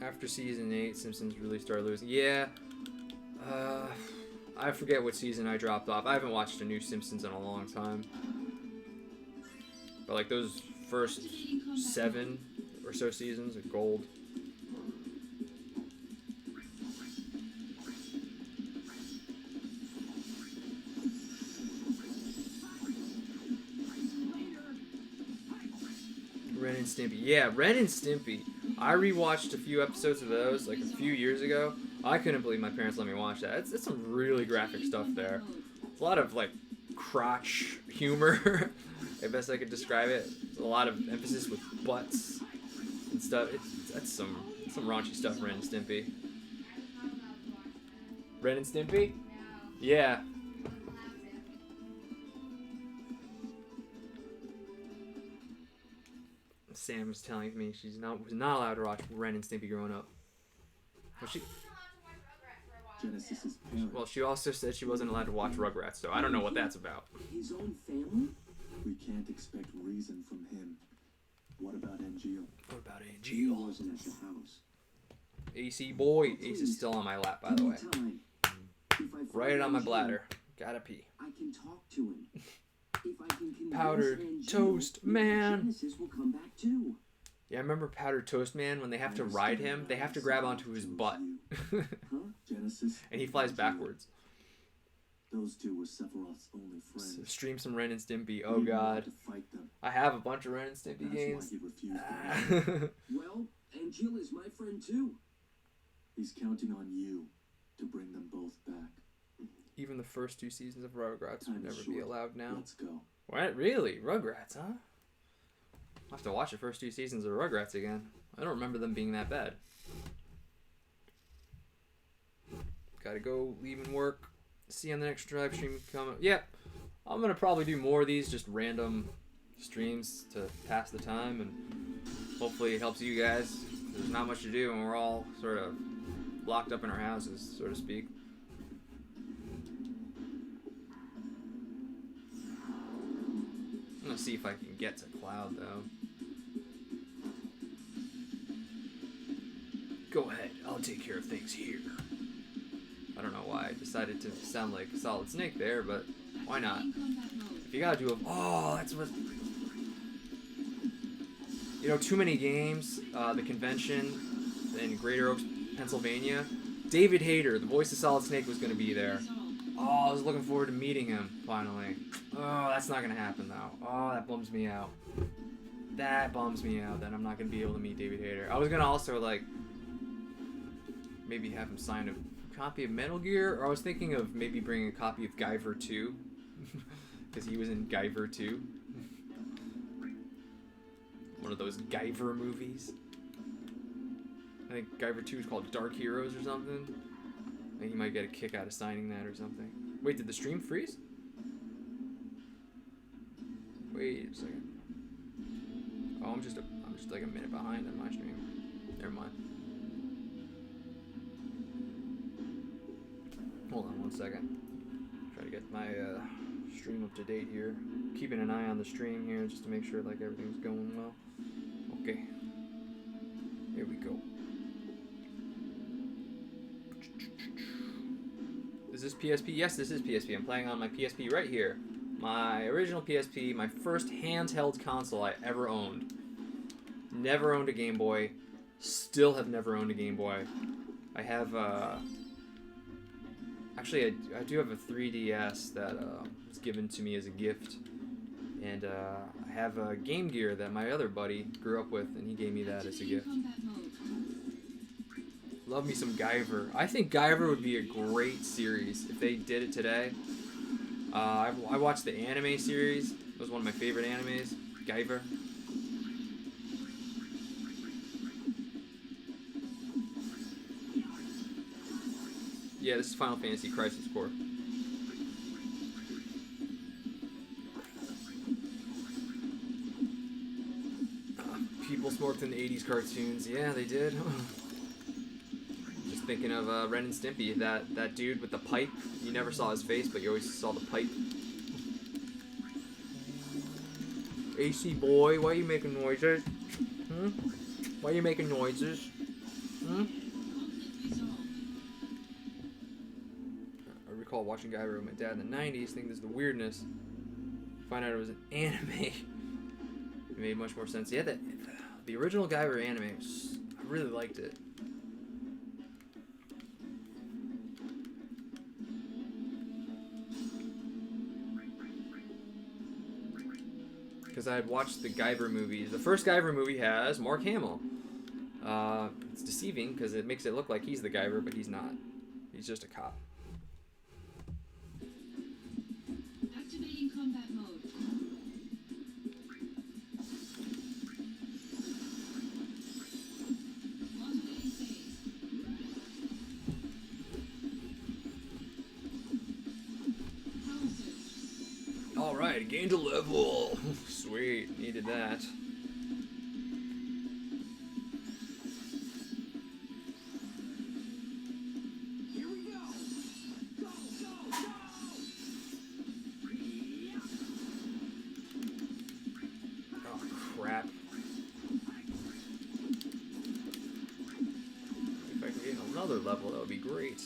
After season 8, Simpsons really started losing. Yeah. I forget what season I dropped off. I haven't watched a new Simpsons in a long time. But like those first 7 or so seasons are gold. Ren and Stimpy. Yeah, Ren and Stimpy. I rewatched a few episodes of those like a few years ago. I couldn't believe my parents let me watch that. It's some really graphic stuff there. It's a lot of like crotch humor, if best I could describe it. A lot of emphasis with butts and stuff. That's some raunchy stuff. Ren and Stimpy. Ren and Stimpy? Yeah. Sam was telling me she's was not allowed to watch Ren and Stimpy growing up. Genesis's parents. Well, she also said she wasn't allowed to watch Rugrats, so I don't know what that's about. His own family? We can't expect reason from him. What about Angeal? What about He Angeal? wasn't at the house. AC boy. Ace is still on my lap, by the way. Anytime. If I find Right on my Angeal, bladder. Gotta pee. I can talk to him. If I can convince Powdered Angeal, Toast maybe Man. Genesis will come back too. Yeah, I remember Powdered Toast Man, when they have to ride him, they have to grab onto his butt. Huh? Genesis. And he flies Angeal. backwards. Those two were Sephiroth's only friends. So stream some Ren and Stimpy. He Oh didn't want god. to fight them. I have a bunch of Ren and Stimpy That's games. why he refused to. Well, Angeal is my friend too. He's counting on you to bring them both back. Even the first 2 seasons of Rugrats Time would is never be short. allowed now. Let's go. What? Really? Rugrats, huh? I'll have to watch the first 2 seasons of Rugrats again. I don't remember them being that bad. Gotta go, leaving work. See you on the next live stream coming. Yep. I'm gonna probably do more of these, just random streams to pass the time, and hopefully it helps you guys. There's not much to do, and we're all sort of locked up in our houses, so to speak. I'm gonna see if I can get to Cloud, though. Go ahead, I'll take care of things here. I don't know why I decided to sound like Solid Snake there, but why not? Activating combat mode. If you gotta do a... Oh, that's what... You know, too many games, the convention in Greater Oaks, Pennsylvania. David Hayter, the voice of Solid Snake, was gonna be there. Resolved. Oh, I was looking forward to meeting him, finally. Oh, that's not gonna happen, though. Oh, that bums me out. That bums me out that I'm not gonna be able to meet David Hayter. I was gonna also, like, maybe have him sign a copy of Metal Gear, or I was thinking of maybe bringing a copy of Guyver 2, because he was in Guyver 2. one of those Guyver movies. I think Guyver 2 is called Dark Heroes or something. I think you might get a kick out of signing that or something. Wait, did the stream freeze? Wait a second. Oh, I'm just like a minute behind on my stream. Never mind. Hold on one second. Try to get my stream up to date here. Keeping an eye on the stream here just to make sure like everything's going well. Okay. Here we go. Is this PSP? Yes, this is PSP. I'm playing on my PSP right here. My original PSP, my first handheld console I ever owned. Never owned a Game Boy. Still have never owned a Game Boy. I have, actually, I do have a 3DS that was given to me as a gift. And I have a Game Gear that my other buddy grew up with, and he gave me that as a gift. Love me some Guyver. I think Guyver would be a great series if they did it today. I watched the anime series. It was one of my favorite animes. Guyver. Yeah, this is Final Fantasy Crisis Core. People smoked in the 80s cartoons. Yeah, they did. Just thinking of Ren and Stimpy. That dude with the pipe. You never saw his face, but you always saw the pipe. AC boy, why are you making noises? Hmm? Why are you making noises? Hmm? I recall watching Guyver with my dad in the 90s, thinking this is the weirdness. Find out it was an anime. It made much more sense. Yeah, the original Guyver anime, I really liked it. Because I had watched the Guyver movies. The first Guyver movie has Mark Hamill. It's deceiving because it makes it look like he's the Guyver, but he's not. He's just a cop. Activating combat mode. Modulating phase. Power surge. Alright, gained a level. Sweet, needed that. Here we go! Go, go, go! Oh, crap. If I could get another level, that would be great.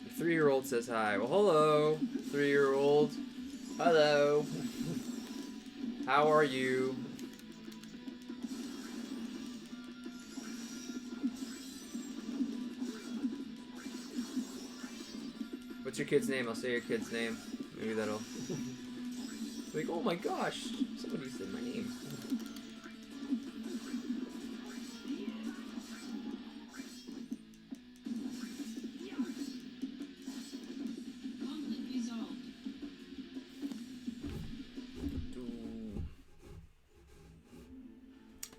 The 3-year-old says hi. Well, hello, 3-year-old. Hello. How are you? What's your kid's name? I'll say your kid's name. Maybe that'll... like, oh my gosh, somebody said my name. Conflict resolved.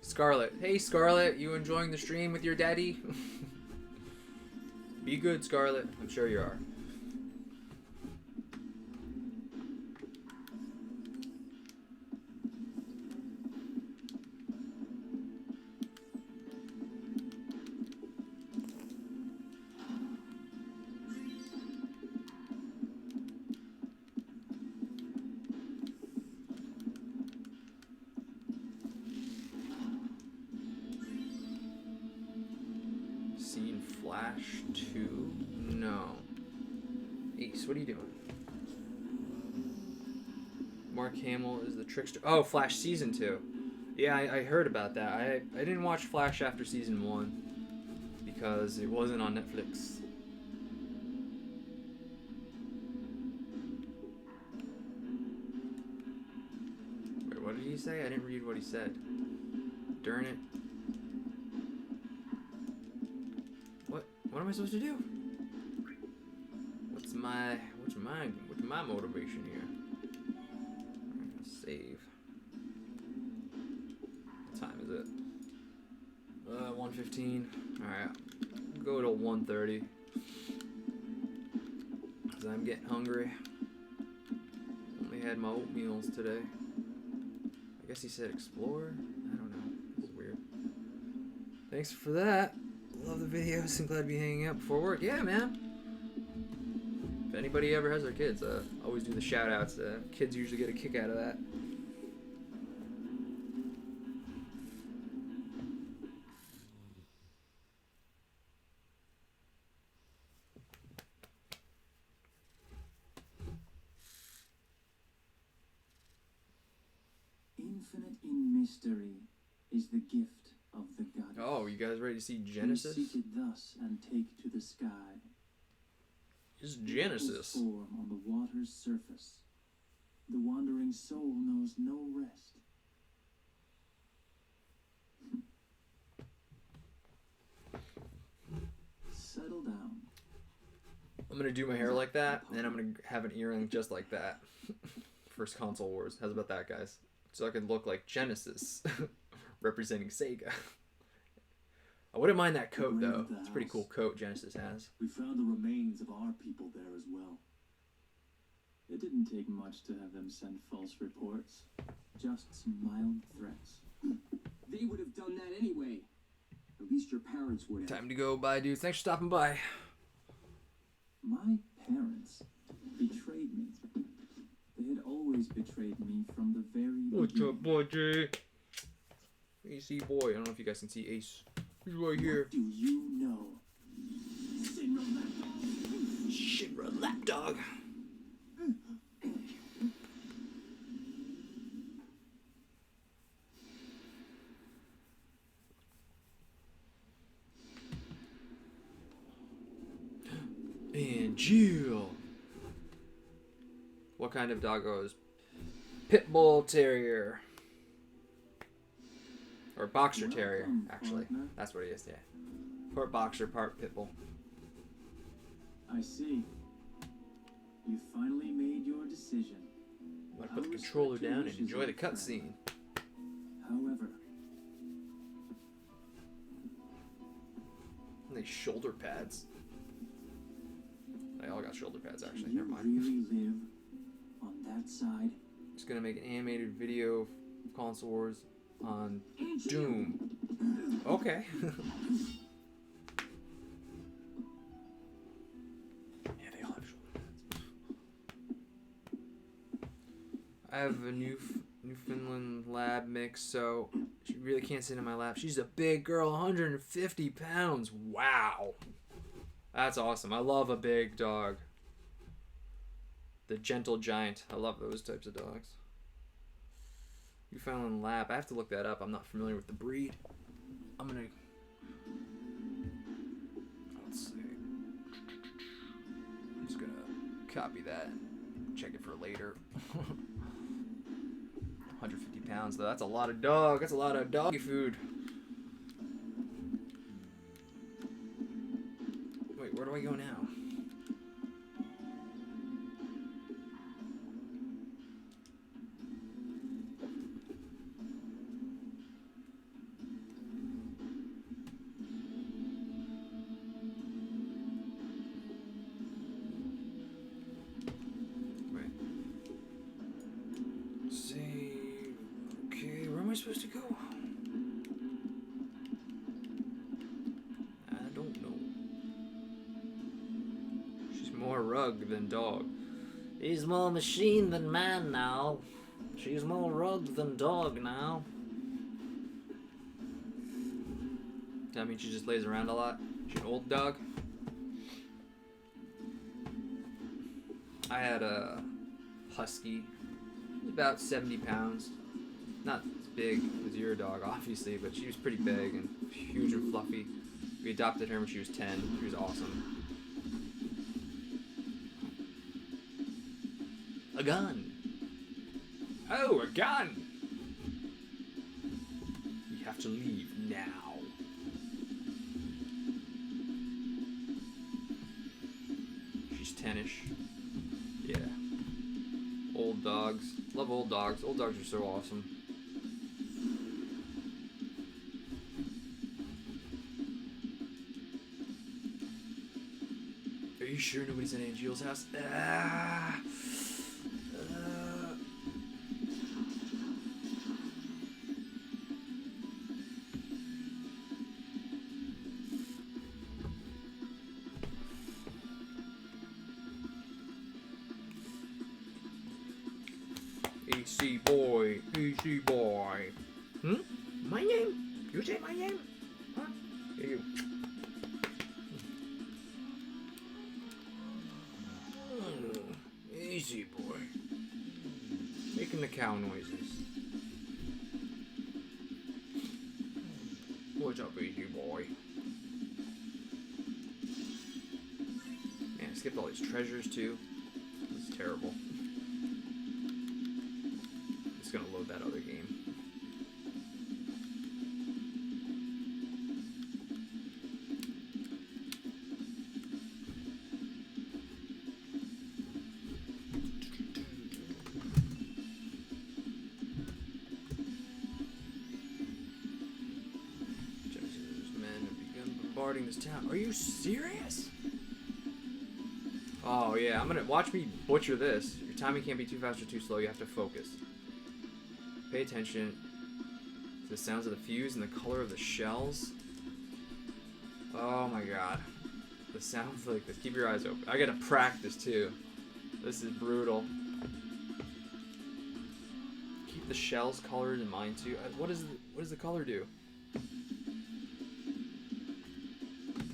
Scarlet. Hey, Scarlet, you enjoying the stream with your daddy? Be good, Scarlet. I'm sure you are. Seen Flash 2? No. Ace, what are you doing? Mark Hamill is the trickster. Oh, Flash Season 2. Yeah, I heard about that. I didn't watch Flash after Season 1 because it wasn't on Netflix. Wait, what did he say? I didn't read what he said. Darn it. What am I supposed to do? What's my motivation here? Save. 1:15. Alright, go to 1:30. Because I'm getting hungry. Only had my oatmeals today. I guess he said explore? I don't know. This is weird. Thanks for that. Love the videos and glad to be hanging out before work. Yeah, man. If anybody ever has their kids, always do the shout outs. Kids usually get a kick out of that. Infinite in mystery is the gift of the goddess. Oh, you guys ready to see Be Genesis? seated thus and take to the sky. This is Genesis. Form on the water's surface. The wandering soul knows no rest. Settle down. I'm gonna do my hair like that, and I'm gonna have an earring just like that. First console wars. How's about that, guys? So I can look like Genesis, representing Sega. I wouldn't mind that coat though. It's a pretty cool coat Genesis has. We found the remains of our people there as well. It didn't take much to have them send false reports. Just some mild threats. They would have done that anyway. At least your parents would have. Time to go. Bye, dudes. Thanks for stopping by. My parents betrayed me. They had always betrayed me from the very beginning. boy, Jay? AC boy. I don't know if you guys can see Ace. He's right here. What do you know? Shinra lapdog. And Jill. What kind of doggo is Pit Bull Terrier? Or Boxer Terrier, actually. That's what he is, yeah. Part Boxer, part Pit Bull. I see. You finally made your decision. I'm gonna put the controller down and enjoy the cutscene. However, These shoulder pads. They all got shoulder pads, actually. you Never mind. really live on that side? Just gonna make an animated video of Console Wars on Doom. Okay. Yeah, they all have shoulder pads. I have a Newfoundland lab mix, so she really can't sit in my lap. She's a big girl, 150 pounds. Wow. That's awesome. I love a big dog. The gentle giant. I love those types of dogs. Newfoundland lab. I have to look that up. I'm not familiar with the breed. I'm gonna... Let's see. I'm just gonna copy that and check it for later. 150 pounds though. That's a lot of dog. That's a lot of doggy food. Wait, where do I go now? Wait. Save. Okay, where am I supposed to go? I don't know. She's more rug than dog. He's more machine than man now. She's more rug than dog now. That means she just lays around a lot. She's an old dog. I had a husky. She was about 70 pounds. Not as big as your dog, obviously, but she was pretty big and huge and fluffy. We adopted her when she was 10. She was awesome. A gun. Oh, a gun. We have to leave now. She's 10-ish. Yeah. Old dogs. Love old dogs. Old dogs are so awesome. sure nobody's in Angel's house? Ah. Easy boy, easy boy. Hmm? My name? You say my name? Huh? Yeah, you. Easy boy. Making the cow noises. What's up, easy boy? Man, I skipped all these treasures too. This is terrible. It's gonna load that other game. This town. Are you serious? Oh yeah, I'm gonna watch me butcher this. Your timing can't be too fast or too slow. You have to focus. Pay attention to the sounds of the fuse and the color of the shells. Oh my god. The sounds like this. Keep your eyes open. I gotta practice too. This is brutal. Keep the shells colored in mind too. What does the color do?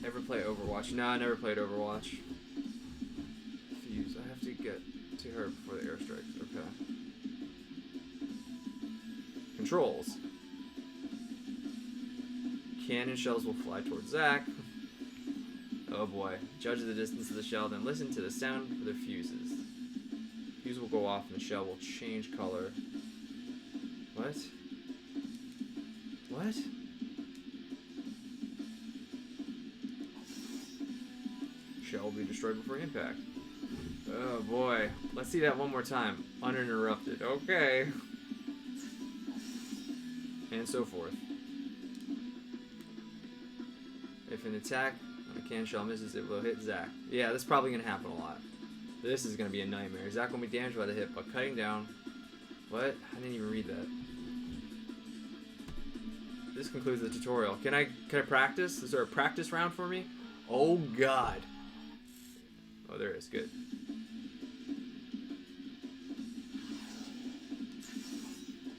Ever play Overwatch? No, I never played Overwatch. Fuse. I have to get to her before the airstrikes. Okay. Controls. Cannon shells will fly towards Zach. Oh boy. Judge the distance of the shell, then listen to the sound of their fuses. Fuse will go off and the shell will change color. What? What? Shell will be destroyed before impact. Oh boy. Let's see that one more time. Uninterrupted. Okay. And so forth. If an attack on a cannon shell misses, it will hit Zach. Yeah, this is probably going to happen a lot. This is going to be a nightmare. Zach will be damaged by the hit, but cutting down... What? I didn't even read that. This concludes the tutorial. Can I practice? Is there a practice round for me? Oh god. Oh, there is. Good.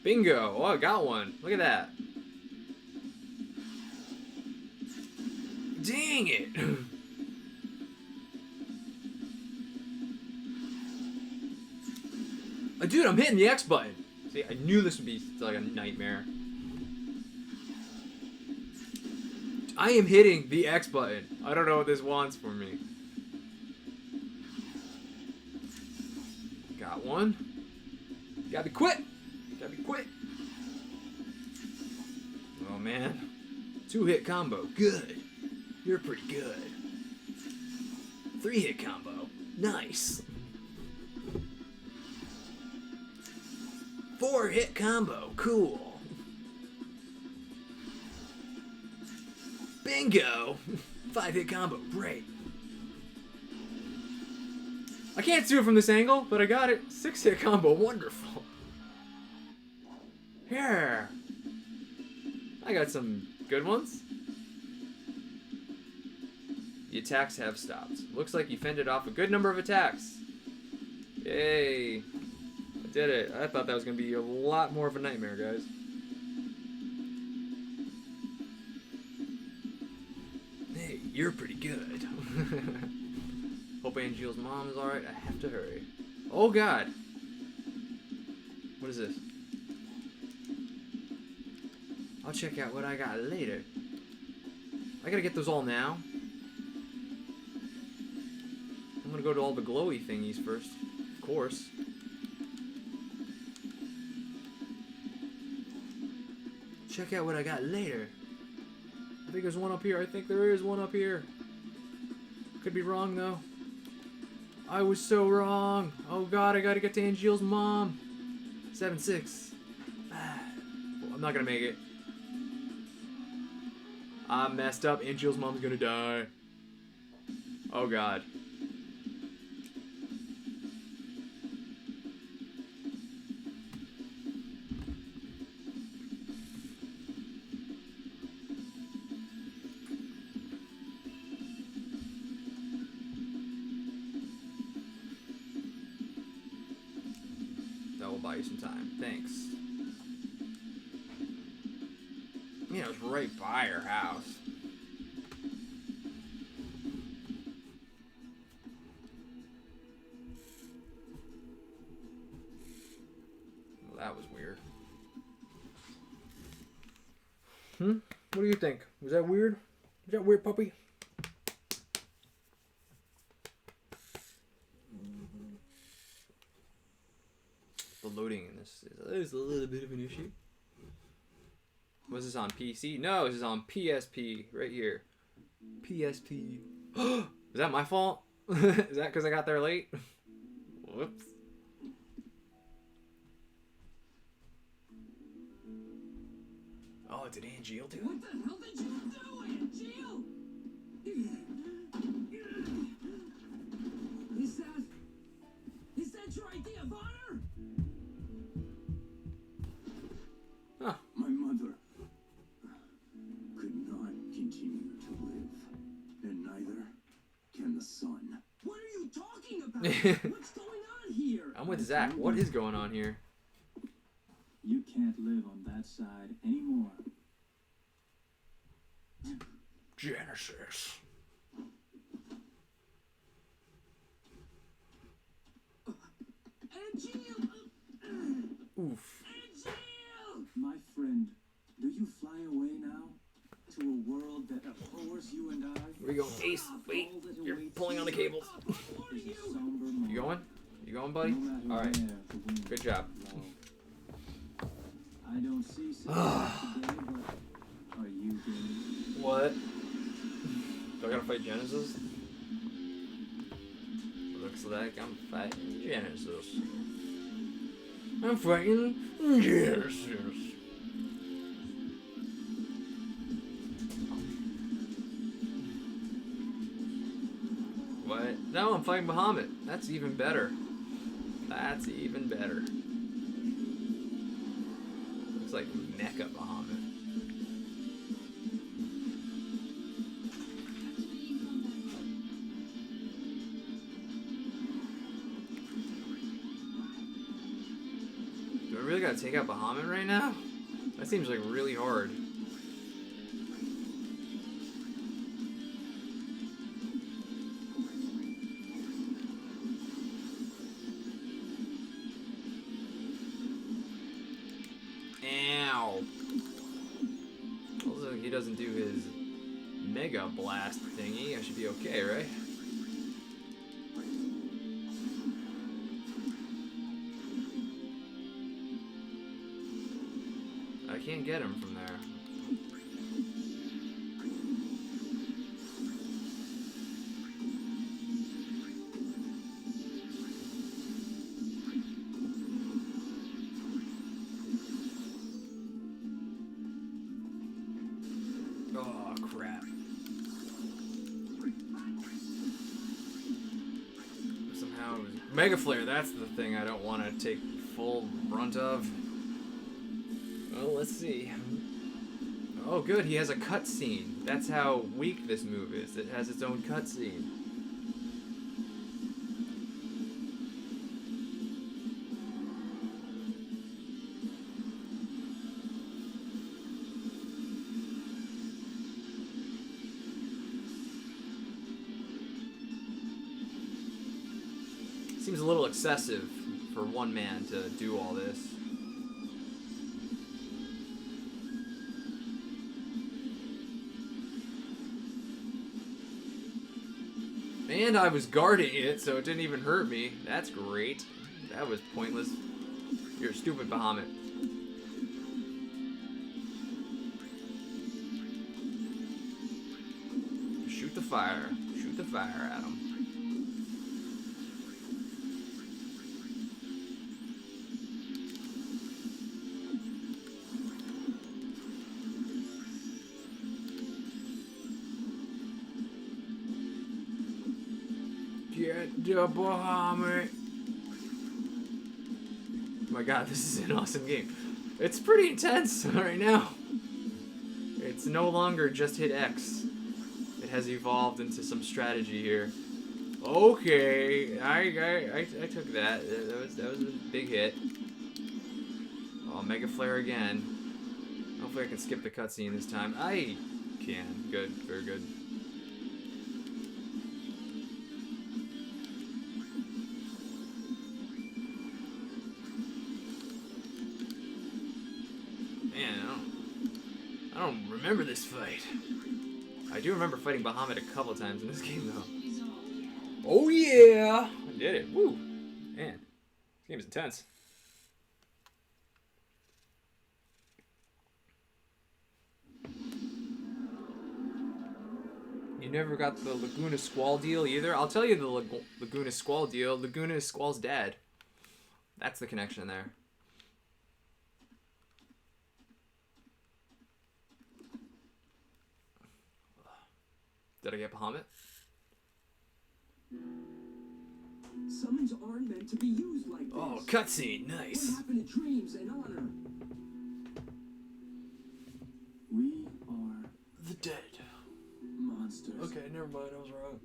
Bingo! Oh, I got one. Look at that. Dang it! Dude, I'm hitting the X button. See, I knew this would be like a nightmare. I am hitting the X button. I don't know what this wants from me. Got one. Gotta be quick. Gotta be quick. Oh man. 2-hit combo. Good. You're pretty good. 3-hit combo. Nice. 4-hit combo. Cool. Bingo. 5-hit combo. Great. I can't do it from this angle, but I got it. 6-hit combo. Wonderful. Here. I got some good ones. The attacks have stopped. Looks like you fended off a good number of attacks. Yay. I did it. I thought that was going to be a lot more of a nightmare, guys. Hey, you're pretty good. Hope Angel's mom is alright. I have to hurry. Oh god. What is this? I'll check out what I got later. I gotta get those all now. I'm gonna go to all the glowy thingies first. Of course. Check out what I got later. I think there's one up here. I think there is one up here. Could be wrong though. I was so wrong. Oh god, I gotta get to Angel's mom. 7-6. Well, I'm not gonna make it. I messed up. Angel's mom's gonna die. Oh god. buy you some time. Thanks. You know, it's right by her house. Well, that was weird. What do you think? Was that weird? Was that weird, puppy? The loading in this is a little bit of an issue. Was this on PC? No, this is on PSP right here. PSP. Is that my fault? Is that because I got there late? Whoops. Oh, did Angeal do it? What the hell did you do, Angeal? Is that your idea of honor? Huh. My mother could not continue to live, and neither can the sun. What are you talking about? What's going on here? I'm with Zach. What is going on here? You can't live on that side anymore. Genesis. Angeal! Oof. Angeal! My friend, do you fly away now to a world that abhors you and I? Where you going, Ace? Wait, you're pulling on the cables. Is a somber moment. You going? You going, buddy? No matter All right. where the wind Good job. blows. I don't see success today, but are you game? What? Do I gotta fight Genesis? Looks like I'm fighting Genesis. I'm fighting Genesis. What? No, I'm fighting Bahamut. That's even better. That's even better. Looks like Mecha Bahamut. Do I really gotta take out Bahamut right now? That seems like really hard. Ow. Also, he doesn't do his Mega Blast thingy. I should be okay, right? I can't get him from there. Oh, crap. Somehow it was Mega Flare, that's the thing I don't want to take full brunt of. Well, let's see. Oh, good, he has a cutscene. That's how weak this move is. It has its own cutscene. Seems a little excessive for one man to do all this. And I was guarding it, so it didn't even hurt me. That's great. That was pointless. You're a stupid Bahamut. Shoot the fire. Shoot the fire at him. Get the Bahamut. Oh my god, this is an awesome game. It's pretty intense right now. It's no longer just hit X. It has evolved into some strategy here. Okay, I took that. That was a big hit. Mega Flare again. Hopefully I can skip the cutscene this time. I can. Good. Very good. Man, I don't remember this fight. I do remember fighting Bahamut a couple times in this game, though. Oh yeah! I did it. Woo! Man, this game is intense. You never got the Laguna Squall deal either? I'll tell you the Laguna Squall deal. Laguna is Squall's dad. That's the connection there. Did I get Bahamut? Summons aren't meant to be used like this. Oh, cutscene. Nice. What happened to dreams and honor? We are The dead. monsters. Okay, never mind. I was wrong.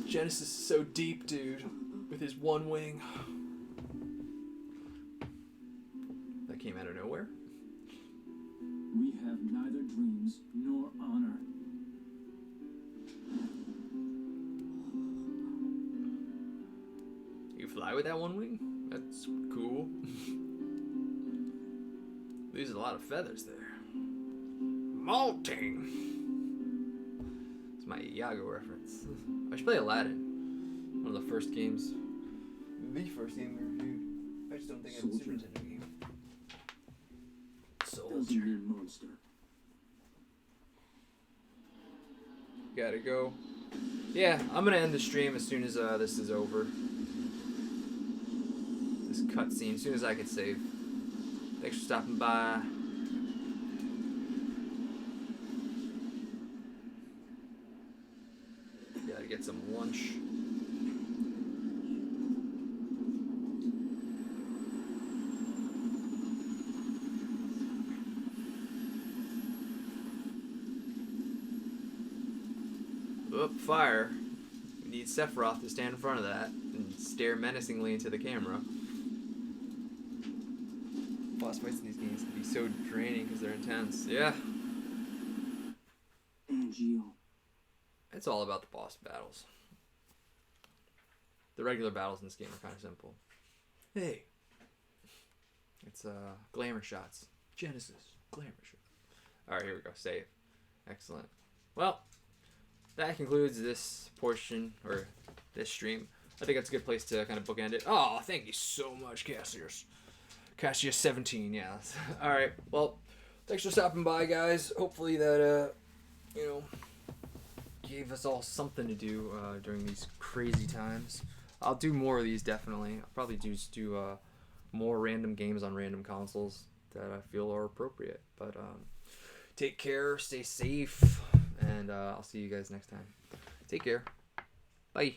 Genesis is so deep, dude. With his one wing. That came out of nowhere. We have neither dreams nor honor. You fly with that one wing? That's cool. There's a lot of feathers there. Molting! It's my Iago reference. I should play Aladdin. One of the first games. The first game we reviewed. I just don't think it's a Super Nintendo game. Doesn't mean monster. Gotta go. Yeah, I'm gonna end the stream as soon as this is over. This cutscene, as soon as I can save. Thanks for stopping by. Gotta get some lunch. Oop, fire. We need Sephiroth to stand in front of that and stare menacingly into the camera. Boss fights in these games can be so draining because they're intense. Yeah. Angio. It's all about the boss battles. The regular battles in this game are kind of simple. Hey. It's glamour shots. Genesis. Glamour shots. Alright, here we go. Save. Excellent. Well, that concludes this portion, or this stream. I think that's a good place to kind of bookend it. Oh, thank you so much, Cassius. Cassius17, yeah. Alright, well, thanks for stopping by, guys. Hopefully that, gave us all something to do during these crazy times. I'll do more of these, definitely. I'll probably just do more random games on random consoles that I feel are appropriate. But take care, stay safe, and I'll see you guys next time. Take care. Bye.